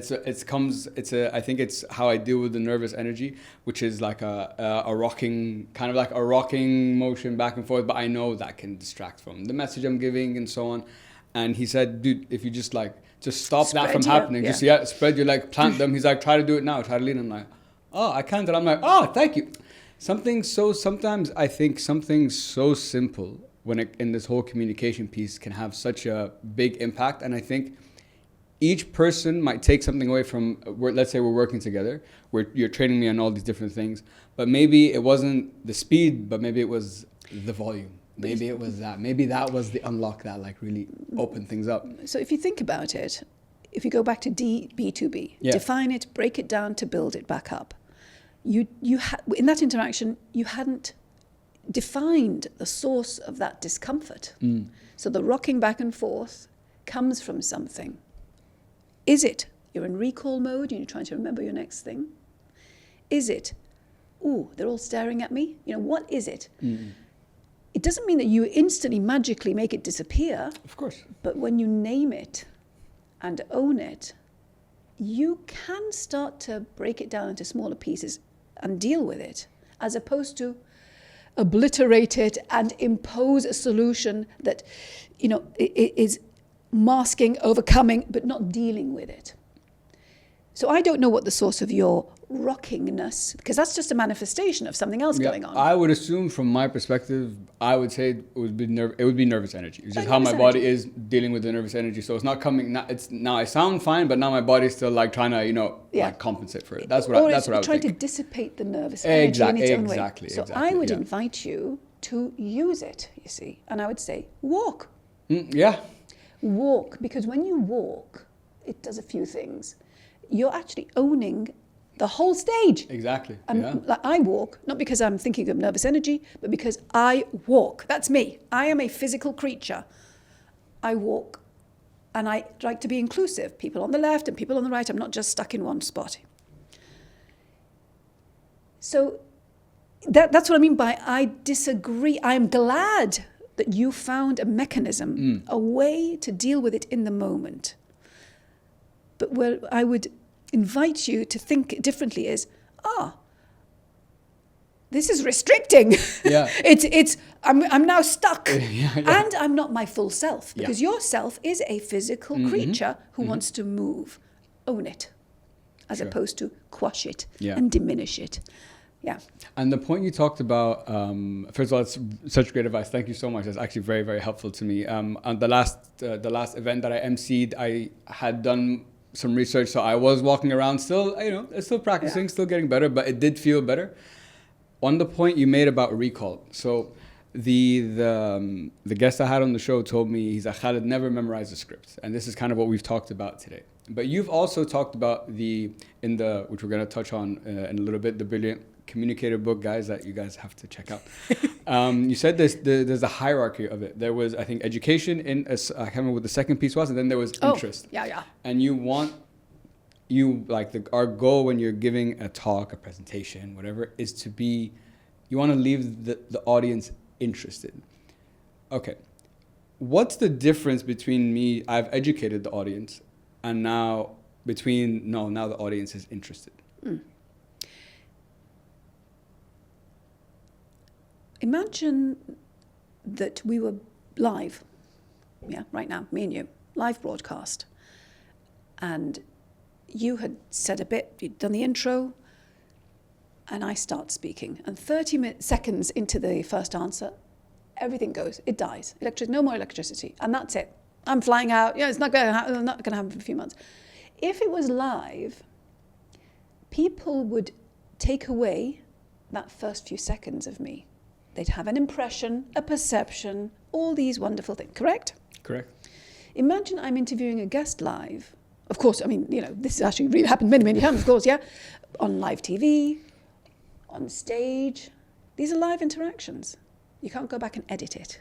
Speaker 2: think it's how I deal with the nervous energy, which is like a rocking, kind of like a rocking motion back and forth, but I know that can distract from the message I'm giving and so on. And he said, dude, if you just stop that from happening.
Speaker 1: Yeah.
Speaker 2: Just spread your leg, plant them. He's like, try to do it now. Try to lean. I'm like, oh, I can't. And I'm like, oh, thank you. Sometimes I think something so simple in this whole communication piece can have such a big impact. And I think each person might take something away from, let's say we're working together, where you're training me on all these different things, but maybe it wasn't the speed, but maybe it was the volume. Maybe it was that. Maybe that was the unlock that really opened things up.
Speaker 1: So if you think about it, if you go back to B2B, define it, break it down to build it back up. In that interaction, you hadn't defined the source of that discomfort. So the rocking back and forth comes from something. Is it you're in recall mode and you're trying to remember your next thing? Is it, they're all staring at me? What is it? It doesn't mean that you instantly magically make it disappear.
Speaker 2: Of course.
Speaker 1: But when you name it and own it, you can start to break it down into smaller pieces and deal with it, as opposed to obliterate it and impose a solution that, is masking, overcoming, but not dealing with it. So I don't know what the source of your rockingness, because that's just a manifestation of something else going on.
Speaker 2: I would assume, from my perspective, I would say it would be nervous energy. It's just how my
Speaker 1: Nervous
Speaker 2: body
Speaker 1: energy.
Speaker 2: is dealing with the nervous energy. So it's not coming. Now I sound fine, but now my body's still like trying to, like compensate for it. That's what I would think.
Speaker 1: Trying to dissipate the nervous energy in its own way.
Speaker 2: Exactly.
Speaker 1: So I would invite you to use it, you see. And I would say, walk. Walk, because when you walk, it does a few things. You're actually owning the whole stage.
Speaker 2: Exactly.
Speaker 1: And I walk, not because I'm thinking of nervous energy, but because I walk. That's me. I am a physical creature. I walk, and I like to be inclusive. People on the left and people on the right. I'm not just stuck in one spot. So that's what I mean by I disagree. I'm glad that you found a mechanism, a way to deal with it in the moment. But where I would invite you to think differently is, this is restricting.
Speaker 2: Yeah.
Speaker 1: I'm now stuck.
Speaker 2: Yeah.
Speaker 1: And I'm not my full self, because your self is a physical creature who wants to move. Own it, as opposed to quash it and diminish it. Yeah.
Speaker 2: And the point you talked about, first of all, it's such great advice. Thank you so much. That's actually very, very helpful to me. On the last event that I emceed, I had done some research, so I was walking around still, still practicing, still getting better, but it did feel better. On the point you made about recall, so the guest I had on the show told me, he's like, Khaled, never memorize the script, and this is kind of what we've talked about today. But you've also talked about which we're going to touch on in a little bit, the brilliant Communicator book, guys, that you guys have to check out. You said there's a hierarchy of it. There was, I think, education I can't remember what the second piece was, and then there was interest. And our goal when you're giving a talk, a presentation, whatever, is you want to leave the audience interested. Okay. What's the difference between me, I've educated the audience, and now the audience is interested?
Speaker 1: Imagine that we were live, right now, me and you, live broadcast. And you had said a bit, you'd done the intro, and I start speaking. And 30 seconds into the first answer, everything goes, it dies. No more electricity, and that's it. I'm flying out. It's not going to happen for a few months. If it was live, people would take away that first few seconds of me. They'd have an impression, a perception, all these wonderful things. Correct?
Speaker 2: Correct.
Speaker 1: Imagine I'm interviewing a guest live. Of course, this has actually really happened many, many times, of course, on live TV, on stage. These are live interactions. You can't go back and edit it.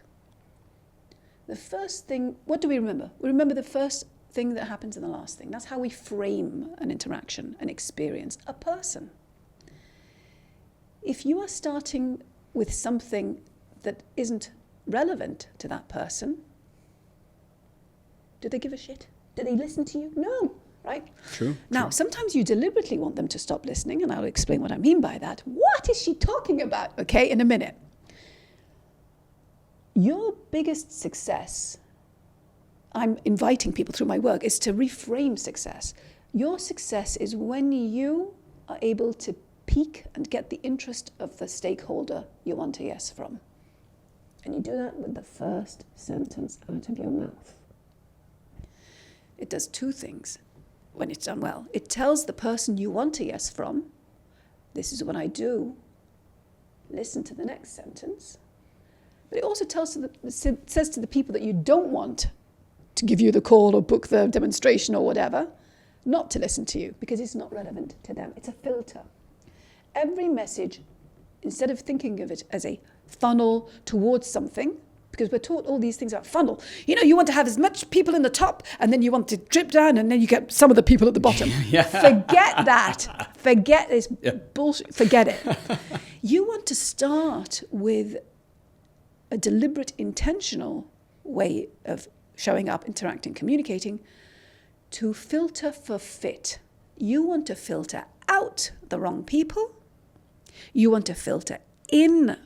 Speaker 1: The first thing, what do we remember? We remember the first thing that happens and the last thing. That's how we frame an interaction, an experience, a person. If you are starting with something that isn't relevant to that person, do they give a shit? Do they listen to you? No, right?
Speaker 2: True.
Speaker 1: Now, sometimes you deliberately want them to stop listening, and I'll explain what I mean by that. What is she talking about? Okay, in a minute. Your biggest success, I'm inviting people through my work, is to reframe success. Your success is when you are able to pique and get the interest of the stakeholder you want a yes from. And you do that with the first sentence out of your mouth. It does two things when it's done well. It tells the person you want a yes from, this is what I do, listen to the next sentence. But it also says to the people that you don't want to give you the call or book the demonstration or whatever, not to listen to you, because it's not relevant to them. It's a filter. Every message, instead of thinking of it as a funnel towards something, because we're taught all these things about funnel. You want to have as much people in the top, and then you want to drip down, and then you get some of the people at the bottom. Forget that. Forget this bullshit. Forget it. You want to start with a deliberate, intentional way of showing up, interacting, communicating, to filter for fit. You want to filter out the wrong people. You want to filter in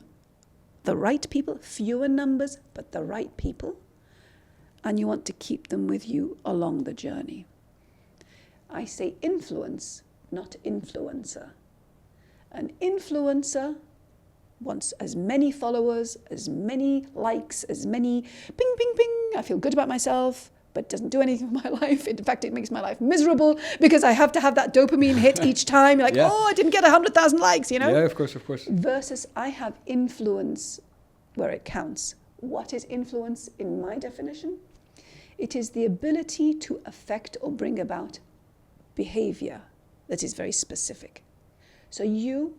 Speaker 1: the right people, fewer numbers, but the right people. And you want to keep them with you along the journey. I say influence, not influencer. An influencer wants as many followers, as many likes, as many ping, ping, ping. I feel good about myself, but doesn't do anything for my life. In fact, it makes my life miserable because I have to have that dopamine hit each time. You're like, oh, I didn't get 100,000 likes, you know?
Speaker 2: Yeah, of course.
Speaker 1: Versus I have influence where it counts. What is influence in my definition? It is the ability to affect or bring about behavior that is very specific. So you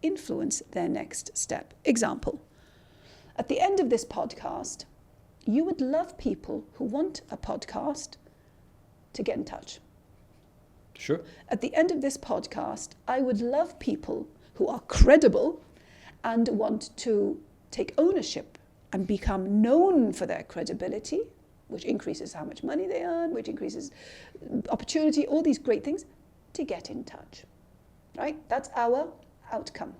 Speaker 1: influence their next step. Example, at the end of this podcast, you would love people who want a podcast to get in touch.
Speaker 2: Sure.
Speaker 1: At the end of this podcast, I would love people who are credible and want to take ownership and become known for their credibility, which increases how much money they earn, which increases opportunity, all these great things, to get in touch, right? That's our outcome.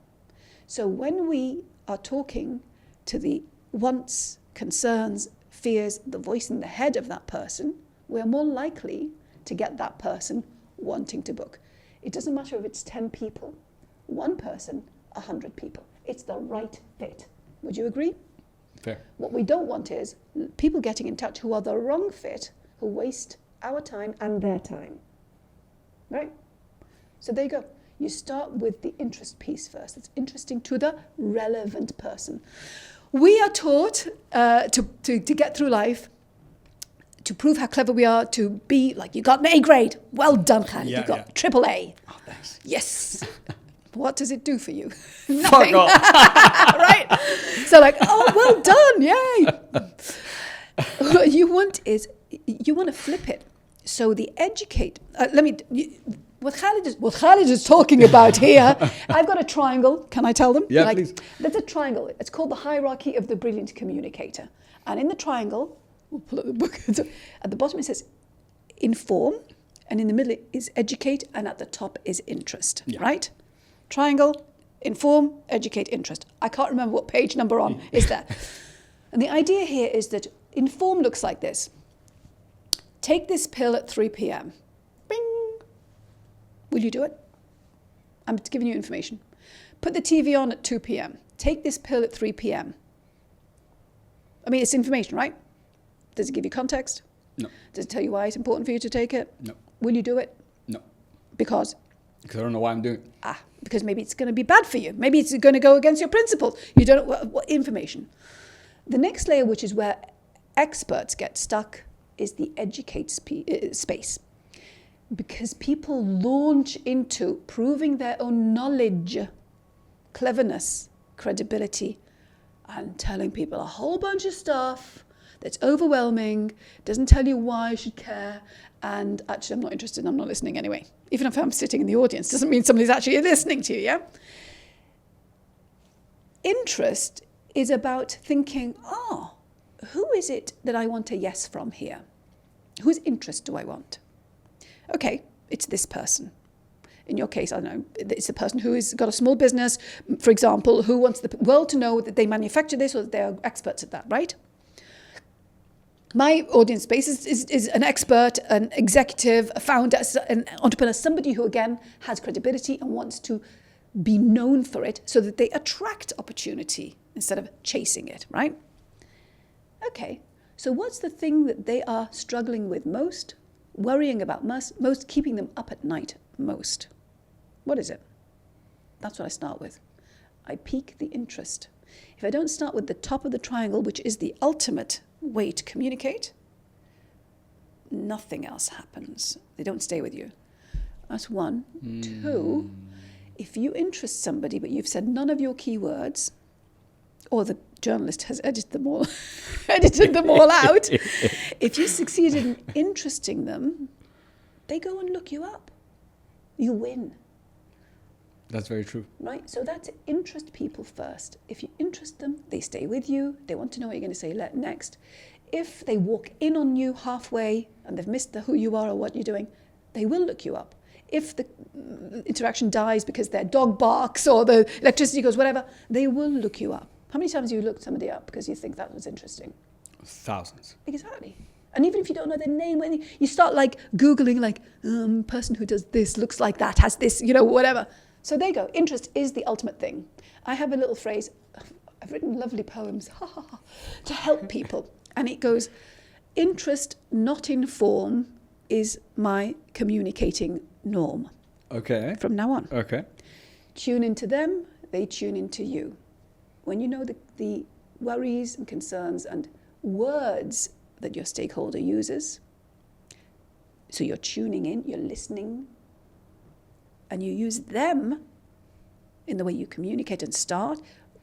Speaker 1: So when we are talking to the wants, concerns, fears, the voice in the head of that person, we're more likely to get that person wanting to book. It doesn't matter if it's 10 people, one person, 100 people. It's the right fit. Would you agree?
Speaker 2: Fair.
Speaker 1: What we don't want is people getting in touch who are the wrong fit, who waste our time and their time. Right? So there you go. You start with the interest piece first. It's interesting to the relevant person. We are taught to get through life, to prove how clever we are, to be like, you got an A grade. Well done, Khalid. You got triple A.
Speaker 2: Oh, thanks.
Speaker 1: Yes. What does it do for you?
Speaker 2: Nothing. Fuck off.
Speaker 1: Right? So like, oh, well done. Yay. What you want to flip it. So the educate, what Khalid is talking about here, I've got a triangle. Can I tell them?
Speaker 2: Yeah, please.
Speaker 1: There's a triangle. It's called the hierarchy of the brilliant communicator. And in the triangle, we'll pull up the book. At the bottom it says inform, and in the middle is educate, and at the top is interest, right? Triangle, inform, educate, interest. I can't remember what page number on is there. And the idea here is that inform looks like this. Take this pill at 3 p.m. Bing. Will you do it? I'm giving you information. Put the TV on at 2 p.m. Take this pill at 3 p.m. I mean, it's information, right? Does it give you context?
Speaker 2: No.
Speaker 1: Does it tell you why it's important for you to take it?
Speaker 2: No.
Speaker 1: Will you do it?
Speaker 2: No.
Speaker 1: Because?
Speaker 2: Because I don't know why I'm doing it.
Speaker 1: Because maybe it's going to be bad for you. Maybe it's going to go against your principles. You don't know what information. The next layer, which is where experts get stuck, is the educate space. Because people launch into proving their own knowledge, cleverness, credibility, and telling people a whole bunch of stuff that's overwhelming, doesn't tell you why you should care, and actually I'm not interested, I'm not listening anyway. Even if I'm sitting in the audience, doesn't mean somebody's actually listening to you, yeah? Interest is about thinking, who is it that I want a yes from here? Whose interest do I want? Okay, it's this person. In your case, I don't know, it's a person who has got a small business, for example, who wants the world to know that they manufacture this or that they are experts at that, right? My audience base is an expert, an executive, a founder, an entrepreneur, somebody who, again, has credibility and wants to be known for it so that they attract opportunity instead of chasing it, right? Okay, so what's the thing that they are struggling with most, worrying about most, keeping them up at night most? What is it? That's what I start with. I pique the interest. If I don't start with the top of the triangle, which is the ultimate way to communicate, nothing else happens. They don't stay with you. That's one. Two, if you interest somebody but you've said none of your keywords, or the journalist has edited them all out, if you succeeded in interesting them, they go and look you up. You win.
Speaker 2: That's very true.
Speaker 1: Right? So that's interest people first. If you interest them, they stay with you. They want to know what you're going to say next. If they walk in on you halfway and they've missed who you are or what you're doing, they will look you up. If the interaction dies because their dog barks or the electricity goes, whatever, they will look you up. How many times have you looked somebody up because you think that was interesting?
Speaker 2: Thousands.
Speaker 1: Exactly. And even if you don't know their name, when you start like Googling, like, person who does this, looks like that, has this, whatever. So there you go. Interest is the ultimate thing. I have a little phrase. I've written lovely poems to help people. And it goes, interest not in form is my communicating norm.
Speaker 2: Okay.
Speaker 1: From now on.
Speaker 2: Okay.
Speaker 1: Tune into them, they tune into you. When you know the worries and concerns and words that your stakeholder uses, so you're tuning in, you're listening, and you use them in the way you communicate and start,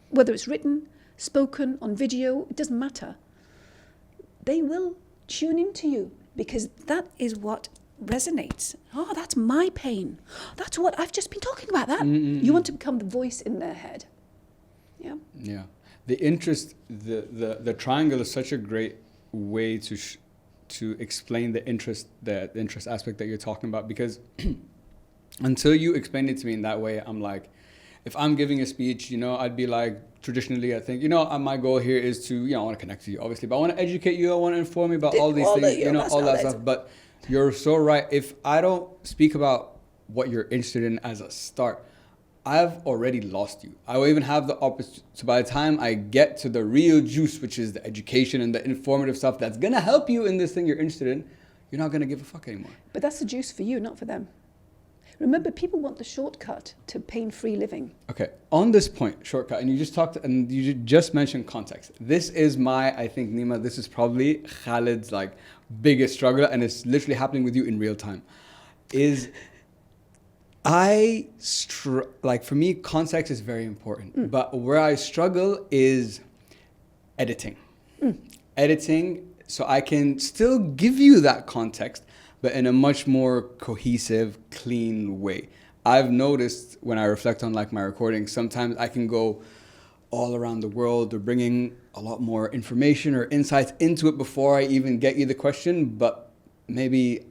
Speaker 1: whether it's written, spoken, on video, it doesn't matter. They will tune into you because that is what resonates. Oh, that's my pain. That's what I've just been talking about. That you want to become the voice in their head. Yeah.
Speaker 2: Yeah. The interest, the triangle is such a great way to explain the interest aspect that you're talking about, because until you explain it to me in that way, I'm like, if I'm giving a speech, I'd be like, traditionally, I think, my goal here is to, I want to connect to you, obviously, but I want to educate you, I want to inform you about all these things, all that stuff. But you're so right. If I don't speak about what you're interested in as a start, I've already lost you. I will even have the opposite. So by the time I get to the real juice, which is the education and the informative stuff that's going to help you in this thing you're interested in, you're not going to give a fuck anymore.
Speaker 1: But that's the juice for you, not for them. Remember, people want the shortcut to pain-free living.
Speaker 2: Okay, on this point, shortcut, and you just mentioned context. This is I think, Nima, this is probably Khalid's biggest struggle, and it's literally happening with you in real time. For me, context is very important, but where I struggle is editing. Editing, so I can still give you that context, but in a much more cohesive, clean way. I've noticed when I reflect on my recordings, sometimes I can go all around the world or bringing a lot more information or insights into it before I even get you the question, but maybe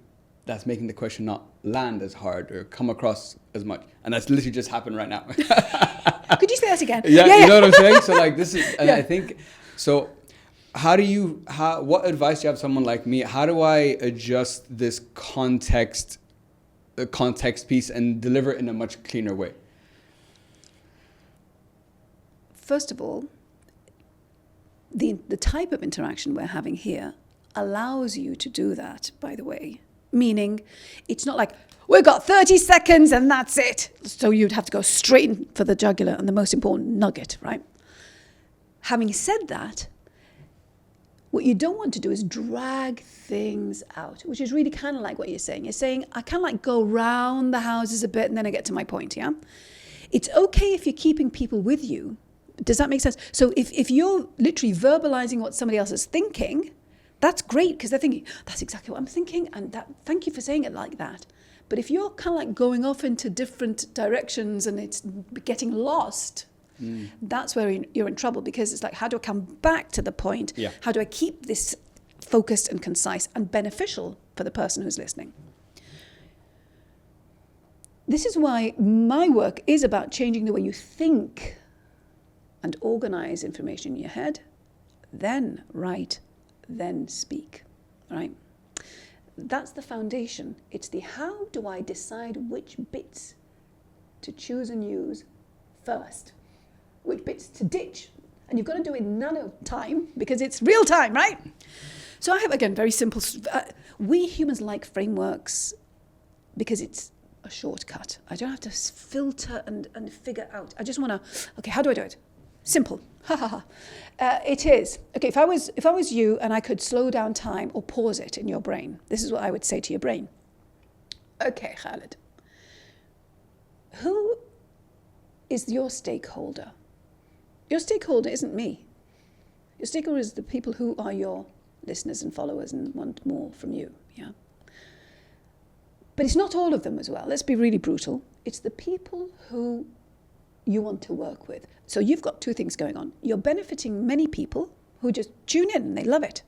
Speaker 2: that's making the question not land as hard or come across as much. And that's literally just happened right now.
Speaker 1: Could you say that again?
Speaker 2: Yeah, you know what I'm saying? So this is, and I think, so what advice do you have someone like me? How do I adjust this context piece and deliver it in a much cleaner way?
Speaker 1: First of all, the type of interaction we're having here allows you to do that, by the way. Meaning, it's not like, we've got 30 seconds and that's it. So you'd have to go straight in for the jugular and the most important nugget, right? Having said that, what you don't want to do is drag things out, which is really kind of like what you're saying. You're saying, I kind of go round the houses a bit and then I get to my point, yeah? It's okay if you're keeping people with you. Does that make sense? So if you're literally verbalizing what somebody else is thinking, that's great because they're thinking, that's exactly what I'm thinking, and thank you for saying it like that. But if you're kind of going off into different directions and it's getting lost, that's where you're in trouble, because it's how do I come back to the point?
Speaker 2: Yeah.
Speaker 1: How do I keep this focused and concise and beneficial for the person who's listening? This is why my work is about changing the way you think and organize information in your head, then write, then speak, right? That's the foundation. It's the how do I decide which bits to choose and use first, which bits to ditch. And you've got to do it in nano time because it's real time, right? So I have, again, very simple. We humans like frameworks because it's a shortcut. I don't have to filter and figure out. I just want to, okay, how do I do it? Simple. It is. Okay, if I was you and I could slow down time or pause it in your brain, this is what I would say to your brain. Okay, Khalid. Who is your stakeholder? Your stakeholder isn't me. Your stakeholder is the people who are your listeners and followers and want more from you, yeah? But it's not all of them as well. Let's be really brutal. It's the people who you want to work with. So you've got two things going on. You're benefiting many people who just tune in and they love it.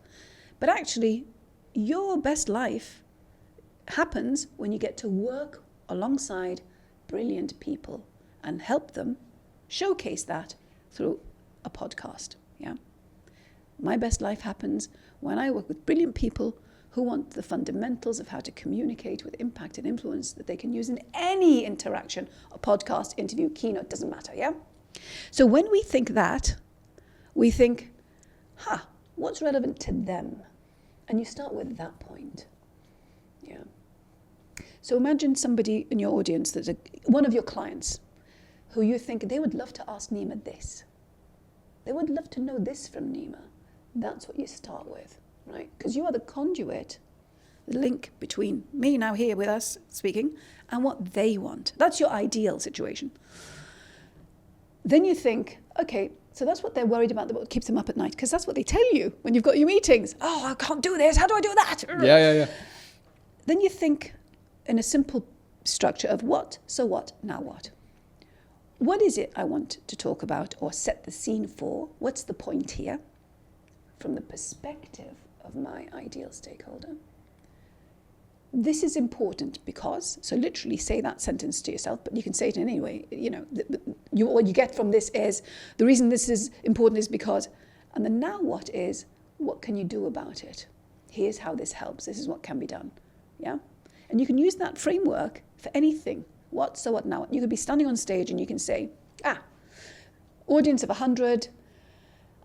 Speaker 1: But actually, your best life happens when you get to work alongside brilliant people and help them showcase that through a podcast. Yeah. My best life happens when I work with brilliant people who want the fundamentals of how to communicate with impact and influence that they can use in any interaction, a podcast, interview, keynote, doesn't matter, yeah? So when we think that, we think, what's relevant to them? And you start with that point, yeah? So imagine somebody in your audience that's one of your clients who you think they would love to ask Nima this. They would love to know this from Nima. That's what you start with, right? Because you are the conduit, the link between me now here with us speaking and what they want. That's your ideal situation. Then you think, okay, so that's what they're worried about, what keeps them up at night, because that's what they tell you when you've got your meetings. Oh, I can't do this. How do I do that?
Speaker 2: Yeah.
Speaker 1: Then you think in a simple structure of what, so what, now what? What is it I want to talk about or set the scene for? What's the point here? From the perspective of my ideal stakeholder. This is important because, so literally say that sentence to yourself, but you can say it in any way. You know, what you get from this is, the reason this is important is because, and the now what is, what can you do about it? Here's how this helps. This is what can be done. Yeah? And you can use that framework for anything. What, so what, now what? You could be standing on stage and you can say, audience of 100,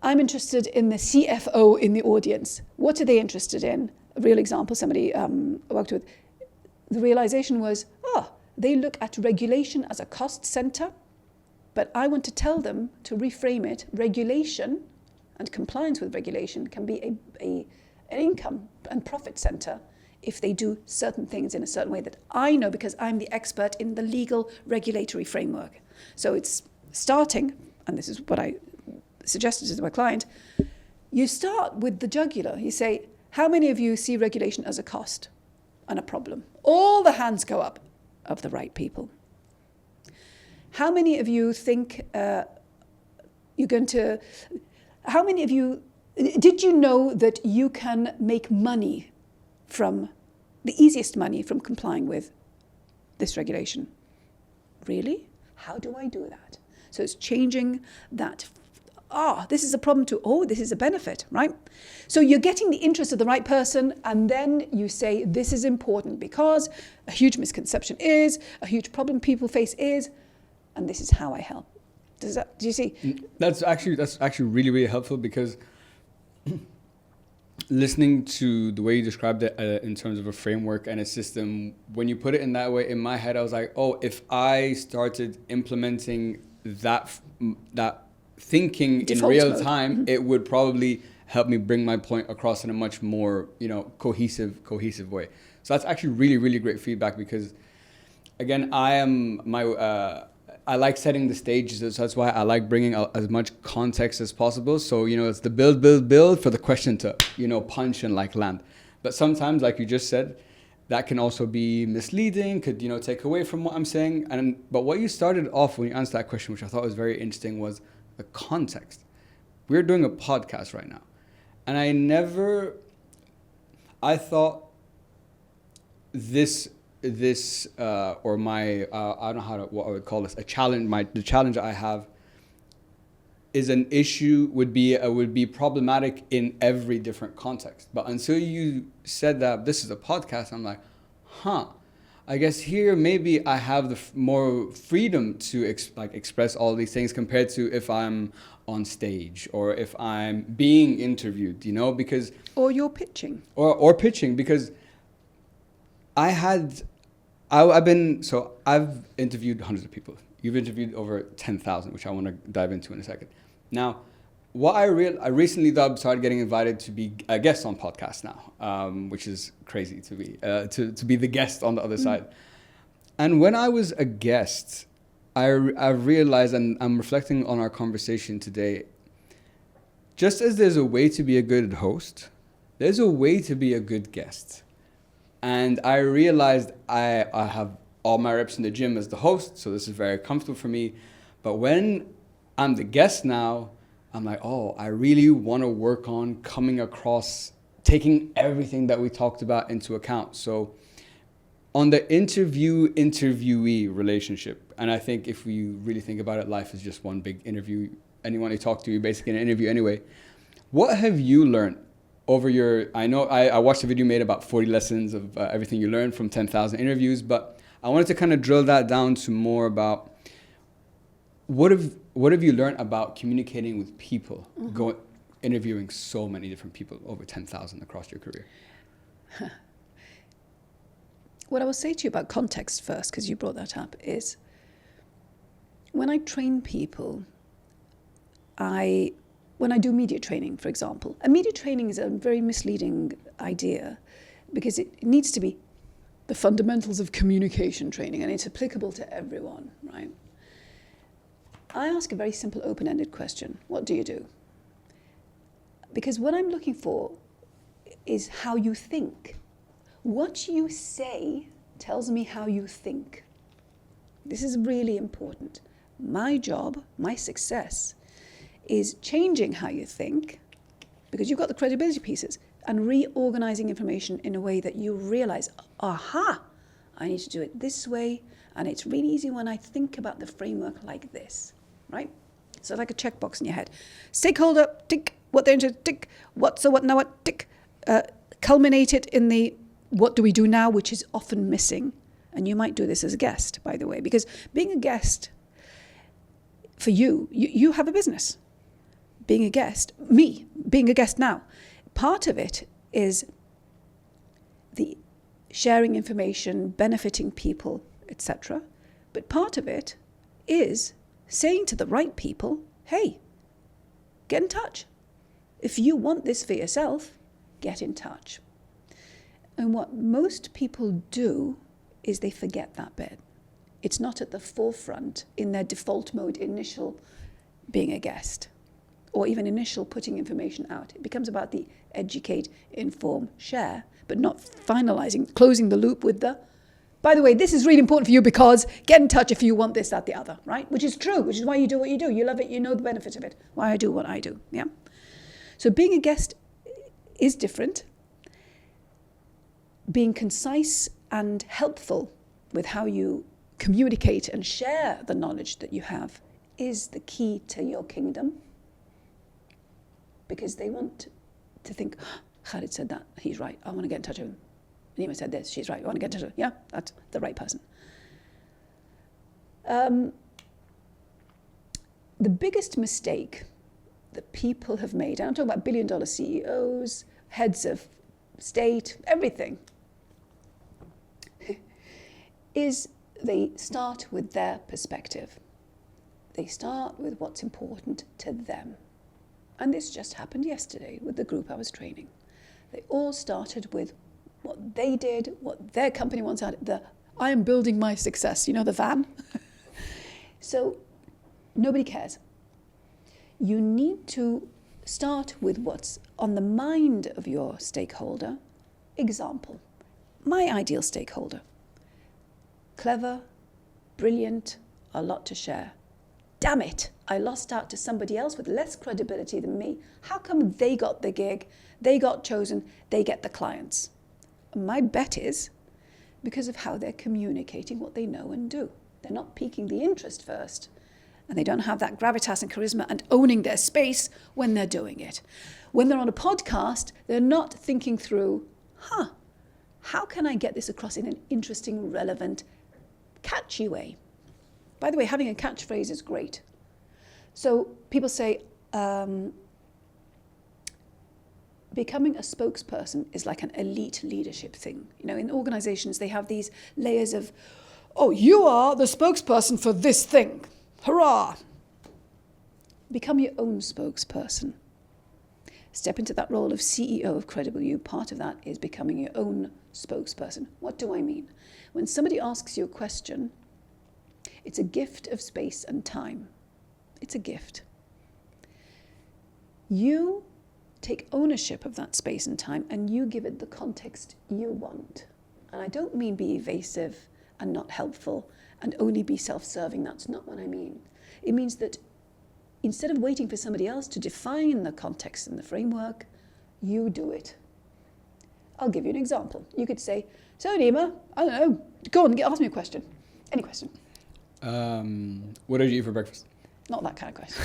Speaker 1: I'm interested in the CFO in the audience. What are they interested in? A real example, somebody I worked with, the realization was, they look at regulation as a cost center, but I want to tell them to reframe it. Regulation and compliance with regulation can be an income and profit center if they do certain things in a certain way that I know because I'm the expert in the legal regulatory framework. So it's starting, and this is what I suggested to my client, you start with the jugular. You say, how many of you see regulation as a cost and a problem? All the hands go up of the right people. How many of you think how many of you, did you know that you can make money from, the easiest money from complying with this regulation? Really? How do I do that? So it's changing that. This is a problem to, this is a benefit, right? So you're getting the interest of the right person, and then you say, this is important because a huge misconception is, a huge problem people face is, and this is how I help. Do you see?
Speaker 2: That's actually really, really helpful, because listening to the way you described it in terms of a framework and a system, when you put it in that way, in my head, I was like, if I started implementing that thinking
Speaker 1: Default
Speaker 2: in real
Speaker 1: mode.
Speaker 2: time,
Speaker 1: Mm-hmm.
Speaker 2: it would probably help me bring my point across in a much more, cohesive way. So that's actually really, really great feedback, because again, I like setting the stage. So that's why I like bringing as much context as possible. So, it's the build for the question to, punch and land. But sometimes, like you just said, that can also be misleading, could, take away from what I'm saying. But what you started off when you answered that question, which I thought was very interesting, was the context. We're doing a podcast right now. And I thought this or my, I don't know what I would call this, a challenge, the challenge I have is an issue, would be problematic in every different context. But until you said that this is a podcast, I'm like, I guess here maybe I have the more freedom to express all these things compared to if I'm on stage or if I'm being interviewed, because...
Speaker 1: Or you're pitching.
Speaker 2: Or pitching, because I've interviewed hundreds of people. You've interviewed over 10,000, which I want to dive into in a second. Now, what I recently started getting invited to be a guest on podcasts now, which is crazy to be the guest on the other side. And when I was a guest, I realized, and I'm reflecting on our conversation today, just as there's a way to be a good host, there's a way to be a good guest. And I realized I have all my reps in the gym as the host, so this is very comfortable for me. But when I'm the guest now, I'm like, I really want to work on coming across, taking everything that we talked about into account. So on the interviewee relationship, and I think if we really think about it, life is just one big interview. Anyone you talk to, you're basically in an interview anyway. What have you learned over your, I know I watched a video you made about 40 lessons of everything you learned from 10,000 interviews, but I wanted to kind of drill that down to more about what have you learned about communicating with people, interviewing so many different people, over 10,000 across your career?
Speaker 1: What I will say to you about context first, because you brought that up, is when I train people, when I do media training, for example, and media training is a very misleading idea because it needs to be the fundamentals of communication training and it's applicable to everyone, right? I ask a very simple open-ended question. What do you do? Because what I'm looking for is how you think. What you say tells me how you think. This is really important. My job, my success, is changing how you think, because you've got the credibility pieces, and reorganizing information in a way that you realize, aha, I need to do it this way, and it's really easy when I think about the framework like this, right? So like a checkbox in your head. Stakeholder, tick, what they're interested, tick, what, so what, now what, tick. Culminate it in the what do we do now, which is often missing. And you might do this as a guest, by the way, because being a guest, for you have a business. Being a guest, me, being a guest now, part of it is the sharing information, benefiting people, etc. But part of it is saying to the right people, hey, get in touch. If you want this for yourself, get in touch. And what most people do is they forget that bit. It's not at the forefront in their default mode, initial being a guest, or even initial putting information out. It becomes about the educate, inform, share, but not finalizing, closing the loop with the, by the way, this is really important for you because get in touch if you want this, that, the other, right? Which is true, which is why you do what you do. You love it, you know the benefit of it. Why I do what I do, yeah? So being a guest is different. Being concise and helpful with how you communicate and share the knowledge that you have is the key to your kingdom. Because they want to think, oh, Khalid said that, he's right, I want to get in touch with him. Nima said this, she's right, I want to get in touch with her. Yeah, that's the right person. The biggest mistake that people have made, and I'm talking about billion-dollar CEOs, heads of state, everything, is they start with their perspective. They start with what's important to them. And this just happened yesterday with the group I was training. They all started with what they did, what their company wants out of the, I am building my success, you know, the van. So nobody cares. You need to start with what's on the mind of your stakeholder. Example, my ideal stakeholder. Clever, brilliant, a lot to share. Damn it, I lost out to somebody else with less credibility than me. How come they got the gig, they got chosen, they get the clients? My bet is because of how they're communicating what they know and do. They're not piquing the interest first, and they don't have that gravitas and charisma and owning their space when they're doing it. When they're on a podcast, they're not thinking through, how can I get this across in an interesting, relevant, catchy way? By the way, having a catchphrase is great. So people say, becoming a spokesperson is like an elite leadership thing. You know, in organizations, they have these layers of, oh, you are the spokesperson for this thing. Hurrah! Become your own spokesperson. Step into that role of CEO of Credible You. Part of that is becoming your own spokesperson. What do I mean? When somebody asks you a question, it's a gift of space and time. It's a gift. You take ownership of that space and time and you give it the context you want. And I don't mean be evasive and not helpful and only be self-serving. That's not what I mean. It means that instead of waiting for somebody else to define the context and the framework, you do it. I'll give you an example. You could say, so Nima, I don't know, go on, ask me a question. Any question.
Speaker 2: What did you eat for breakfast?
Speaker 1: Not that kind of question.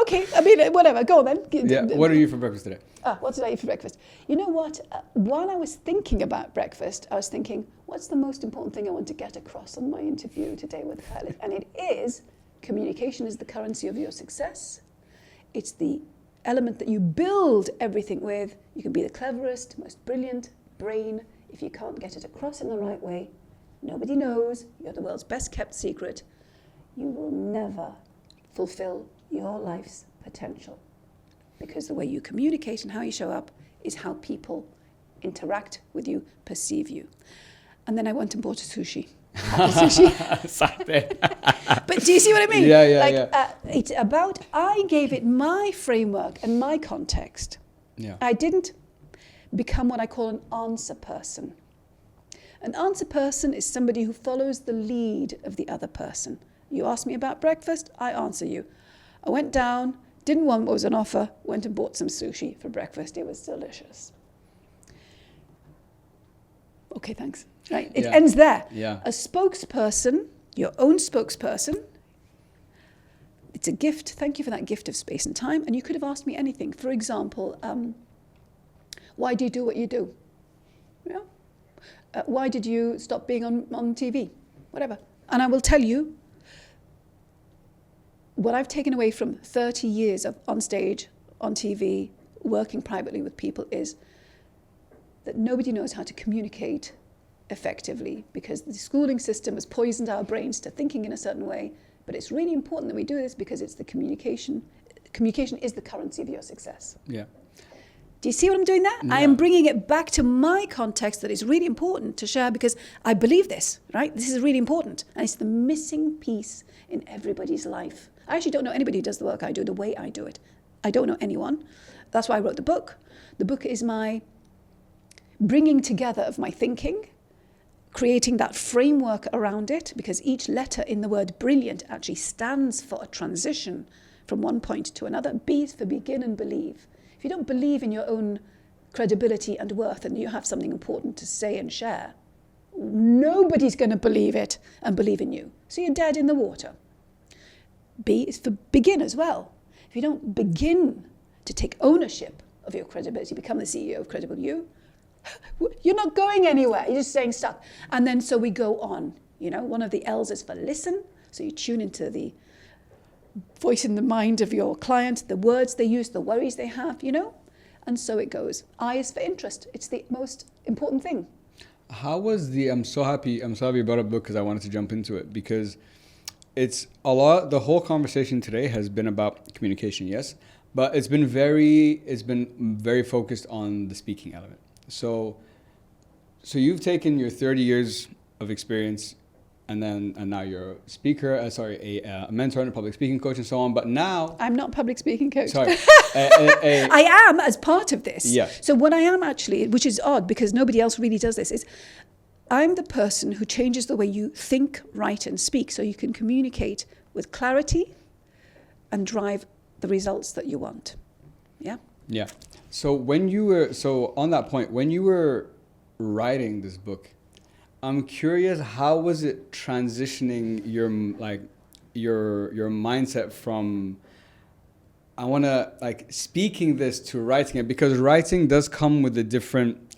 Speaker 1: Okay, I mean, whatever. Go on then.
Speaker 2: Yeah. What are you for breakfast today?
Speaker 1: What did I eat for breakfast? You know what? While I was thinking about breakfast, I was thinking, what's the most important thing I want to get across on my interview today with Khalid? And it is communication is the currency of your success. It's the element that you build everything with. You can be the cleverest, most brilliant brain. If you can't get it across in the right way, nobody knows, you're the world's best kept secret, you will never fulfill your life's potential. Because the way you communicate and how you show up is how people interact with you, perceive you. And then I went and bought a sushi. But do you see what I mean?
Speaker 2: Yeah.
Speaker 1: It's about, I gave it my framework and my context.
Speaker 2: Yeah.
Speaker 1: I didn't become what I call an answer person. An answer person is somebody who follows the lead of the other person. You ask me about breakfast, I answer you. I went down, didn't want what was on offer, went and bought some sushi for breakfast. It was delicious. Okay, thanks. Right, it ends there.
Speaker 2: Yeah.
Speaker 1: A spokesperson, your own spokesperson, it's a gift. Thank you for that gift of space and time. And you could have asked me anything. For example, why do you do what you do? Yeah. Why did you stop being on TV? Whatever. And I will tell you, what I've taken away from 30 years of on stage, on TV, working privately with people is that nobody knows how to communicate effectively because the schooling system has poisoned our brains to thinking in a certain way. But it's really important that we do this because it's the communication. Communication is the currency of your success.
Speaker 2: Yeah.
Speaker 1: Do you see what I'm doing there?
Speaker 2: Yeah.
Speaker 1: I am bringing it back to my context that is really important to share because I believe this, right? This is really important. And it's the missing piece in everybody's life. I actually don't know anybody who does the work I do the way I do it. I don't know anyone. That's why I wrote the book. The book is my bringing together of my thinking, creating that framework around it, because each letter in the word brilliant actually stands for a transition from one point to another. B is for begin and believe. If you don't believe in your own credibility and worth and you have something important to say and share, nobody's going to believe it and believe in you. So you're dead in the water. B is for begin as well. If you don't begin to take ownership of your credibility, become the CEO of Credible You, you're not going anywhere. You're just staying stuck. And then so we go on. You know, one of the L's is for listen. So you tune into the voice in the mind of your client, the words they use, the worries they have, you know? And so it goes. I is for interest. It's the most important thing.
Speaker 2: How was I'm so happy you brought up the book because I wanted to jump into it because it's a lot, the whole conversation today has been about communication, yes, but it's been very focused on the speaking element. So you've taken your 30 years of experience and now you're a speaker, a mentor and a public speaking coach and so on. But now
Speaker 1: I'm not a public speaking coach.
Speaker 2: Sorry.
Speaker 1: I am as part of this.
Speaker 2: Yeah.
Speaker 1: So what I am actually, which is odd because nobody else really does this, is I'm the person who changes the way you think, write and speak so you can communicate with clarity and drive the results that you want. Yeah?
Speaker 2: Yeah. So on that point, when you were writing this book, I'm curious, how was it transitioning your mindset from I want to speaking this to writing it, because writing does come with a different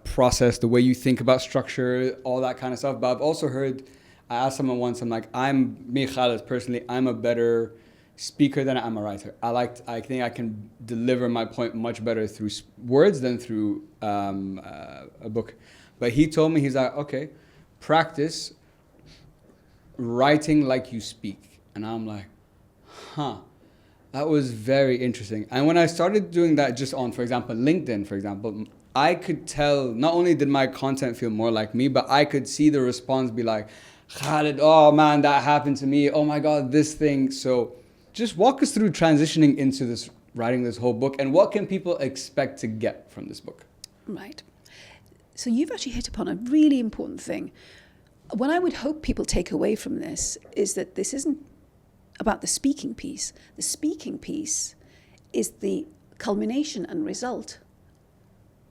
Speaker 2: process, the way you think about structure, all that kind of stuff. But I've also heard, I asked someone once, I'm like, me Khalid personally, I'm a better speaker than I'm a writer. I think I can deliver my point much better through words than through a book. But he told me, he's like, okay, practice writing like you speak. And I'm like, that was very interesting. And when I started doing that just on, for example, LinkedIn, for example, I could tell, not only did my content feel more like me, but I could see the response be like, Khalid, oh man, that happened to me. Oh my God, this thing. So just walk us through transitioning into this, writing this whole book, and what can people expect to get from this book?
Speaker 1: Right. So you've actually hit upon a really important thing. What I would hope people take away from this is that this isn't about the speaking piece. The speaking piece is the culmination and result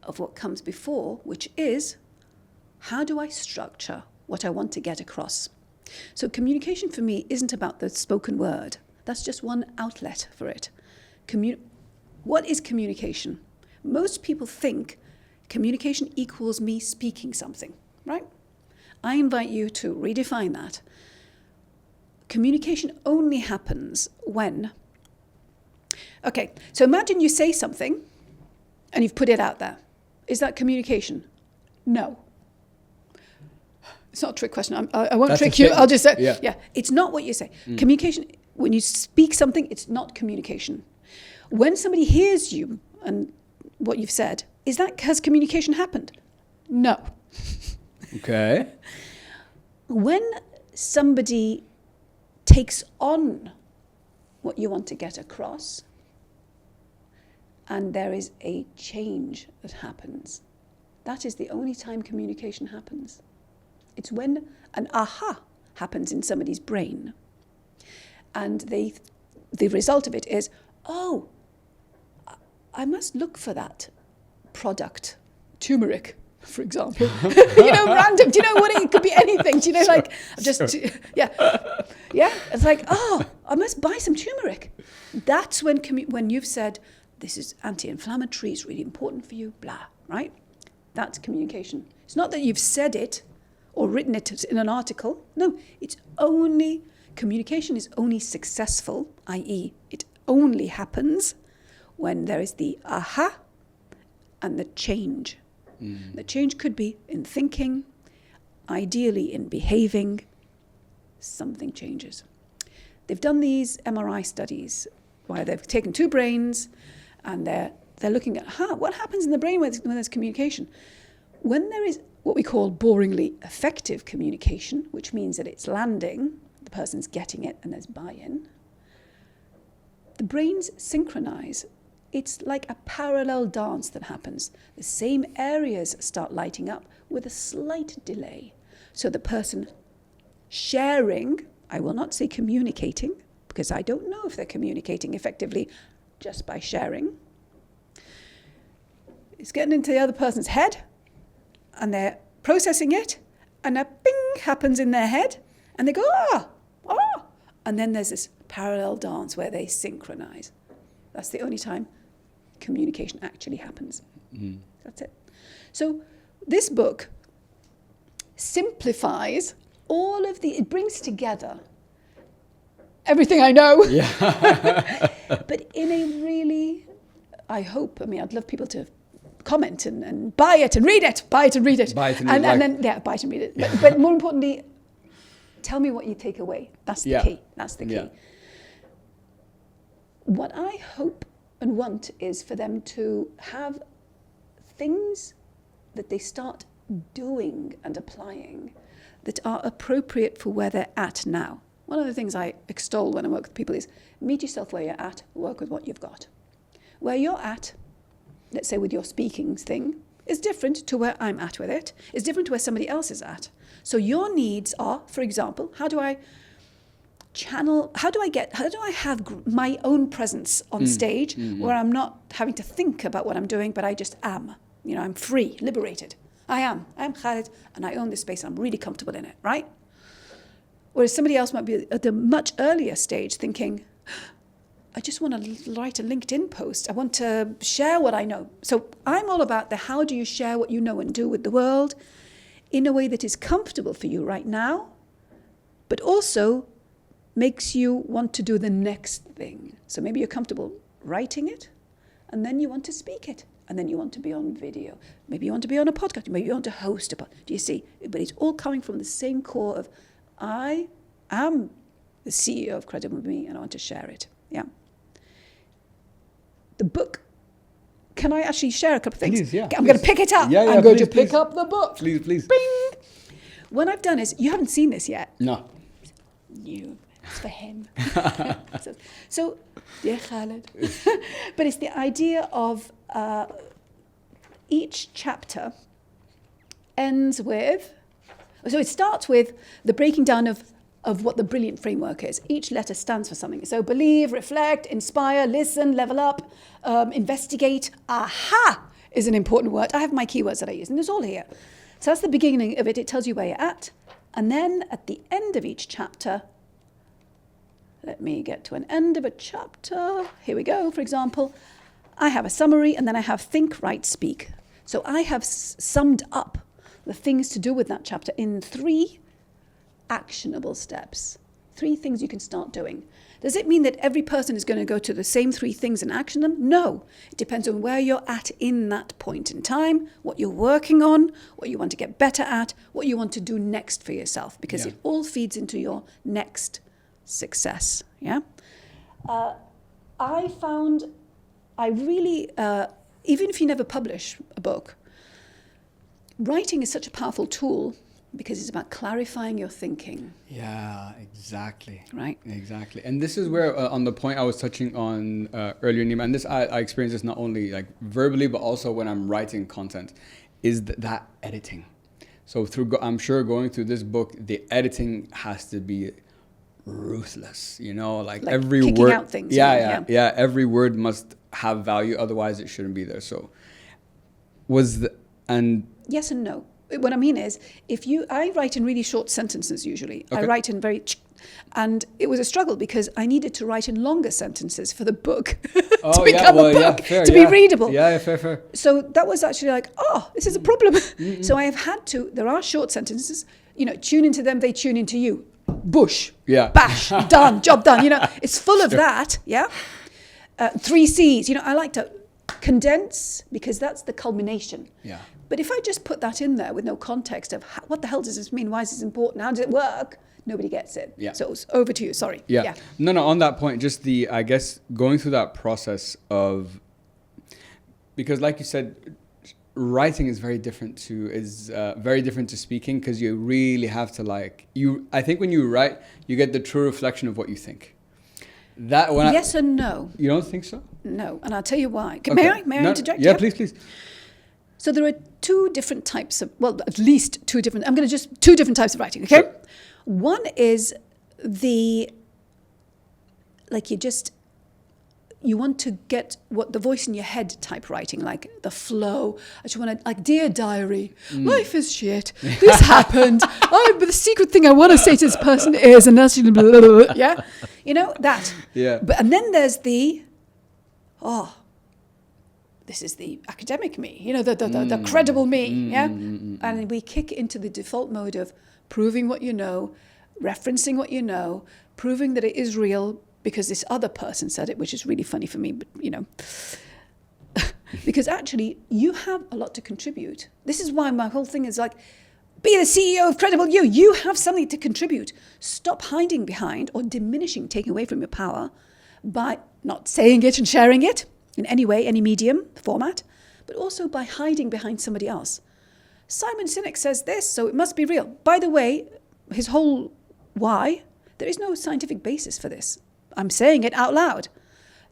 Speaker 1: of what comes before, which is, how do I structure what I want to get across? So communication for me isn't about the spoken word. That's just one outlet for it. What is communication? Most people think communication equals me speaking something, right? I invite you to redefine that. Communication only happens when... Okay, so imagine you say something and you've put it out there. Is that communication? No. It's not a trick question. I won't trick you. I'll just say, yeah, it's not what you say. Communication, when you speak something, it's not communication. When somebody hears you and what you've said, has communication happened? No.
Speaker 2: Okay.
Speaker 1: When somebody takes on what you want to get across, and there is a change that happens, that is the only time communication happens. It's when an aha happens in somebody's brain. And the result of it is, oh, I must look for that product, turmeric, for example. Random. Do you know what it could be? Anything. Do you know, like, just, yeah. It's like, oh, I must buy some turmeric. That's when you've said, this is anti-inflammatory, it's really important for you, blah, right? That's communication. It's not that you've said it or written it in an article. No, communication is only successful, i.e. it only happens when there is the aha and the change. The change could be in thinking, ideally in behaving. Something changes. They've done these MRI studies where they've taken two brains and they're looking at what happens in the brain when there's communication. When there is what we call boringly effective communication, which means that it's landing, the person's getting it, and there's buy-in, the brains synchronize. It's like a parallel dance that happens. The same areas start lighting up with a slight delay. So the person sharing, I will not say communicating, because I don't know if they're communicating effectively just by sharing. It's getting into the other person's head, and they're processing it, and a bing happens in their head, and they go, ah, and then there's this parallel dance where they synchronize. That's the only time communication actually happens. That's it. So this book simplifies it brings together everything I know. Yeah. But in a really, I'd love people to comment and buy it and read it. Buy it and read it.
Speaker 2: Buy it and
Speaker 1: buy it and read it. But more importantly, tell me what you take away. That's the key. That's the key. Yeah. What I hope and want is for them to have things that they start doing and applying that are appropriate for where they're at now. One of the things I extol when I work with people is meet yourself where you're at, work with what you've got. Where you're at, let's say with your speaking thing, is different to where I'm at with it. It's different to where somebody else is at. So your needs are, for example, how do I have my own presence on stage where I'm not having to think about what I'm doing, but I just am. I'm free, liberated. I'm Khalid, and I own this space, and I'm really comfortable in it, right? Whereas somebody else might be at a much earlier stage thinking, I just want to write a LinkedIn post. I want to share what I know. So I'm all about how do you share what you know and do with the world in a way that is comfortable for you right now, but also makes you want to do the next thing. So maybe you're comfortable writing it, and then you want to speak it, and then you want to be on video. Maybe you want to be on a podcast. Maybe you want to host a podcast. Do you see? But it's all coming from the same core of, I am the CEO of Credible Me, and I want to share it. Yeah. The book. Can I actually share a couple of things?
Speaker 2: Please, yeah.
Speaker 1: I'm going to pick it up.
Speaker 2: Yeah,
Speaker 1: I'm going to pick up the book.
Speaker 2: Please.
Speaker 1: Bing. What I've done is, you haven't seen this yet.
Speaker 2: No.
Speaker 1: It's for him. So, dear Khalid. But it's the idea of each chapter ends with, so it starts with the breaking down of what the brilliant framework is. Each letter stands for something. So believe, reflect, inspire, listen, level up, investigate. Aha is an important word. I have my keywords that I use, and it's all here. So that's the beginning of it. It tells you where you're at. And then at the end of each chapter, let me get to an end of a chapter. Here we go. For example, I have a summary and then I have think, write, speak. So I have summed up the things to do with that chapter in 3 actionable steps. 3 things you can start doing. Does it mean that every person is going to go to the same 3 things and action them? No. It depends on where you're at in that point in time, what you're working on, what you want to get better at, what you want to do next for yourself, because it all feeds into your next success. Yeah. I found I really, even if you never publish a book, writing is such a powerful tool because it's about clarifying your thinking.
Speaker 2: Yeah, exactly.
Speaker 1: Right.
Speaker 2: Exactly. And this is where, on the point I was touching on earlier, Nima, and this I experience this not only like verbally, but also when I'm writing content, is that editing. So I'm sure going through this book, the editing has to be ruthless, like every
Speaker 1: kicking
Speaker 2: word.
Speaker 1: Out things.
Speaker 2: Yeah. Every word must have value, otherwise it shouldn't be there. So
Speaker 1: yes and no. What I mean is, I write in really short sentences usually.
Speaker 2: Okay.
Speaker 1: I write in and it was a struggle because I needed to write in longer sentences for the book to become a book, to be readable.
Speaker 2: Yeah, fair.
Speaker 1: So that was actually like, this is a problem. Mm-hmm. So I have had to, there are short sentences, tune into them, they tune into you. Bush, bash, done, job done. It's full of that, 3 C's. I like to condense because that's the culmination.
Speaker 2: Yeah.
Speaker 1: But if I just put that in there with no context of what the hell does this mean? Why is this important? How does it work? Nobody gets it.
Speaker 2: Yeah.
Speaker 1: So it's over to you. Sorry.
Speaker 2: Yeah. No, on that point, just I guess going through that process of, because like you said, writing is very different to speaking, because you really have to I think when you write, you get the true reflection of what you think.
Speaker 1: Yes and no.
Speaker 2: You don't think so?
Speaker 1: No, and I'll tell you why.
Speaker 2: Okay.
Speaker 1: May I interject?
Speaker 2: Yeah, please.
Speaker 1: So there are 2 different types of, at least 2 different, 2 different types of writing, okay? Sure. One is you want to get what the voice in your head type writing, like the flow. I just want to, like, dear diary, life is shit. This happened. But the secret thing I want to say to this person is, and that's blah, blah, blah, yeah, that.
Speaker 2: Yeah.
Speaker 1: And then there's the, this is the academic me, the credible me, yeah. And we kick into the default mode of proving what you know, referencing what you know, proving that it is real, because this other person said it, which is really funny for me, but, because actually you have a lot to contribute. This is why my whole thing is like, be the CEO of Credible You. You have something to contribute. Stop hiding behind or diminishing, taking away from your power by not saying it and sharing it in any way, any medium, format, but also by hiding behind somebody else. Simon Sinek says this, so it must be real. By the way, his whole why, there is no scientific basis for this. I'm saying it out loud.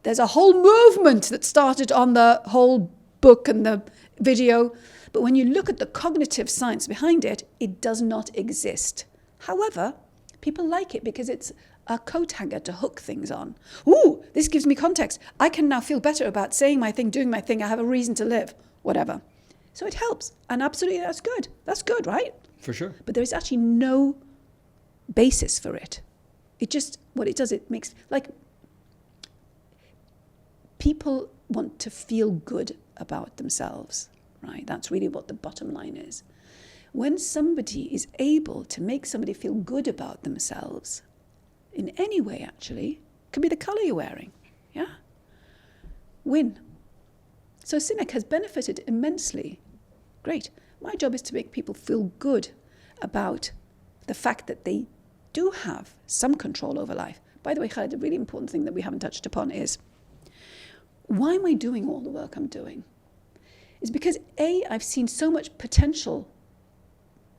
Speaker 1: There's a whole movement that started on the whole book and the video. But when you look at the cognitive science behind it, it does not exist. However, people like it because it's a coat hanger to hook things on. Ooh, this gives me context. I can now feel better about saying my thing, doing my thing. I have a reason to live, whatever. So it helps. And absolutely, that's good. That's good, right?
Speaker 2: For sure.
Speaker 1: But there is actually no basis for it. It just, what it does, it makes, people want to feel good about themselves, right? That's really what the bottom line is. When somebody is able to make somebody feel good about themselves, in any way actually, could be the colour you're wearing, yeah? Win. So Sinek has benefited immensely. Great. My job is to make people feel good about the fact that they do have some control over life. By the way, Khaled, a really important thing that we haven't touched upon is, why am I doing all the work I'm doing? It's because I've seen so much potential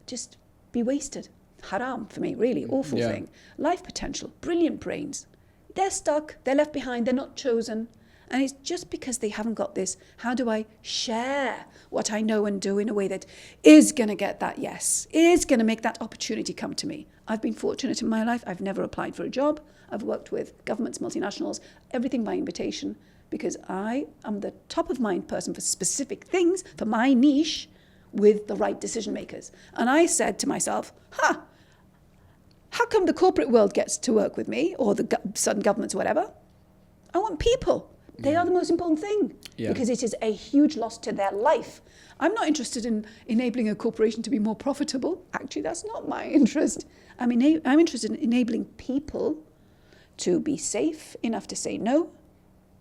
Speaker 1: just be wasted. Haram for me, really awful thing. Life potential, brilliant brains. They're stuck, they're left behind, they're not chosen. And it's just because they haven't got this, how do I share what I know and do in a way that is going to get that yes, is going to make that opportunity come to me. I've been fortunate in my life. I've never applied for a job. I've worked with governments, multinationals, everything by invitation, because I am the top of mind person for specific things, for my niche, with the right decision makers. And I said to myself, how come the corporate world gets to work with me, or the certain governments or whatever? I want people. They are the most important thing, because it is a huge loss to their life. I'm not interested in enabling a corporation to be more profitable. Actually, that's not my interest. I'm interested in enabling people to be safe enough to say no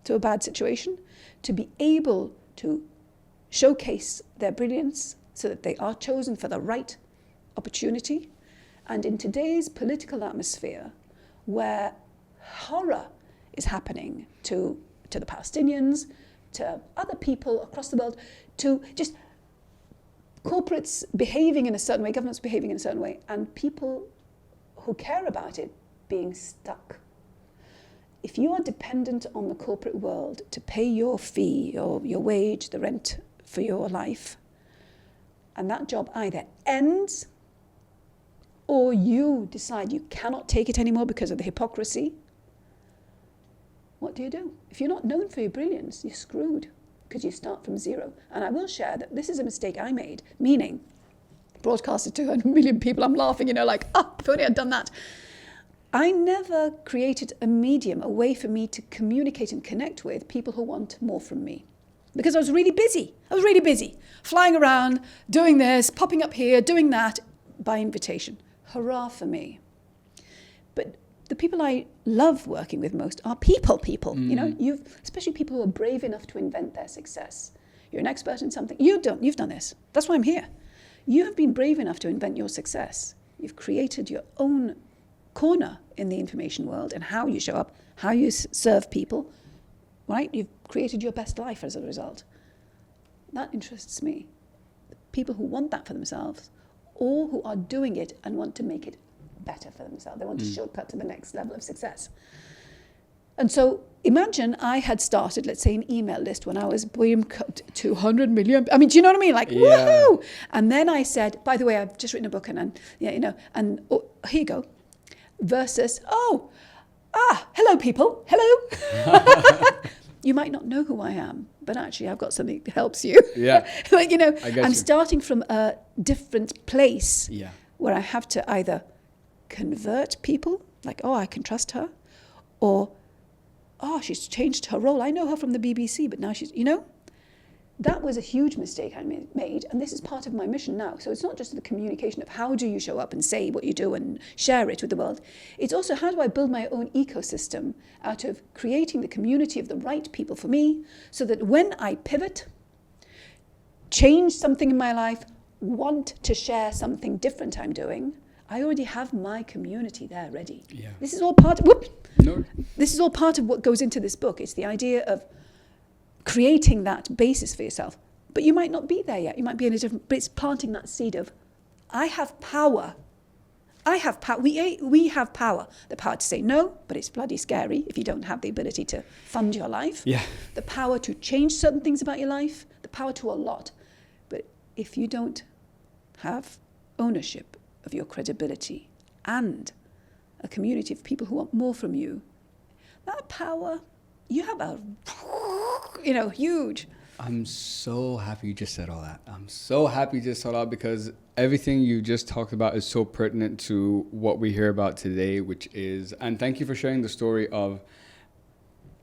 Speaker 1: to a bad situation, to be able to showcase their brilliance so that they are chosen for the right opportunity. And in today's political atmosphere, where horror is happening to the Palestinians, to other people across the world, to just corporates behaving in a certain way, governments behaving in a certain way, and people who care about it being stuck. If you are dependent on the corporate world to pay your fee or your wage, the rent for your life, and that job either ends or you decide you cannot take it anymore because of the hypocrisy, what do you do? If you're not known for your brilliance, you're screwed, because you start from zero. And I will share that this is a mistake I made, meaning broadcasted to 200 million people. I'm laughing, like, if only I'd done that. I never created a medium, a way for me to communicate and connect with people who want more from me. Because I was really busy. Flying around, doing this, popping up here, doing that, by invitation. Hurrah for me. But the people I love working with most are people. Especially people who are brave enough to invent their success. You're an expert in something. You've done this. That's why I'm here. You have been brave enough to invent your success. You've created your own corner in the information world and how you show up, how you serve people, right? You've created your best life as a result. That interests me. People who want that for themselves, or who are doing it and want to make it better for themselves. They want to shortcut to the next level of success. And so imagine I had started, let's say, an email list when I was 200 million. Do you know what I mean? Woohoo! And then I said, by the way, I've just written a book and here you go. Versus, hello people, hello. You might not know who I am, but actually I've got something that helps you.
Speaker 2: Yeah.
Speaker 1: I'm starting from a different place where I have to either convert people, I can trust her, or, she's changed her role. I know her from the BBC, but now she's, that was a huge mistake I made, and this is part of my mission now. So it's not just the communication of how do you show up and say what you do and share it with the world. It's also how do I build my own ecosystem out of creating the community of the right people for me, so that when I pivot, change something in my life, want to share something different I'm doing, I already have my community there ready.
Speaker 2: Yeah.
Speaker 1: This is all part of what goes into this book. It's the idea of creating that basis for yourself. But you might not be there yet. You might be in a different, but it's planting that seed of, I have power. We have power. The power to say no, but it's bloody scary if you don't have the ability to fund your life.
Speaker 2: Yeah.
Speaker 1: The power to change certain things about your life. The power to a lot. But if you don't have ownership of your credibility and a community of people who want more from you, that power, you have a, huge.
Speaker 2: I'm so happy you just said all that. I'm so happy you just said all that, because everything you just talked about is so pertinent to what we hear about today, which is, and thank you for sharing the story of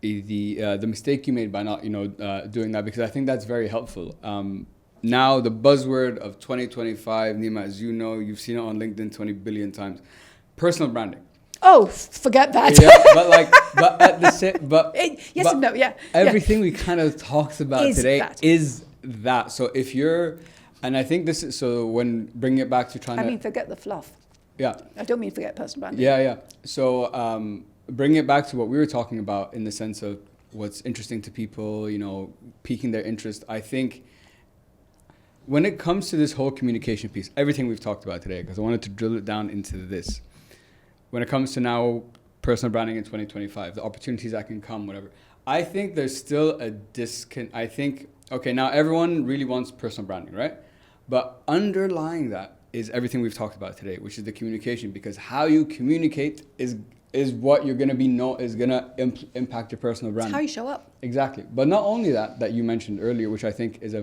Speaker 2: the mistake you made by not, doing that, because I think that's very helpful. Now, the buzzword of 2025, Nima, as you know, you've seen it on LinkedIn 20 billion times, personal branding.
Speaker 1: Oh, forget that.
Speaker 2: Yeah, but at the same,
Speaker 1: yes and no, yeah.
Speaker 2: Everything we kind of talked about today is that. So if you're, and I think this is, so when bringing it back to
Speaker 1: forget the fluff.
Speaker 2: Yeah.
Speaker 1: I don't mean forget personal branding.
Speaker 2: Yeah. So bringing it back to what we were talking about in the sense of what's interesting to people, piquing their interest. I think when it comes to this whole communication piece, everything we've talked about today, because I wanted to drill it down into this. When it comes to now personal branding in 2025, the opportunities that can come, whatever, I think there's still a disconnect. I think, okay, now everyone really wants personal branding, right? But underlying that is everything we've talked about today, which is the communication, because how you communicate is what you're going to be is going to impact your personal branding.
Speaker 1: It's how you show up.
Speaker 2: Exactly. But not only that you mentioned earlier, which I think is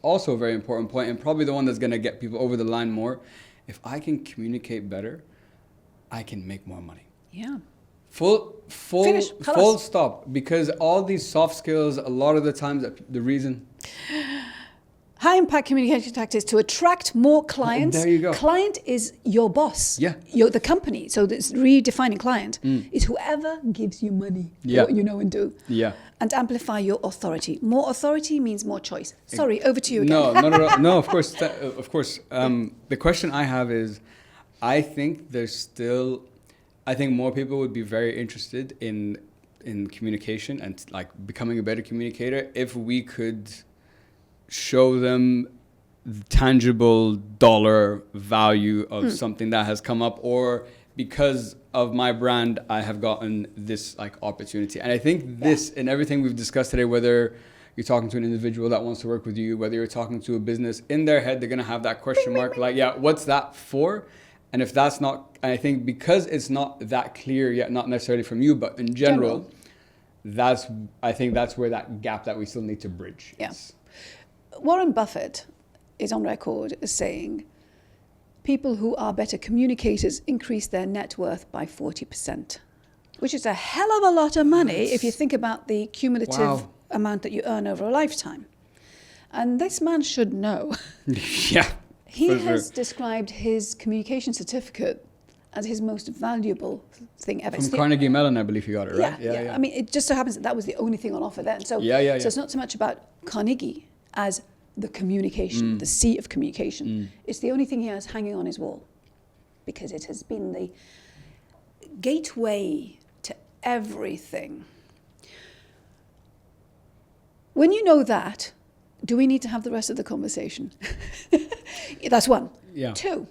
Speaker 2: also a very important point, and probably the one that's going to get people over the line more. If I can communicate better, I can make more money.
Speaker 1: Yeah.
Speaker 2: Finish.
Speaker 1: Tell
Speaker 2: Full
Speaker 1: us.
Speaker 2: stop. Because all these soft skills, a lot of the times, the reason.
Speaker 1: High impact communication tactics to attract more clients.
Speaker 2: There you go.
Speaker 1: Client is your boss.
Speaker 2: Yeah.
Speaker 1: You're the company. So this redefining client is whoever gives you money for
Speaker 2: Yeah.
Speaker 1: what you know and do.
Speaker 2: Yeah.
Speaker 1: And amplify your authority. More authority means more choice. Sorry, over to you again.
Speaker 2: No, of course. Of course. The question I have is, I think more people would be very interested in communication and like becoming a better communicator if we could show them the tangible dollar value of something that has come up, or because of my brand, I have gotten this like opportunity. And I think this and everything we've discussed today, whether you're talking to an individual that wants to work with you, whether you're talking to a business, in their head, they're going to have that question mark, like, yeah, what's that for? And if that's not, I think because it's not that clear yet, not necessarily from you, but in general. I think that's where that gap that we still need to bridge is.
Speaker 1: Warren Buffett is on record as saying people who are better communicators increase their net worth by 40%, which is a hell of a lot of money if you think about the cumulative amount that you earn over a lifetime. And this man should know.
Speaker 2: Yeah.
Speaker 1: He has described his communication certificate as his most valuable thing ever.
Speaker 2: From Carnegie Mellon, I believe you got it, right?
Speaker 1: Yeah. I mean, it just so happens that was the only thing on offer then. So, so it's not so much about Carnegie as the communication, the sea of communication. It's the only thing he has hanging on his wall because it has been the gateway to everything. When you know that, do we need to have the rest of the conversation? That's one.
Speaker 2: Yeah.
Speaker 1: Two,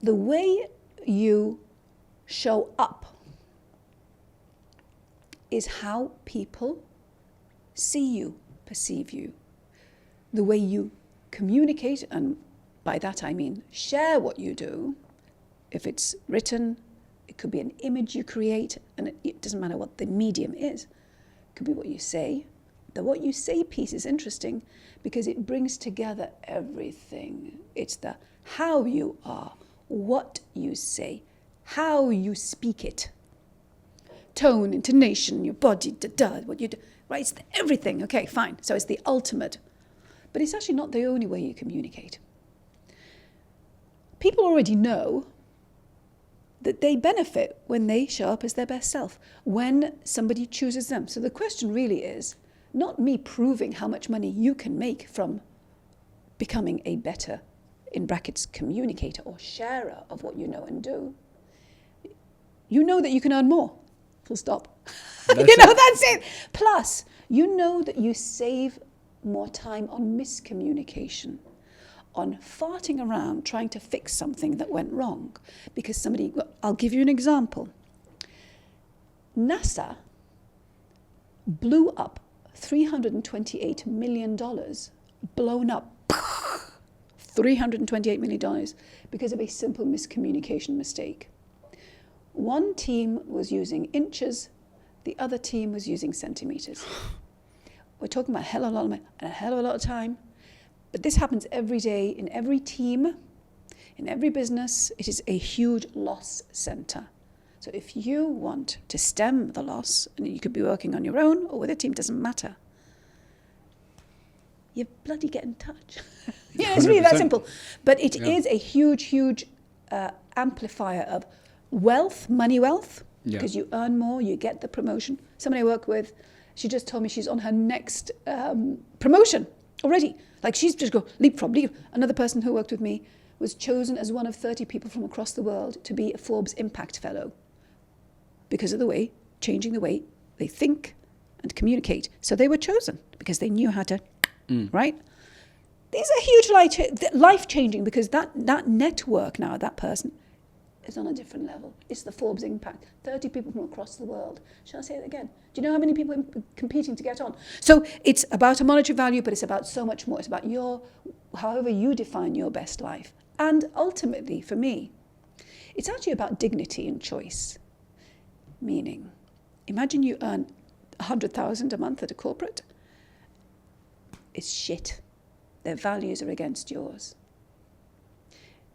Speaker 1: the way you show up is how people see you, perceive you. The way you communicate, and by that I mean share what you do. If it's written, it could be an image you create, and it doesn't matter what the medium is. It could be what you say. The what you say piece is interesting because it brings together everything. It's the how you are, what you say, how you speak it. Tone, intonation, your body, what you do. Right, it's everything. Okay, fine. So it's the ultimate. But it's actually not the only way you communicate. People already know that they benefit when they show up as their best self, when somebody chooses them. So the question really is not me proving how much money you can make from becoming a better, in brackets, communicator or sharer of what you know and do. You know that you can earn more. Full stop. That's it. Plus, you know that you save more time on miscommunication, on farting around trying to fix something that went wrong. Because I'll give you an example. NASA blew up $328 million, blown up $328 million because of a simple miscommunication mistake. One team was using inches, the other team was using centimeters. We're talking about a hell of a lot of money and a hell of a lot of time. But this happens every day in every team, in every business. It is a huge loss center. So if you want to stem the loss, and you could be working on your own or with a team, doesn't matter. You bloody get in touch. Yeah, it's really that simple. But it is a huge, huge amplifier of wealth, money wealth, because you earn more, you get the promotion. Somebody I work with, she just told me she's on her next promotion already. Like she's just go leapfrog. Another person who worked with me was chosen as one of 30 people from across the world to be a Forbes Impact Fellow because of changing the way they think and communicate. So they were chosen because they knew how to, right? These are huge life-changing because that network now, that person, is on a different level. It's the Forbes Impact. 30 people from across the world. Shall I say it again? Do you know how many people are competing to get on? So it's about a monetary value, but it's about so much more. It's about however you define your best life. And ultimately, for me, it's actually about dignity and choice. Meaning, imagine you earn $100,000 a month at a corporate. It's shit. Their values are against yours.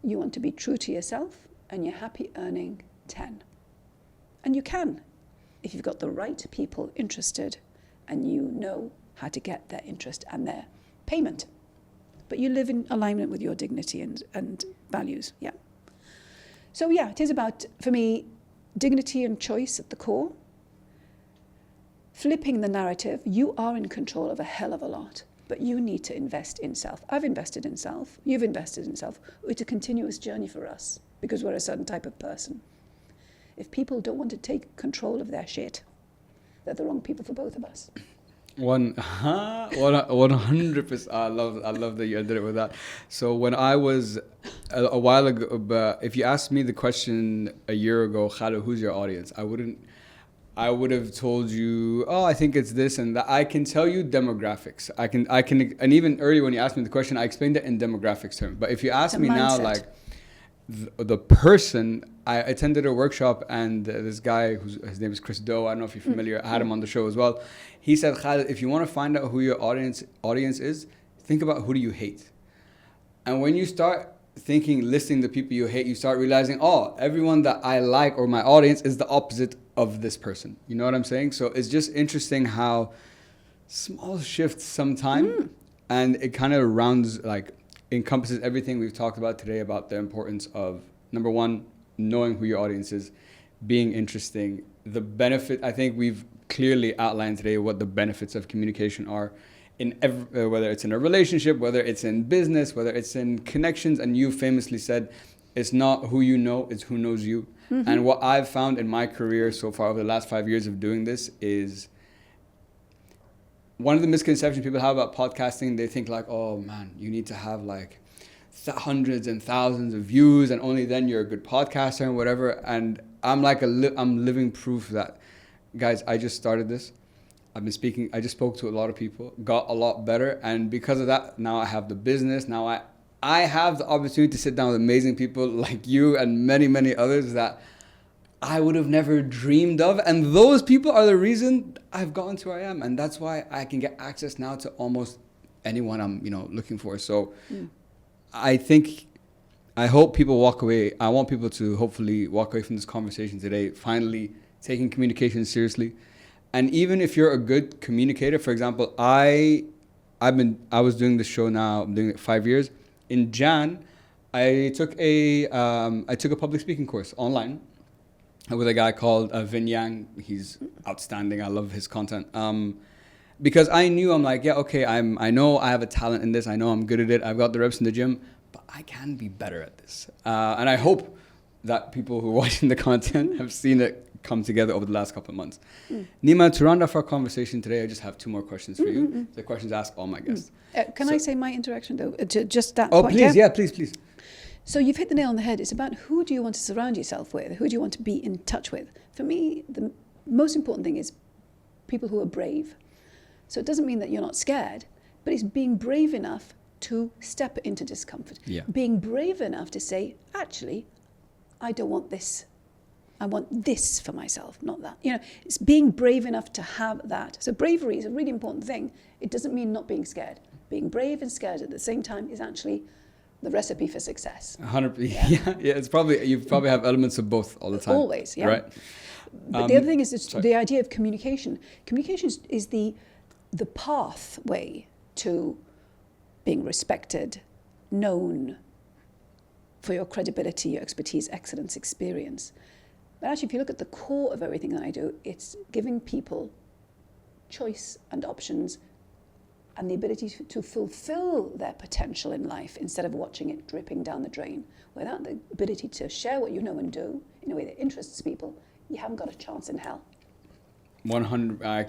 Speaker 1: You want to be true to yourself. and you're happy earning 10. And you can, if you've got the right people interested and you know how to get their interest and their payment. But you live in alignment with your dignity and values, yeah. So yeah, it is about, for me, dignity and choice at the core. Flipping the narrative, you are in control of a hell of a lot, but you need to invest in self. I've invested in self, you've invested in self. It's a continuous journey for us because we're a certain type of person. If people don't want to take control of their shit, they're the wrong people for both of us.
Speaker 2: 100%. I love that you ended it with that. So when I was a while ago, but if you asked me the question a year ago, Khaled, who's your audience? I would have told you, oh, I think it's this and that. I can tell you demographics. I can, and even earlier when you asked me the question, I explained it in demographics terms. But if you ask me now, like the person, I attended a workshop and this guy, his name is Chris Doe, I don't know if you're familiar, I had him on the show as well. He said, Khaled, if you want to find out who your audience is, think about who do you hate. And when you start listing the people you hate, you start realizing, oh, everyone that I like or my audience is the opposite of this person. You know what I'm saying? So it's just interesting how small shifts sometime and it kind of encompasses everything we've talked about today about the importance of, number one, knowing who your audience is, being interesting. The benefit, I think we've clearly outlined today what the benefits of communication are in whether it's in a relationship, whether it's in business, whether it's in connections. And you famously said, it's not who you know, it's who knows you. Mm-hmm. And what I've found in my career so far over the last 5 years of doing this is one of the misconceptions people have about podcasting. They think like, oh man, you need to have like hundreds and thousands of views and only then you're a good podcaster and whatever. And I'm like I'm living proof that, guys, I just started this. I've been speaking, I just spoke to a lot of people, got a lot better. And because of that, now I have the business. Now I have the opportunity to sit down with amazing people like you and many, many others that I would have never dreamed of. And those people are the reason I've gotten to where I am. And that's why I can get access now to almost anyone I'm, looking for. So I hope people walk away. I want people to hopefully walk away from this conversation today, finally taking communication seriously. And even if you're a good communicator, for example, I was doing this show now, I'm doing it 5 years. In Jan, I took a public speaking course online with a guy called Vin Yang. He's outstanding. I love his content. Because I knew, I'm like, yeah, okay, I know I have a talent in this. I know I'm good at it. I've got the reps in the gym, but I can be better at this. And I hope that people who are watching the content have seen it come together over the last couple of months. Nima, to round off our conversation today, I just have 2 more questions for you. The questions I ask all my guests.
Speaker 1: Can I say my interaction though? Just that
Speaker 2: point. Oh,
Speaker 1: point,
Speaker 2: please, yeah, please.
Speaker 1: So you've hit the nail on the head. It's about who do you want to surround yourself with? Who do you want to be in touch with? For me, the most important thing is people who are brave. So it doesn't mean that you're not scared, but it's being brave enough to step into discomfort. Yeah. Being brave enough to say, actually, I don't want this. I want this for myself, not that. It's being brave enough to have that. So bravery is a really important thing. It doesn't mean not being scared. Being brave and scared at the same time is actually the recipe for success.
Speaker 2: 100%. Yeah. It's probably, you probably have elements of both all the time.
Speaker 1: Always, yeah.
Speaker 2: Right.
Speaker 1: But the other thing is the idea of communication. Communication is the pathway to being respected, known for your credibility, your expertise, excellence, experience. But actually, if you look at the core of everything that I do, it's giving people choice and options and the ability to fulfill their potential in life instead of watching it dripping down the drain. Without the ability to share what you know and do in a way that interests people, you haven't got a chance in hell.
Speaker 2: 100. I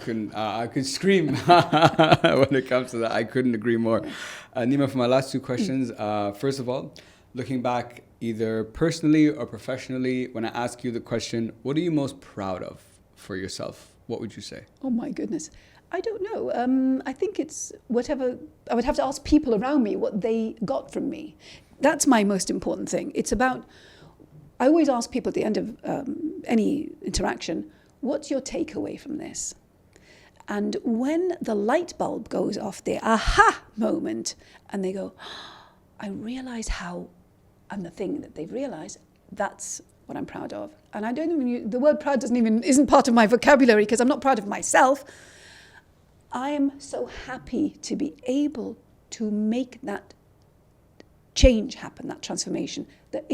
Speaker 2: could scream when it comes to that. I couldn't agree more. Nima, for my last 2 questions, first of all, looking back either personally or professionally, when I ask you the question, what are you most proud of for yourself? What would you say?
Speaker 1: Oh my goodness. I don't know. I think it's whatever. I would have to ask people around me what they got from me. That's my most important thing. It's about, I always ask people at the end of any interaction, what's your takeaway from this? And when the light bulb goes off, the aha moment, and they go, I realize how, and the thing that they've realized, That's what I'm proud of. And I don't even the word proud isn't part of my vocabulary because I'm not proud of myself. I am so happy to be able to make that change happen, that transformation.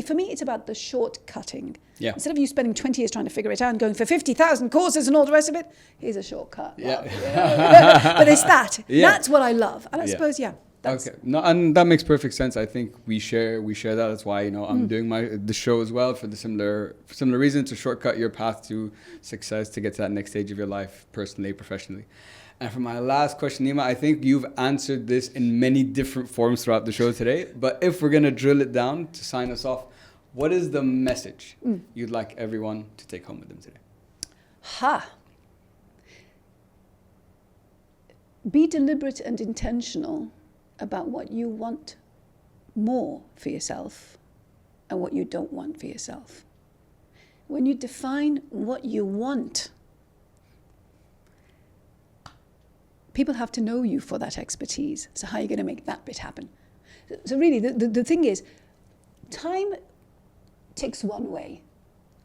Speaker 1: For me, it's about the shortcutting.
Speaker 2: Yeah.
Speaker 1: Instead of you spending 20 years trying to figure it out and going for 50,000 courses and all the rest of it, here's a shortcut.
Speaker 2: Yeah.
Speaker 1: But it's that.
Speaker 2: Yeah.
Speaker 1: That's what I love. And I suppose, that's
Speaker 2: okay. No, and that makes perfect sense. I think we share that. That's why, I'm doing the show as well for the similar reason, to shortcut your path to success, to get to that next stage of your life, personally, professionally. And for my last question, Nima, I think you've answered this in many different forms throughout the show today. But if we're going to drill it down to sign us off, what is the message you'd like everyone to take home with them today?
Speaker 1: Be deliberate and intentional about what you want more for yourself and what you don't want for yourself. When you define what you want, people have to know you for that expertise. So how are you going to make that bit happen? So really, the thing is, time ticks one way,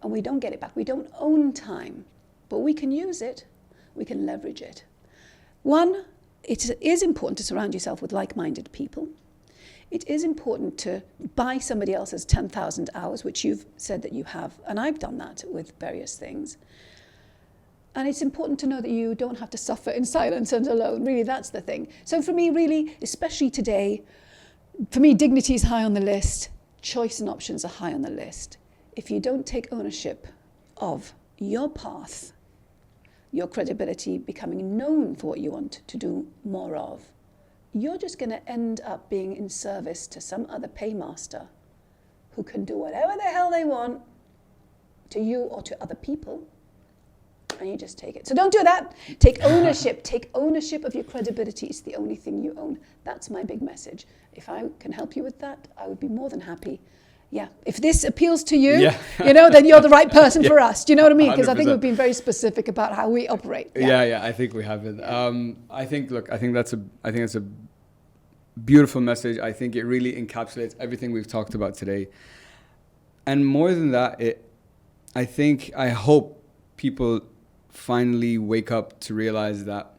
Speaker 1: and we don't get it back. We don't own time, but we can use it. We can leverage it. One, it is important to surround yourself with like-minded people. It is important to buy somebody else's 10,000 hours, which you've said that you have, and I've done that with various things. And it's important to know that you don't have to suffer in silence and alone. Really, that's the thing. So for me, really, especially today, for me, dignity is high on the list. Choice and options are high on the list. If you don't take ownership of your path, your credibility, becoming known for what you want to do more of, you're just going to end up being in service to some other paymaster who can do whatever the hell they want to you or to other people. And you just take it. So don't do that. Take ownership. Take ownership of your credibility. It's the only thing you own. That's my big message. If I can help you with that, I would be more than happy. Yeah. If this appeals to you, then you're the right person for us. Do you know what I mean? Because I think we've been very specific about how we operate.
Speaker 2: Yeah, I think we have it. I think that's a beautiful message. I think it really encapsulates everything we've talked about today. And more than that, I hope people finally wake up to realize that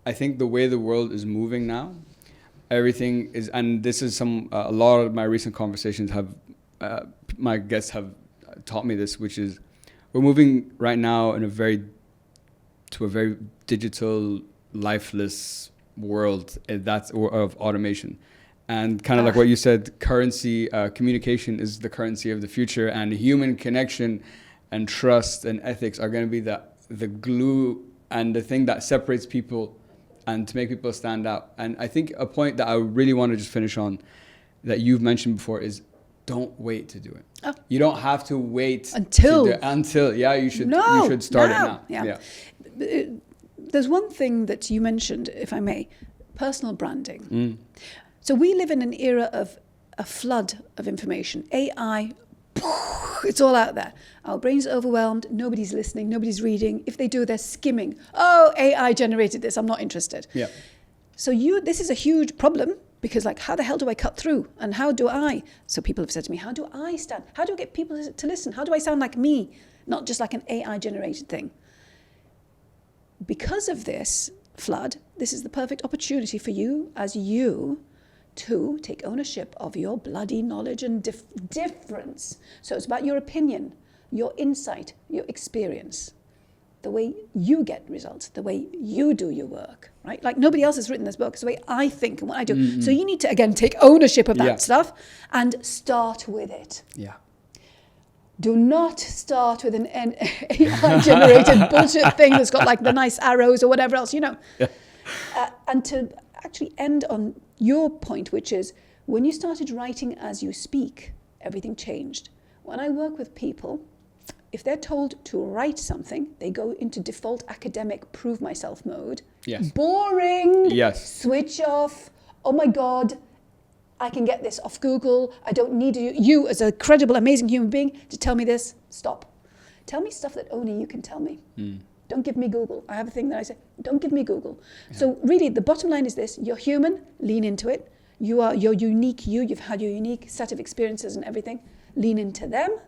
Speaker 2: I think the way the world is moving now, everything is, and this is a lot of my recent conversations my guests have taught me this, which is we're moving right now to a very digital, lifeless world of automation. And kind of like what you said, communication is the currency of the future, and human connection and trust and ethics are going to be the glue and the thing that separates people and to make people stand out. And I think a point that I really want to just finish on that you've mentioned before is don't wait to do it. Oh. You don't have to wait
Speaker 1: until
Speaker 2: you should start it now.
Speaker 1: Yeah. There's one thing that you mentioned, if I may, personal branding. So we live in an era of a flood of information. AI, it's all out there. Our brains are overwhelmed. Nobody's listening. Nobody's reading. If they do, they're skimming. Oh, AI generated this. I'm not interested.
Speaker 2: Yeah.
Speaker 1: So this is a huge problem because, how the hell do I cut through? And how do I? So people have said to me, how do I stand? How do I get people to listen? How do I sound like me, not just like an AI generated thing? Because of this flood, this is the perfect opportunity for you to take ownership of your bloody knowledge and difference. So it's about your opinion, your insight, your experience, the way you get results, the way you do your work, right? Like nobody else has written this book. It's the way I think and what I do. Mm-hmm. So you need to, again, take ownership of that stuff and start with it.
Speaker 2: Yeah.
Speaker 1: Do not start with an AI-generated bullshit thing that's got the nice arrows or whatever else, Yeah. And to actually end on your point, which is when you started writing as you speak, everything changed. When I work with people, if they're told to write something, they go into default academic prove myself mode.
Speaker 2: Yes.
Speaker 1: Boring.
Speaker 2: Yes.
Speaker 1: Switch off. Oh my God, I can get this off Google. I don't need you as a credible, amazing human being to tell me this. Stop. Tell me stuff that only you can tell me. Don't give me Google. I have a thing that I say, don't give me Google. Yeah. So really the bottom line is this, you're human, lean into it. You're unique you've had your unique set of experiences and everything. Lean into them,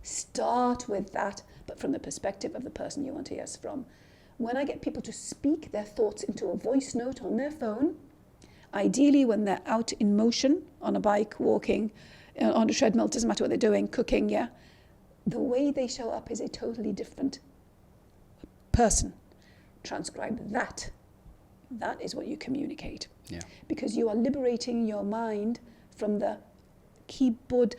Speaker 1: Start with that, but from the perspective of the person you want to hear from. When I get people to speak their thoughts into a voice note on their phone, ideally when they're out in motion, on a bike, walking, on a treadmill, doesn't matter what they're doing, cooking, yeah, the way they show up is a totally different person. Transcribe that. That is what you communicate.
Speaker 2: Yeah.
Speaker 1: Because you are liberating your mind from the keyboard,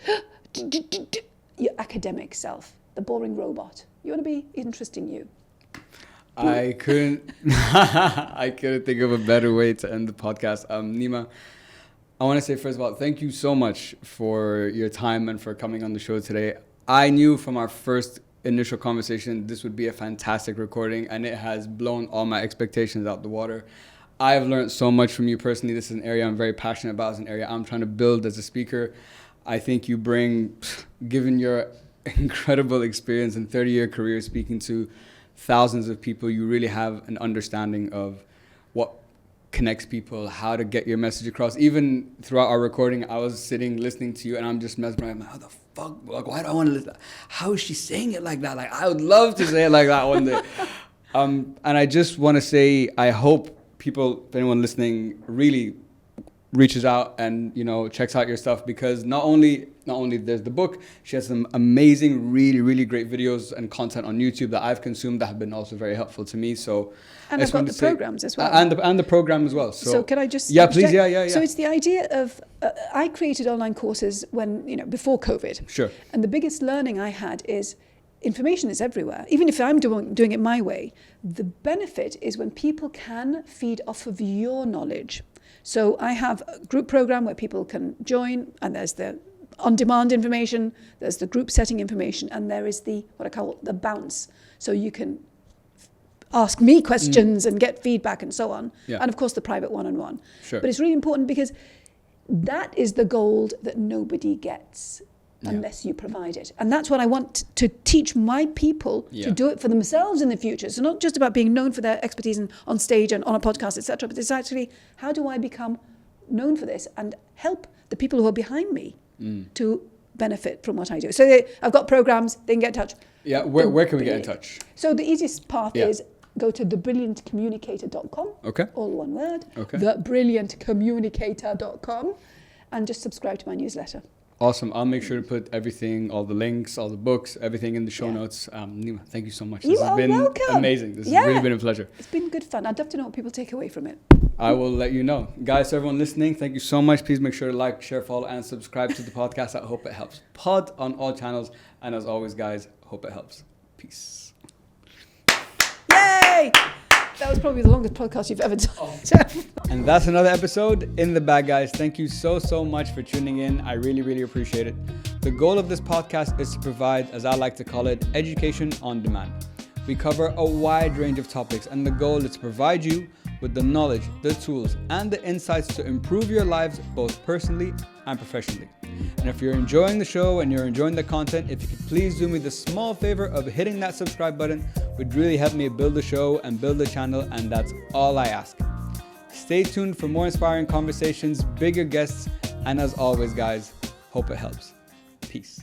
Speaker 1: your academic self, the boring robot. You want to be interesting you.
Speaker 2: I couldn't think of a better way to end the podcast. Nima, I want to say first of all, thank you so much for your time and for coming on the show today. I knew from our first initial conversation this would be a fantastic recording, and it has blown all my expectations out the water. I've learned so much from you personally. This is an area I'm very passionate about. It's an area I'm trying to build as a speaker. I think you bring, given your incredible experience and 30-year career speaking to thousands of people, you really have an understanding of what connects people, how to get your message across. Even throughout our recording, I was sitting listening to you and I'm just mesmerized. I'm like, how the fuck? Like, why do I want to listen? How is she saying it like that? Like, I would love to say it like that one day. And I just want to say, I hope people, if anyone listening, really reaches out and, you know, checks out your stuff, because not only there's the book, she has some amazing, really, really great videos and content on YouTube that I've consumed that have been also very helpful to me. So,
Speaker 1: and I've got the programs as well.
Speaker 2: And the program as well. So
Speaker 1: can I just...
Speaker 2: Yeah, please, yeah.
Speaker 1: So it's the idea of... I created online courses before COVID.
Speaker 2: Sure.
Speaker 1: And the biggest learning I had is information is everywhere. Even if I'm doing it my way, the benefit is when people can feed off of your knowledge. So I have a group program where people can join, and there's the on-demand information, there's the group setting information, and there is the, what I call the bounce. So you can ask me questions and get feedback and so on.
Speaker 2: Yeah.
Speaker 1: And of course the private one-on-one.
Speaker 2: Sure.
Speaker 1: But it's really important because that is the gold that nobody gets unless you provide it. And that's what I want to teach my people to do it for themselves in the future. So not just about being known for their expertise and on stage and on a podcast, etc., but it's actually, how do I become known for this and help the people who are behind me to benefit from what I do? So I've got programs, they can get in touch.
Speaker 2: Yeah, where can we get in touch?
Speaker 1: So the easiest path is go to thebrilliantcommunicator.com.
Speaker 2: Okay.
Speaker 1: All one word.
Speaker 2: Okay.
Speaker 1: Thebrilliantcommunicator.com, and just subscribe to my newsletter.
Speaker 2: Awesome. I'll make sure to put everything, all the links, all the books, everything in the show notes. Nima, thank you so much.
Speaker 1: You
Speaker 2: This has
Speaker 1: are
Speaker 2: been
Speaker 1: welcome.
Speaker 2: amazing. This has really been a pleasure.
Speaker 1: It's been good fun. I'd love to know what people take away from it.
Speaker 2: I will let you know. Guys, to everyone listening, thank you so much. Please make sure to like, share, follow, and subscribe to the podcast. I hope it helps. Pod on all channels. And as always, guys, hope it helps. Peace.
Speaker 1: Yay! That was probably the longest podcast you've ever done.
Speaker 2: And that's another episode in the bag, guys. Thank you so much for tuning in. I really, really appreciate it. The goal of this podcast is to provide, as I like to call it, education on demand. We cover a wide range of topics, and the goal is to provide you with the knowledge, the tools, and the insights to improve your lives both personally and professionally. And if you're enjoying the show and you're enjoying the content, if you could please do me the small favor of hitting that subscribe button, would really help me build the show and build the channel, and that's all I ask. Stay tuned for more inspiring conversations, bigger guests, and as always, guys, hope it helps. Peace.